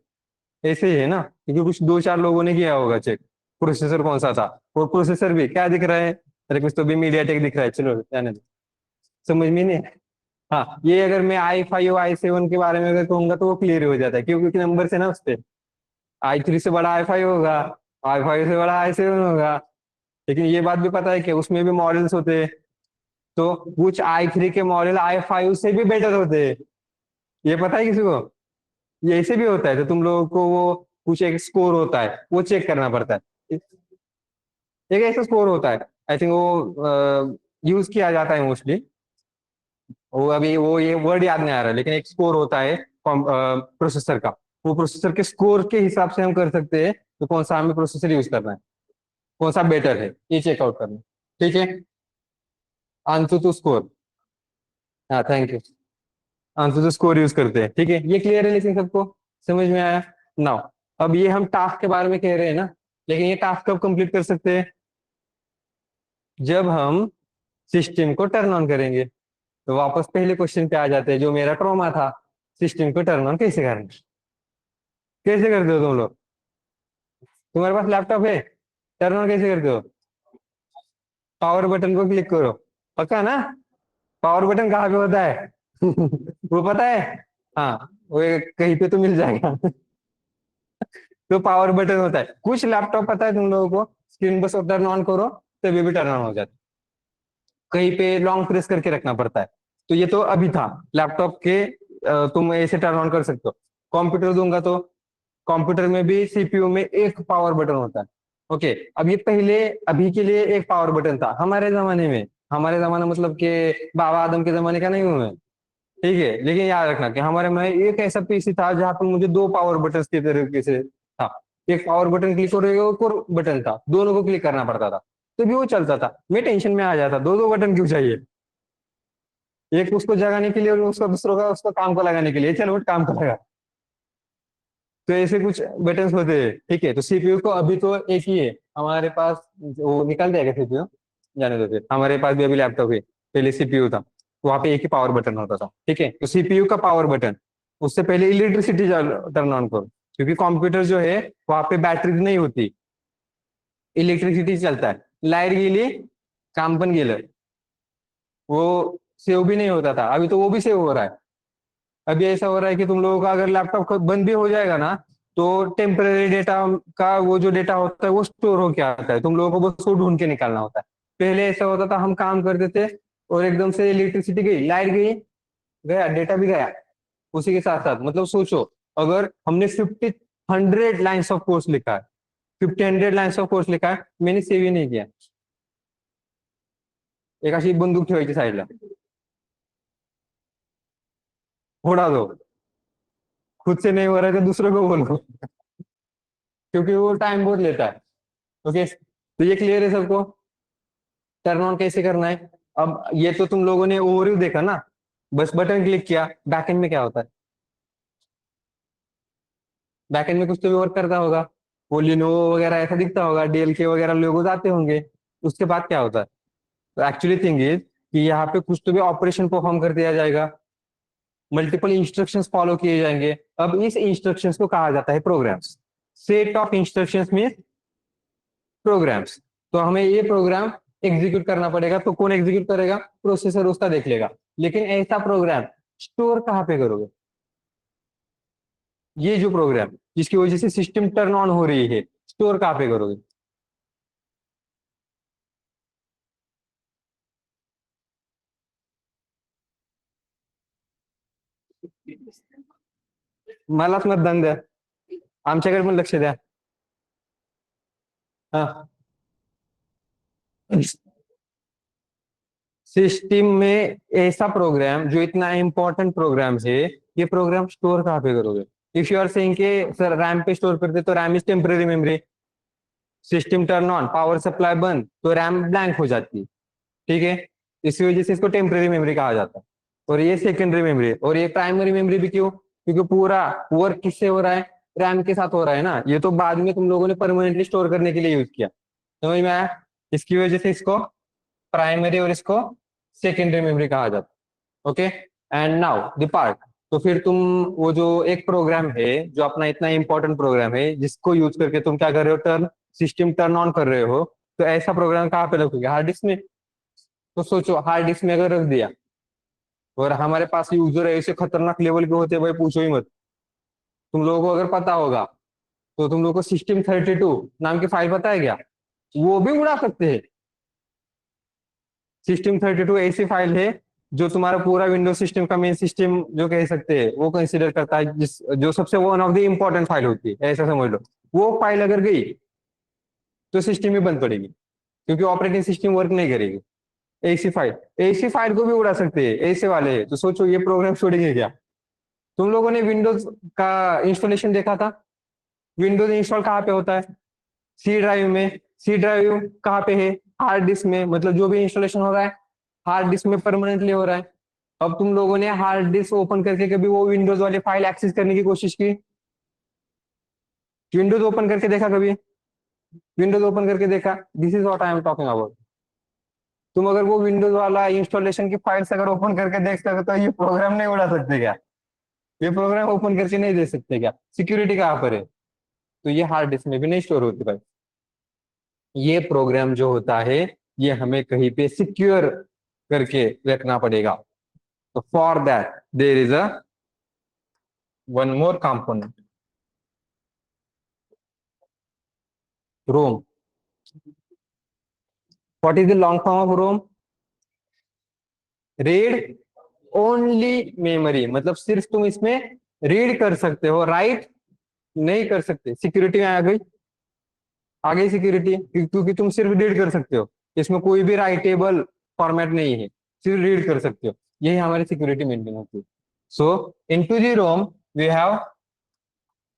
ऐसे ही है ना, क्योंकि कुछ दो चार लोगों ने किया होगा चेक प्रोसेसर कौन सा था। और प्रोसेसर भी क्या दिख रहा है? अरे कुछ तो भी मीडिया टेक दिख रहा है, चलो जाने दो, समझ में नहीं। हाँ, ये अगर मैं i5 i7 के बारे में अगर कहूंगा तो वो क्लियर हो जाता है, क्योंकि नंबर से ना उस पे। i3 से बड़ा i5 होगा, i5 से बड़ा i7 होगा। लेकिन ये बात भी पता है कि उसमें भी मॉडल्स होते हैं, तो कुछ i3 के मॉडल i5 से भी बेटर होते हैं। ये पता है किसी को? ये ऐसे भी होता है, तो तुम लोगों को वो कुछ एक स्कोर होता है, वो चेक करना पड़ता है। एक ऐसा स्कोर होता है, आई थिंक वो यूज किया जाता है मोस्टली। वो अभी वो ये वर्ड याद नहीं आ रहा, लेकिन एक स्कोर होता है प्रोसेसर का। वो प्रोसेसर के स्कोर के हिसाब से हम कर सकते हैं तो कौन सा हमें प्रोसेसर यूज करना है, कौन सा बेटर है, ये चेकआउट करना है। ठीक है, आंसू टू स्कोर। हाँ थैंक यू। आंसू टू स्कोर यूज करते हैं, ठीक है, ये क्लियर है, लेकिन सबको समझ में आया? नाउ अब ये हम टास्क के बारे में कह रहे हैं ना, लेकिन ये टास्क कब कंप्लीट कर सकते हैं? जब हम सिस्टम को टर्न ऑन करेंगे। तो वापस पहले क्वेश्चन पे आ जाते हैं, जो मेरा ट्रॉमा था, सिस्टम को टर्न ऑन कैसे करना। कैसे करते हो तुम लोग? तुम्हारे पास लैपटॉप है, टर्न ऑन कैसे करते हो? पावर बटन को क्लिक करो, पक्का ना? पावर बटन कहाँ पे होता है? वो पता है? हाँ, वो कहीं पे तो मिल जाएगा। तो पावर बटन होता है, कुछ लैपटॉप पता है तुम लोगों को, स्क्रीन बस टर्न ऑन करो तभी भी टर्न ऑन हो जाता है, कहीं पे लॉन्ग प्रेस करके रखना पड़ता है। तो ये तो अभी था लैपटॉप के, तुम ऐसे टर्न ऑन कर सकते हो। कंप्यूटर दूंगा तो कंप्यूटर में भी सीपीयू में एक पावर बटन होता है। ओके, अब ये पहले अभी के लिए एक पावर बटन था हमारे जमाने में। हमारे जमाना मतलब कि बाबा आदम के जमाने का नहीं हूं मैं, ठीक है, लेकिन याद रखना कि हमारे में एक ऐसा पीसी था जहां पर मुझे दो पावर बटन के तरीके से था। एक पावर बटन क्लिक करेगा, एक और बटन था, दोनों को क्लिक करना पड़ता था, तो भी वो चलता था। मैं टेंशन में आ जाता, दो दो बटन क्यों चाहिए, एक उसको जगाने के लिए और उसका दूसरों का उसको काम को लगाने के लिए, चलो वो काम को लगा। तो ऐसे कुछ बटन होते हैं, ठीक है। तो सीपीयू को अभी तो एक ही है हमारे पास, वो निकल जाएगा सीपीयू, जाने दो फिर, हमारे पास भी अभी लैपटॉप है, पहले सीपीयू था, वहां पे एक ही पावर बटन होता था, ठीक है। तो सीपीयू का पावर बटन, उससे पहले इलेक्ट्रिसिटी टर्न ऑन करो, क्योंकि कंप्यूटर जो है वहां पे बैटरी नहीं होती, इलेक्ट्रिसिटी चलता है। लाइट गेली, काम पण गेलं, वो सेव भी नहीं होता था, अभी तो वो भी सेव हो रहा है। अभी ऐसा हो रहा है कि तुम लोगों का अगर लैपटॉप बंद भी हो जाएगा ना, तो टेम्पररी डेटा का वो जो डेटा होता है वो स्टोर होके आता है, तुम लोगों को बस वो ढूंढ के निकालना होता है। पहले ऐसा होता था, हम काम करते थे और एकदम से इलेक्ट्रिसिटी गई, लाइट गई, गया डेटा भी गया उसी के साथ साथ। मतलब सोचो, अगर हमने 50 100 लाइन्स ऑफ कोर्स लिखा है, 50 100 लाइन्स ऑफ कोर्स लिखा है, मैंने सेव ही नहीं किया, एक अशी बंदूक ठेवायची साईडला, उड़ा दो, खुद से नहीं हो रहा है तो दूसरों को बोलो, क्योंकि वो टाइम बहुत लेता है। ओके, तो ये क्लियर है सबको, टर्न ऑन कैसे करना है? अब ये तो तुम लोगों ने ओवरव्यू देखा ना, बस बटन क्लिक किया, बैकएंड में क्या होता है? बैकएंड में कुछ तो भी वर्क करता होगा, वो लिनोवो वगैरह ऐसा दिखता होगा, डीएलके वगैरह लोगो आते होंगे। उसके बाद क्या होता है? तो एक्चुअली थिंग इज कि यहाँ पे कुछ तो भी ऑपरेशन परफॉर्म कर दिया जाएगा, मल्टीपल इंस्ट्रक्शंस फॉलो किए जाएंगे। अब इस इंस्ट्रक्शंस को कहा जाता है प्रोग्राम्स। सेट ऑफ इंस्ट्रक्शंस में प्रोग्राम्स। तो हमें ये प्रोग्राम एग्जीक्यूट करना पड़ेगा, तो कौन एग्जीक्यूट करेगा? प्रोसेसर उसका देख लेगा। लेकिन ऐसा प्रोग्राम स्टोर कहाँ पे करोगे? ये जो प्रोग्राम जिसकी वजह से सिस्टम टर्न ऑन हो रही है, स्टोर कहाँ पे करोगे? मलाच मतदान द्या, आमच्याकडे पण लक्ष द्या। हा, सिस्टम में ऐसा प्रोग्राम जो इतना इंपॉर्टेंट प्रोग्राम है, ये प्रोग्राम स्टोर कहाँ पे करोगे? इफ यू आर सेइंग के सर रैम पे स्टोर करते, तो RAM is temporary memory, system turn on, power supply बंद, तो रैम ब्लैंक हो जाती है, ठीक है। इसी वजह से इसको टेम्पररी मेमोरी कहा जाता है। और ये सेकेंडरी मेमोरी, और ये प्राइमरी मेमोरी भी क्यों? क्योंकि पूरा वर्क किससे हो रहा है? रैम के साथ हो रहा है ना, ये तो बाद में तुम लोगों ने परमानेंटली स्टोर करने के लिए यूज किया, समझ में आया? इसकी वजह से इसको प्राइमरी और इसको सेकेंडरी मेमोरी कहा जाता है। Okay, and now the part. तो फिर तुम वो जो एक प्रोग्राम है, जो अपना इतना इंपॉर्टेंट प्रोग्राम है, जिसको यूज करके तुम क्या कर रहे हो? सिस्टम टर्न ऑन कर रहे हो, तो ऐसा प्रोग्राम कहाँ पे रखोगे? हार्ड डिस्क में। तो सोचो, हार्ड डिस्क में अगर रख दिया, और हमारे पास यूजर ऐसे खतरनाक लेवल के होते हैं भाई, पूछो ही मत। तुम लोगों को अगर पता होगा तो तुम लोग को System32 नाम की फाइल पता है क्या? वो भी उड़ा सकते हैं। System32 ऐसी फाइल है जो तुम्हारा पूरा विंडोज सिस्टम का मेन सिस्टम जो कह सकते हैं वो कंसीडर करता है, जिस जो सबसे one of the important file होती है, ऐसा समझ लो। वो फाइल अगर गई तो सिस्टम ही बंद पड़ेगी, क्योंकि ऑपरेटिंग सिस्टम वर्क नहीं करेगी। ऐसी फाइल को भी उड़ा सकते हैं ऐसे वाले हैं। तो सोचो ये प्रोग्राम छोड़ेंगे क्या? तुम लोगों ने विंडोज का इंस्टॉलेशन देखा था? विंडोज इंस्टॉल कहाँ पे होता है? सी ड्राइव में। सी ड्राइव कहाँ पे है? हार्ड डिस्क में। मतलब जो भी इंस्टॉलेशन हो रहा है हार्ड डिस्क में परमानेंटली हो रहा है। अब तुम लोगों ने हार्ड डिस्क ओपन करके कभी वो विंडोज वाली फाइल एक्सेस करने की कोशिश की? विंडोज ओपन करके देखा कभी? विंडोज ओपन करके देखा? This is what I am talking about. तुम अगर वो विंडोज वाला इंस्टॉलेशन की फाइल्स अगर ओपन करके देख सकते हो तो ये प्रोग्राम नहीं उड़ा सकते क्या? ये प्रोग्राम ओपन करके नहीं दे सकते क्या? सिक्योरिटी कहाँ पर है? तो ये हार्ड डिस्क में भी नहीं स्टोर होती भाई। ये प्रोग्राम जो होता है ये हमें कहीं पे सिक्योर करके रखना पड़ेगा। तो for that there is a one more component, ROM. What is the long form of ROM? Read only memory. मतलब सिर्फ तुम इसमें रीड कर सकते हो, राइट नहीं कर सकते। सिक्योरिटी में आ गई सिक्योरिटी, क्योंकि तुम सिर्फ रीड कर सकते हो। इसमें कोई भी राइटेबल फॉर्मेट नहीं है, सिर्फ रीड कर सकते हो। यही हमारी सिक्योरिटी मेंटेन होती है। So into the ROM we have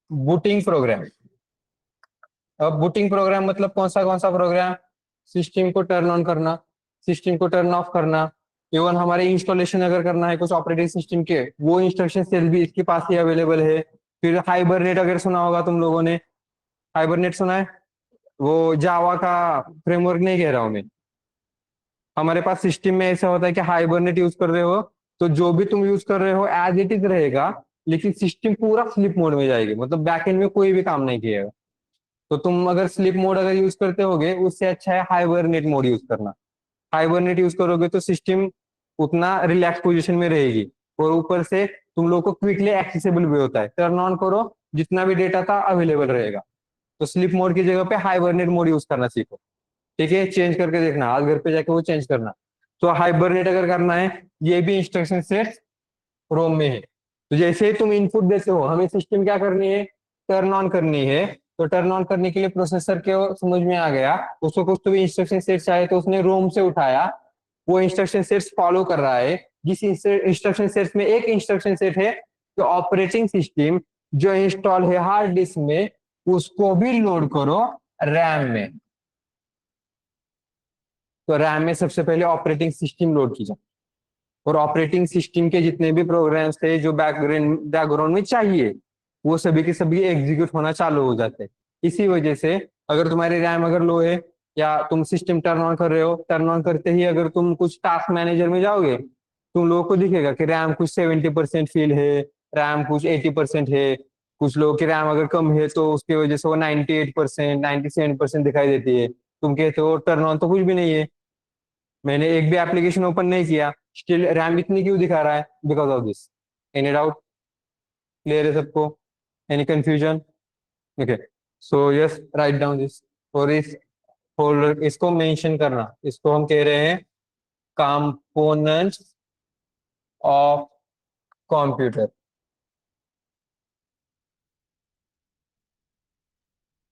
booting program. अब बूटिंग प्रोग्राम मतलब कौन सा प्रोग्राम? सिस्टम को टर्न ऑन करना, सिस्टम को टर्न ऑफ करना। इवन हमारे इंस्टॉलेशन अगर करना है कुछ ऑपरेटिंग सिस्टम के, वो इंस्ट्रक्शन सेल भी इसके पास ही अवेलेबल है। फिर हाइबरनेट अगर सुना होगा तुम लोगों ने, हाइबरनेट सुना है? वो जावा का फ्रेमवर्क नहीं कह रहा हूं मैं। हमारे पास सिस्टम में ऐसा होता है कि हाइबरनेट यूज कर रहे हो तो जो भी तुम यूज कर रहे हो एज इट इज रहेगा, लेकिन सिस्टम पूरा स्लीप मोड में जाएगी। मतलब बैकएंड में कोई भी काम नहीं किएगा। तो तुम अगर स्लीप मोड अगर यूज करते होगे उससे अच्छा है हाइबरनेट मोड यूज करना। हाइबरनेट यूज करोगे तो सिस्टम उतना रिलैक्स पोजीशन में रहेगी, और ऊपर से तुम लोग को क्विकली एक्सेसिबल भी होता है। टर्न ऑन करो, जितना भी डेटा था अवेलेबल रहेगा। तो स्लीप मोड की जगह पे हाइबरनेट मोड यूज करना सीखो। ठीक है, चेंज करके देखना, आज घर पे जाके वो चेंज करना। तो हाइबरनेट अगर करना है, ये भी इंस्ट्रक्शन सेट रोम में है। तो जैसे ही तुम इनपुट देते हो, हमें सिस्टम क्या करनी है? टर्न ऑन करनी है। तो टर्न ऑन करने के लिए प्रोसेसर के समझ में आ गया, उसको कुछ तो भी इंस्ट्रक्शन सेट चाहिए, तो उसने रोम से उठाया। वो इंस्ट्रक्शन सेट्स फॉलो कर रहा है। जिस इंस्ट्रक्शन सेट्स में एक इंस्ट्रक्शन सेट है तो ऑपरेटिंग सिस्टम जो इंस्टॉल है हार्ड डिस्क में, उसको भी लोड करो रैम में। तो रैम में सबसे पहले ऑपरेटिंग सिस्टम लोड की जाए, और ऑपरेटिंग सिस्टम के जितने भी प्रोग्राम्स थे जो बैकग्राउंड में चाहिए, वो सभी के सभी एग्जीक्यूट होना चालू हो जाते हैं। इसी वजह से अगर तुम्हारी रैम अगर लो है, या तुम सिस्टम टर्न ऑन कर रहे हो, टर्न ऑन करते ही अगर तुम कुछ टास्क मैनेजर में जाओगे, तुम लोगों को दिखेगा कि रैम कुछ 70% फील है, रैम कुछ 80% है। कुछ लोगों की रैम अगर कम है तो उसकी वजह से वो 98%, 97% दिखाई देती है। तुम कहते हो टर्न ऑन तो कुछ भी नहीं है, मैंने एक भी एप्लीकेशन ओपन नहीं किया, स्टिल रैम इतनी क्यों दिखा रहा है? Because of this. Any doubt? Clear है सबको? Any confusion? Okay, so yes, write down this. और इस फोल्डर इसको मेंशन करना, इसको हम कह रहे हैं कंपोनेंट्स ऑफ कंप्यूटर।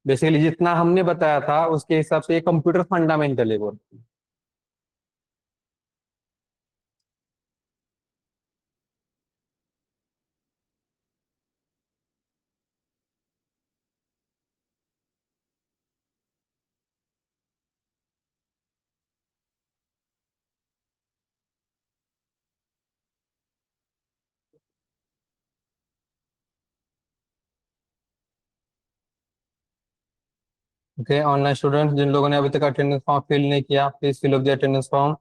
बेसिकली जितना हमने बताया था उसके हिसाब से ये कंप्यूटर फंडामेंटल है वो। ओके, ऑनलाइन स्टूडेंट जिन लोगों ने अभी तक अटेंडेंस फॉर्म फिल नहीं किया, please fill up the attendance form.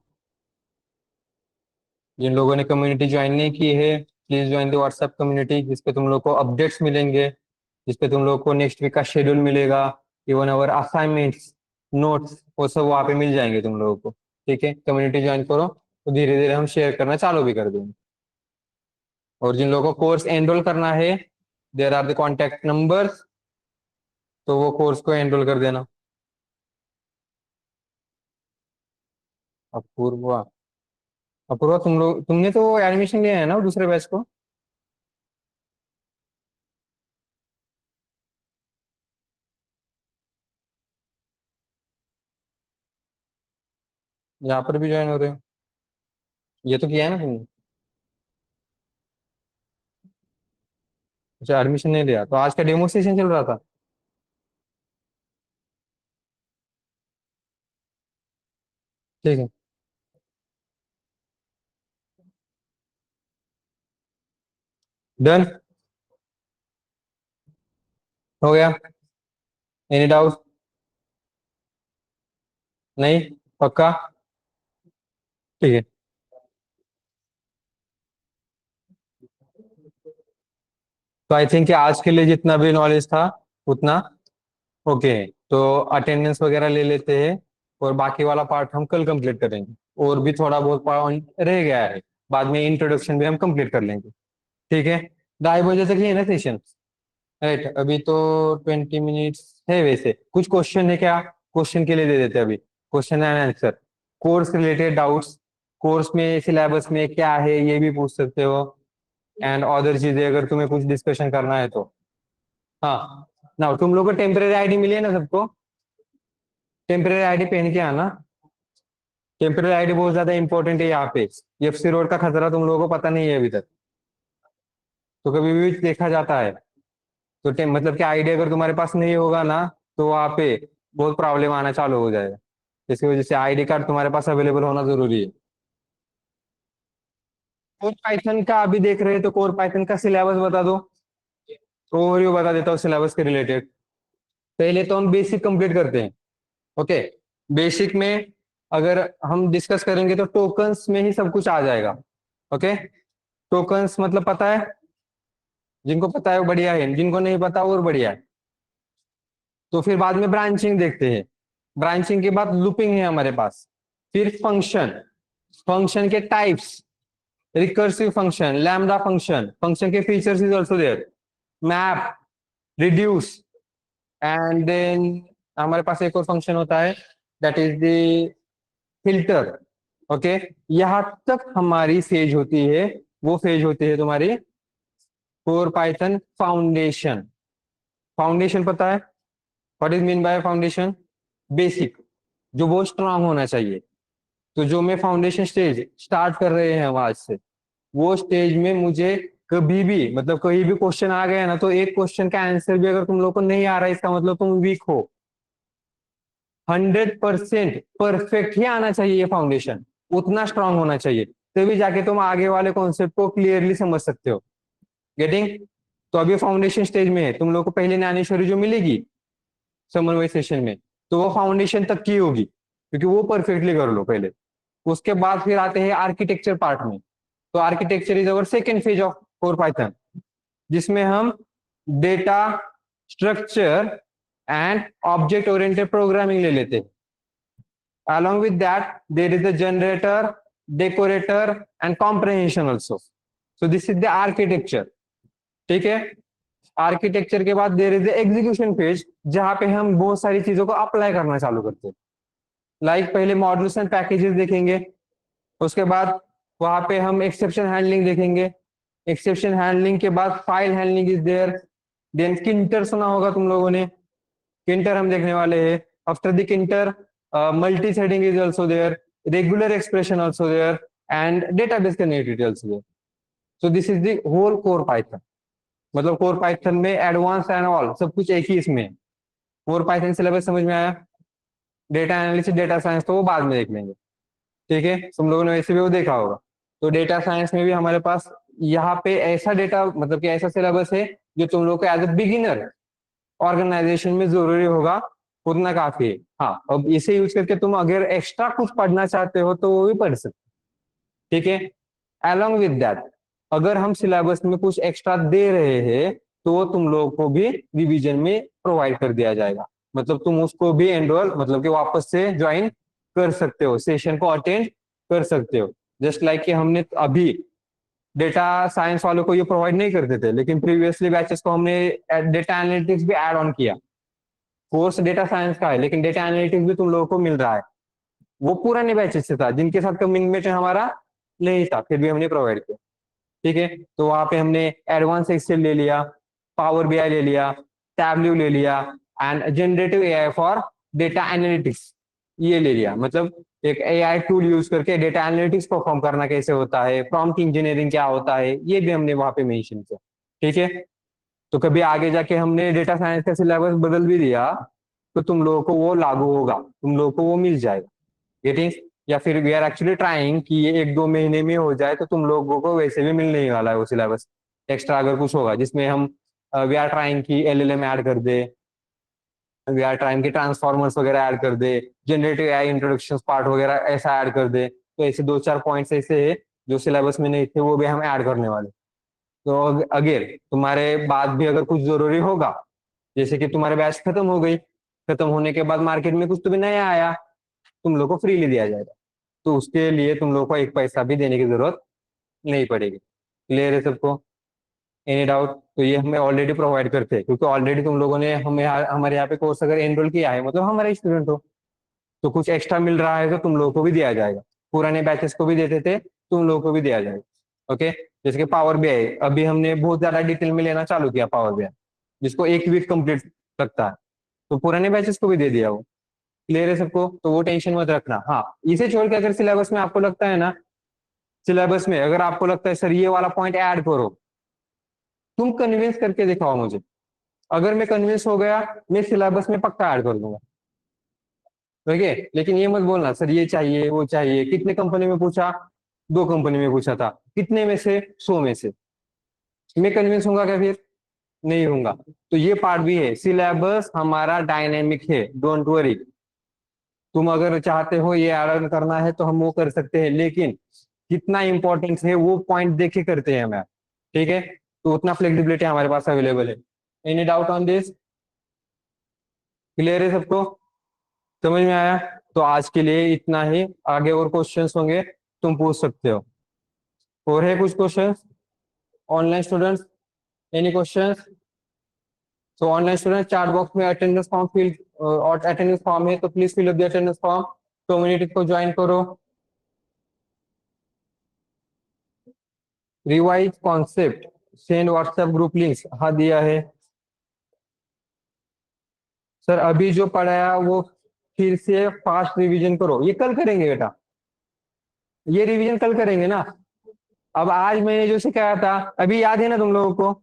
जिन लोगों ने कम्युनिटी ज्वाइन नहीं की है, please join the WhatsApp community, जिसपे तुम लोग को अपडेट्स मिलेंगे, जिसपे तुम लोग को नेक्स्ट वीक का शेड्यूल मिलेगा। इवन अवर असाइनमेंट्स, नोट्स, वो सब वहाँ पे मिल जाएंगे तुम लोगों को। ठीक है, कम्युनिटी ज्वाइन करो तो धीरे धीरे हम शेयर करना चालू भी कर देंगे। और जिन लोगों को कोर्स एनरोल करना है, there are the contact numbers. तो वो कोर्स को एनरोल कर देना। अपूर्वा, अपूर्वा तुमने तो एडमिशन लिया है ना दूसरे बैच को? यहाँ पर भी ज्वाइन हो रहे हो? ये तो किया है ना तुमने? अच्छा, एडमिशन नहीं लिया तो आज का डेमो सेशन चल रहा था। ठीक है। डन। हो गया। Any doubt? नहीं? पक्का? ठीक है। तो आई थिंक कि आज के लिए जितना भी नॉलेज था उतना ओके है। तो अटेंडेंस वगैरह ले लेते हैं, और बाकी वाला पार्ट हम कल कंप्लीट करेंगे। और भी थोड़ा बहुत पार्ट रह गया है, बाद में इंट्रोडक्शन भी हम कंप्लीट कर लेंगे। ठीक है। 2:30 बजे तक ही है ना सेशन? राइट, अभी तो 20 मिनट्स है। वैसे कुछ क्वेश्चन है क्या? क्वेश्चन के लिए दे देते हैं अभी, question and answer. Course related doubts, course में सिलेबस में क्या है ये भी पूछ सकते हो। एंड अदर चीजें अगर तुम्हें कुछ डिस्कशन करना है तो। हाँ। ना तुम लोग को टेम्परेरी आईडी मिली है ना सबको? टेम्परेरी आईडी पहन के आना। टेम्परेरी आईडी बहुत ज्यादा इंपॉर्टेंट है यहाँ पे। एफसी रोड का खतरा तुम लोगों को पता नहीं है अभी तक, तो कभी भी देखा जाता है। तो मतलब कि आईडी अगर तुम्हारे पास नहीं होगा ना, तो वहाँ पे बहुत प्रॉब्लम आना चालू हो जाएगा। इसकी वजह से आईडी कार्ड तुम्हारे पास अवेलेबल होना जरूरी है। कोर पाइथन का अभी देख रहे हैं तो कोर पाइथन का सिलेबस बता दो। ओवरव्यू बता देता हूँ सिलेबस के रिलेटेड। पहले तो हम बेसिक कंप्लीट करते हैं। ओके। बेसिक में अगर हम डिस्कस करेंगे तो टोकन्स में ही सब कुछ आ जाएगा। ओके। टोकन्स मतलब पता है? जिनको पता है वो बढ़िया है, जिनको नहीं पता और बढ़िया है। तो फिर बाद में ब्रांचिंग देखते हैं। ब्रांचिंग के बाद लूपिंग है हमारे पास। फिर फंक्शन, फंक्शन के types, recursive function, lambda function, function के features is also there, map, reduce, and then हमारे पास एक और फंक्शन होता है, that is the filter. Okay. यहां तक हमारी फेज होती है। वो फेज होती है तुम्हारी कोर पाइथन फाउंडेशन। फाउंडेशन पता है? What is mean by foundation? Basic, जो बहुत स्ट्रांग होना चाहिए। तो जो मैं फाउंडेशन स्टेज स्टार्ट कर रहे हैं हम आज से, वो स्टेज में मुझे कभी भी मतलब कहीं भी क्वेश्चन आ गया ना, तो एक क्वेश्चन का आंसर भी अगर तुम लोग को नहीं आ रहा है, इसका मतलब तुम वीक हो। 100% परफेक्ट ही आना चाहिए ये फाउंडेशन। उतना स्ट्रांग होना चाहिए, तभी जाके तुम आगे वाले कॉन्सेप्ट को क्लियरली समझ सकते हो। गेटिंग? तो अभी फाउंडेशन स्टेज में है। तुम लोग को पहले ज्ञानेश्वरी जो मिलेगी समन्वय सेशन में, तो वो फाउंडेशन तक की होगी, क्योंकि वो परफेक्टली कर लो पहले। उसके बाद फिर आते हैं आर्किटेक्चर पार्ट में। तो architecture is our second phase of core Python, जिसमें हम data structure and object oriented programming ले लेते हैं। along with that there is a generator, decorator and comprehension also. So this is the architecture. ठीक है। Architecture के बाद there is the execution phase, जहां पे हम बहुत सारी चीजों को अप्लाई करना चालू करते हैं। पहले मॉड्यूल्स एंड पैकेजेस देखेंगे। उसके बाद वहां पे हम एक्सेप्शन हैंडलिंग देखेंगे। एक्सेप्शन हैंडलिंग के बाद file handling is there. Then Tkinter सुना होगा तुम लोगों ने, किंटर हम देखने वाले हैं। After the Tkinter multi threading is also there, regular expression also there, and database connectivity also there. So this is the whole core python। मतलब core python में एडवांस एंड ऑल सब कुछ एक ही इसमें। core python सिलेबस समझ में आया? Data analysis, data science तो वो बाद में देख लेंगे। ठीक है, तुम लोगों ने वैसे भी वो देखा होगा। तो डेटा साइंस में भी हमारे पास यहाँ पे ऐसा डेटा मतलब कि ऐसा सिलेबस है जो तुम लोग को एज अ बिगिनर ऑर्गेनाइजेशन में जरूरी होगा, उतना काफी है। हाँ, अब इसे यूज करके तुम अगर एक्स्ट्रा कुछ पढ़ना चाहते हो तो वो भी पढ़ सकते। ठीक है। अलोंग विद दैट, अगर हम सिलेबस में कुछ एक्स्ट्रा दे रहे हैं तो वो तुम लोगों को भी रिवीजन में प्रोवाइड कर दिया जाएगा। मतलब तुम उसको भी एनरोल मतलब कि वापस से ज्वाइन कर सकते हो, सेशन को अटेंड कर सकते हो। जस्ट लाइक कि हमने अभी डेटा साइंस वालों को ये प्रोवाइड नहीं करते थे, लेकिन प्रीवियसली बैचेस को हमने डेटा एनालिटिक्स भी ऐड ऑन किया। कोर्स डेटा साइंस का है, लेकिन डेटा एनालिटिक्स भी तुम लोगों को मिल रहा है। वो पुराने बैचेस से था जिनके साथ कम्युनिकेशन हमारा नहीं था, फिर भी हमने प्रोवाइड किया। ठीक है, तो वहां पे हमने एडवांस एक्सेल ले लिया, पावर बीआई ले लिया, टैबल्यू ले लिया, and generative AI for data analytics ये ले लिया। मतलब एक एआई टूल यूज करके डेटा एनालिटिक्स परफॉर्म करना कैसे होता है, प्रॉम्प्ट इंजीनियरिंग क्या होता है, ये भी हमने वहां पे मेंशन किया। ठीक है, तो कभी आगे जाके हमने डेटा साइंस का सिलेबस बदल भी दिया तो तुम लोगों को वो लागू होगा, तुम लोगों को वो मिल जाएगा। गेटिंग? या फिर वी आर एक्चुअली ट्राइंग कि ये 1-2 महीने में हो जाए, तो तुम लोगों को वैसे भी मिलने ही वाला है वो सिलेबस एक्स्ट्रा अगर कुछ होगा, जिसमें हम वी आर ट्राइंग की एलएलएम ऐड कर दे, वी आर ट्राइंग की ट्रांसफॉर्मर्स वगैरह ऐड कर दे, जनरेटिव एआई इंट्रोडक्शन पार्ट वगैरह ऐसा ऐड कर दे। तो ऐसे 2-4 पॉइंट्स ऐसे है जो सिलेबस में नहीं थे, वो भी हम ऐड करने वाले। तो अगर तुम्हारे बाद भी अगर कुछ जरूरी होगा, जैसे कि तुम्हारे बैच खत्म हो गई, खत्म होने के बाद मार्केट में कुछ तो भी नया आया, तुम लोग को फ्रीली दिया जाएगा, तो उसके लिए तुम लोग को एक पैसा भी देने की जरूरत नहीं पड़ेगी। क्लियर है सबको? Any doubt? तो ये हमें ऑलरेडी प्रोवाइड करते हैं, क्योंकि ऑलरेडी तुम लोगों ने हमें हमारे यहाँ पे कोर्स अगर एनरोल किया है, मतलब हमारे स्टूडेंट हो, तो कुछ एक्स्ट्रा मिल रहा है तो तुम लोगों को भी दिया जाएगा। पुराने बैचेस को भी देते थे, तुम लोगों को भी दिया जाएगा। ओके, जैसे कि पावर बीआई अभी हमने बहुत ज्यादा डिटेल में लेना चालू किया, पावर बीआई जिसको 1 वीक कंप्लीट लगता है, तो पुराने बैचेस को भी दे दिया वो। क्लियर है सबको? तो वो टेंशन मत रखना। हाँ, इसे छोड़ के अगर सिलेबस में आपको लगता है ना, सिलेबस में अगर आपको लगता है सर ये वाला पॉइंट ऐड करो, तुम कन्विंस करके दिखाओ मुझे। अगर मैं कन्विंस हो गया, मैं सिलेबस में पक्का ऐड कर दूंगा। ठीक है, लेकिन ये मत बोलना सर ये चाहिए वो चाहिए। कितने कंपनी में पूछा? 2 कंपनी में पूछा था। कितने में से? 100 में से। मैं कन्विंस होऊंगा क्या फिर? नहीं होऊंगा। तो ये पार्ट भी है, सिलेबस हमारा डायनेमिक है, डोंट वरी। तुम अगर चाहते हो ये ऐड करना है तो हम वो कर सकते हैं, लेकिन कितना इंपॉर्टेंस है वो पॉइंट देख के करते हैं हमें। ठीक है, तो उतना फ्लेक्सिबिलिटी हमारे पास अवेलेबल है। Any doubt on this? Clear है सबको? समझ में आया? तो आज के लिए इतना ही, आगे और क्वेश्चंस होंगे तुम पूछ सकते हो। और है कुछ questions online students? Any questions? तो ऑनलाइन स्टूडेंट चैट बॉक्स में अटेंडेंस फॉर्म फिल, और अटेंडेंस फॉर्म है तो please fill up the attendance form. Community को ज्वाइन करो। Revise concept, send WhatsApp group links, हाँ दिया है सर। अभी जो पढ़ाया वो फिर से फास्ट रिवीजन करो, ये कल करेंगे बेटा, ये रिवीजन कल करेंगे ना। अब आज मैंने जो सिखाया था अभी याद है ना तुम लोगों को,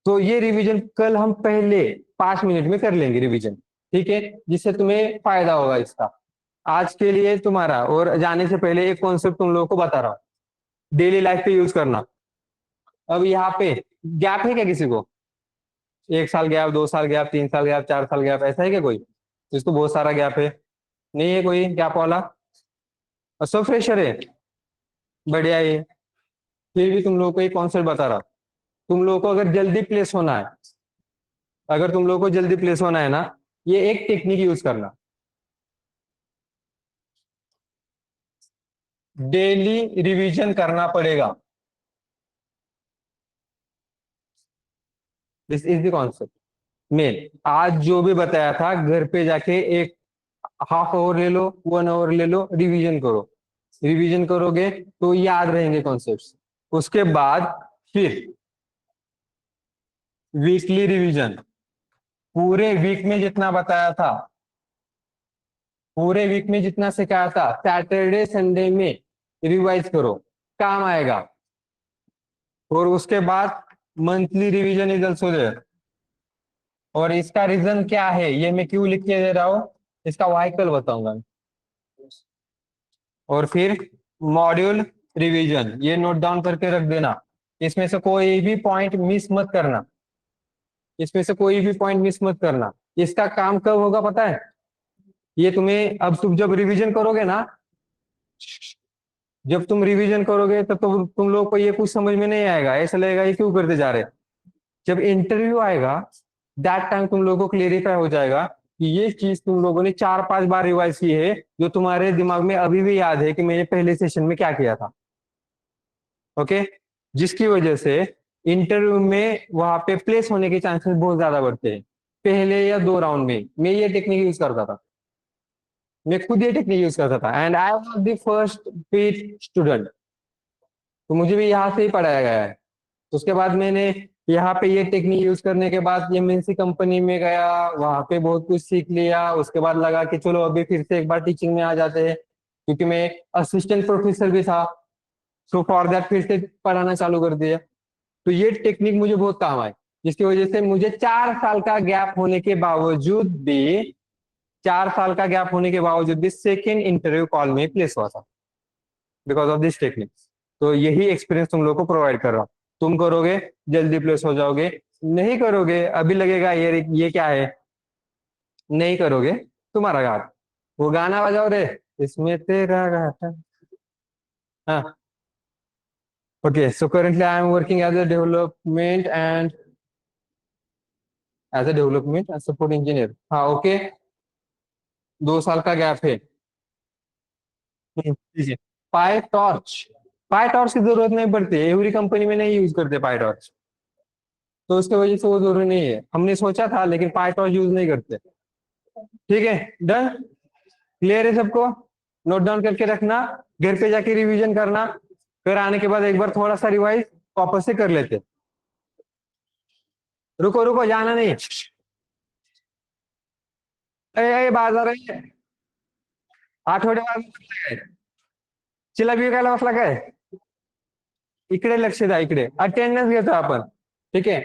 तो ये रिवीजन कल हम पहले 5 मिनट में कर लेंगे रिवीजन। ठीक है, जिससे तुम्हें फायदा होगा इसका। आज के लिए तुम्हारा, और जाने से पहले एक कॉन्सेप्ट तुम लोगों को बता रहा हूँ, डेली लाइफ पे यूज करना। अब यहाँ पे गैप है क्या किसी को? 1 साल गैप, 2 साल गैप, 3 साल गैप, 4 साल गैप, ऐसा है क्या कोई जिसको बहुत सारा गैप है? नहीं है कोई गैप वाला? और सब फ्रेशर है? बढ़िया है। फिर भी तुम लोगों को एक कॉन्सेप्ट बता रहा हूँ, तुम लोगों को अगर जल्दी प्लेस होना है, अगर तुम लोगों को जल्दी प्लेस होना है ना, ये एक टेक्निक यूज करना, डेली रिवीजन करना पड़ेगा। This is the concept. Main आज जो भी बताया था, घर पे जाके एक हाफ आवर ले लो, 1 आवर ले लो, रिवीजन करो। रिवीजन करोगे तो याद रहेंगे कॉन्सेप्ट्स। उसके बाद फिर वीकली रिवीजन, पूरे वीक में जितना बताया था, पूरे वीक में जितना सिखाया था, सैटरडे संडे में रिवाइज करो, काम आएगा। और उसके बाद monthly revision is also there. और इसका रीजन क्या है, ये मैं क्यों लिख के दे रहा हूँ, इसका वाई कल बताऊंगा। और फिर मॉड्यूल रिवीजन, ये नोट डाउन करके रख देना। इसमें से कोई भी पॉइंट मिस मत करना, इसमें से कोई भी पॉइंट मिस मत करना। इसका काम कब होगा पता है? ये तुम्हें, अब तुम जब रिवीजन करोगे ना, जब तुम रिवीजन करोगे तब तुम लोग को ये कुछ समझ में नहीं आएगा, ऐसा लगेगा ये क्यों करते जा रहे। जब इंटरव्यू आएगा, दैट टाइम तुम लोगों को क्लियरिफाई हो जाएगा कि ये चीज तुम लोगों ने 4-5 बार रिवाइज की है, जो तुम्हारे दिमाग में अभी भी याद है कि मैंने पहले सेशन में क्या किया था। ओके, जिसकी वजह से इंटरव्यू में वहां पे प्लेस होने के चांसेस बहुत ज्यादा बढ़ते हैं। पहले या 2 राउंड में मैं ये टेक्निक यूज करता था, मैं खुद ये टेक्निक यूज करता था, and I was the first पीट स्टूडेंट। तो मुझे भी यहाँ से ही पढ़ाया गया है। तो उसके बाद मैंने यहाँ पे ये टेक्निक यूज करने के बाद एमएनसी कंपनी में गया, वहां पे बहुत कुछ सीख लिया। उसके बाद लगा कि चलो अभी फिर से एक बार टीचिंग में आ जाते हैं, क्योंकि मैं असिस्टेंट प्रोफेसर भी था। सो फॉर दैट फिर से पढ़ाना चालू कर दिया। तो ये टेक्निक मुझे बहुत काम आई, जिसकी वजह से मुझे 4 साल का गैप होने के बावजूद भी 4 साल का गैप होने के बावजूद भी सेकेंड इंटरव्यू कॉल में प्लेस हुआ था, बिकॉज ऑफ दिस टेक्निक। तो यही एक्सपीरियंस तुम लोग को प्रोवाइड कर रहा हूँ। तुम करोगे जल्दी प्लेस हो जाओगे, नहीं करोगे अभी लगेगा ये क्या है, नहीं करोगे तुम्हारा घाट। वो गाना बजाओ रे, इसमें तेरा घाटा। हाँ, okay. So currently I am working as a development and support engineer. हाँ, ओके। 2 साल का गैप है। ठीक है। पाई टॉर्च, पाई टॉर्च की जरूरत नहीं पड़ती, एवरी कंपनी में नहीं यूज करते पाई टॉर्च। तो उसकी वजह से वो जरूरी नहीं है, हमने सोचा था लेकिन पाई टॉर्च यूज नहीं करते। ठीक है, डन, क्लियर है सबको? नोट डाउन करके रखना, घर पे जाके रिवीजन करना, फिर आने के बाद एक बार थोड़ा सा रिवाइज वापस से कर लेते। रुको रुको, जाना नहीं। बाजार आहे, आठवड्यावर काय चिला विकायला बसला काय? इकडे लक्ष द्या, इकडे अटेंडन्स घेतो आपण, ठीक आहे?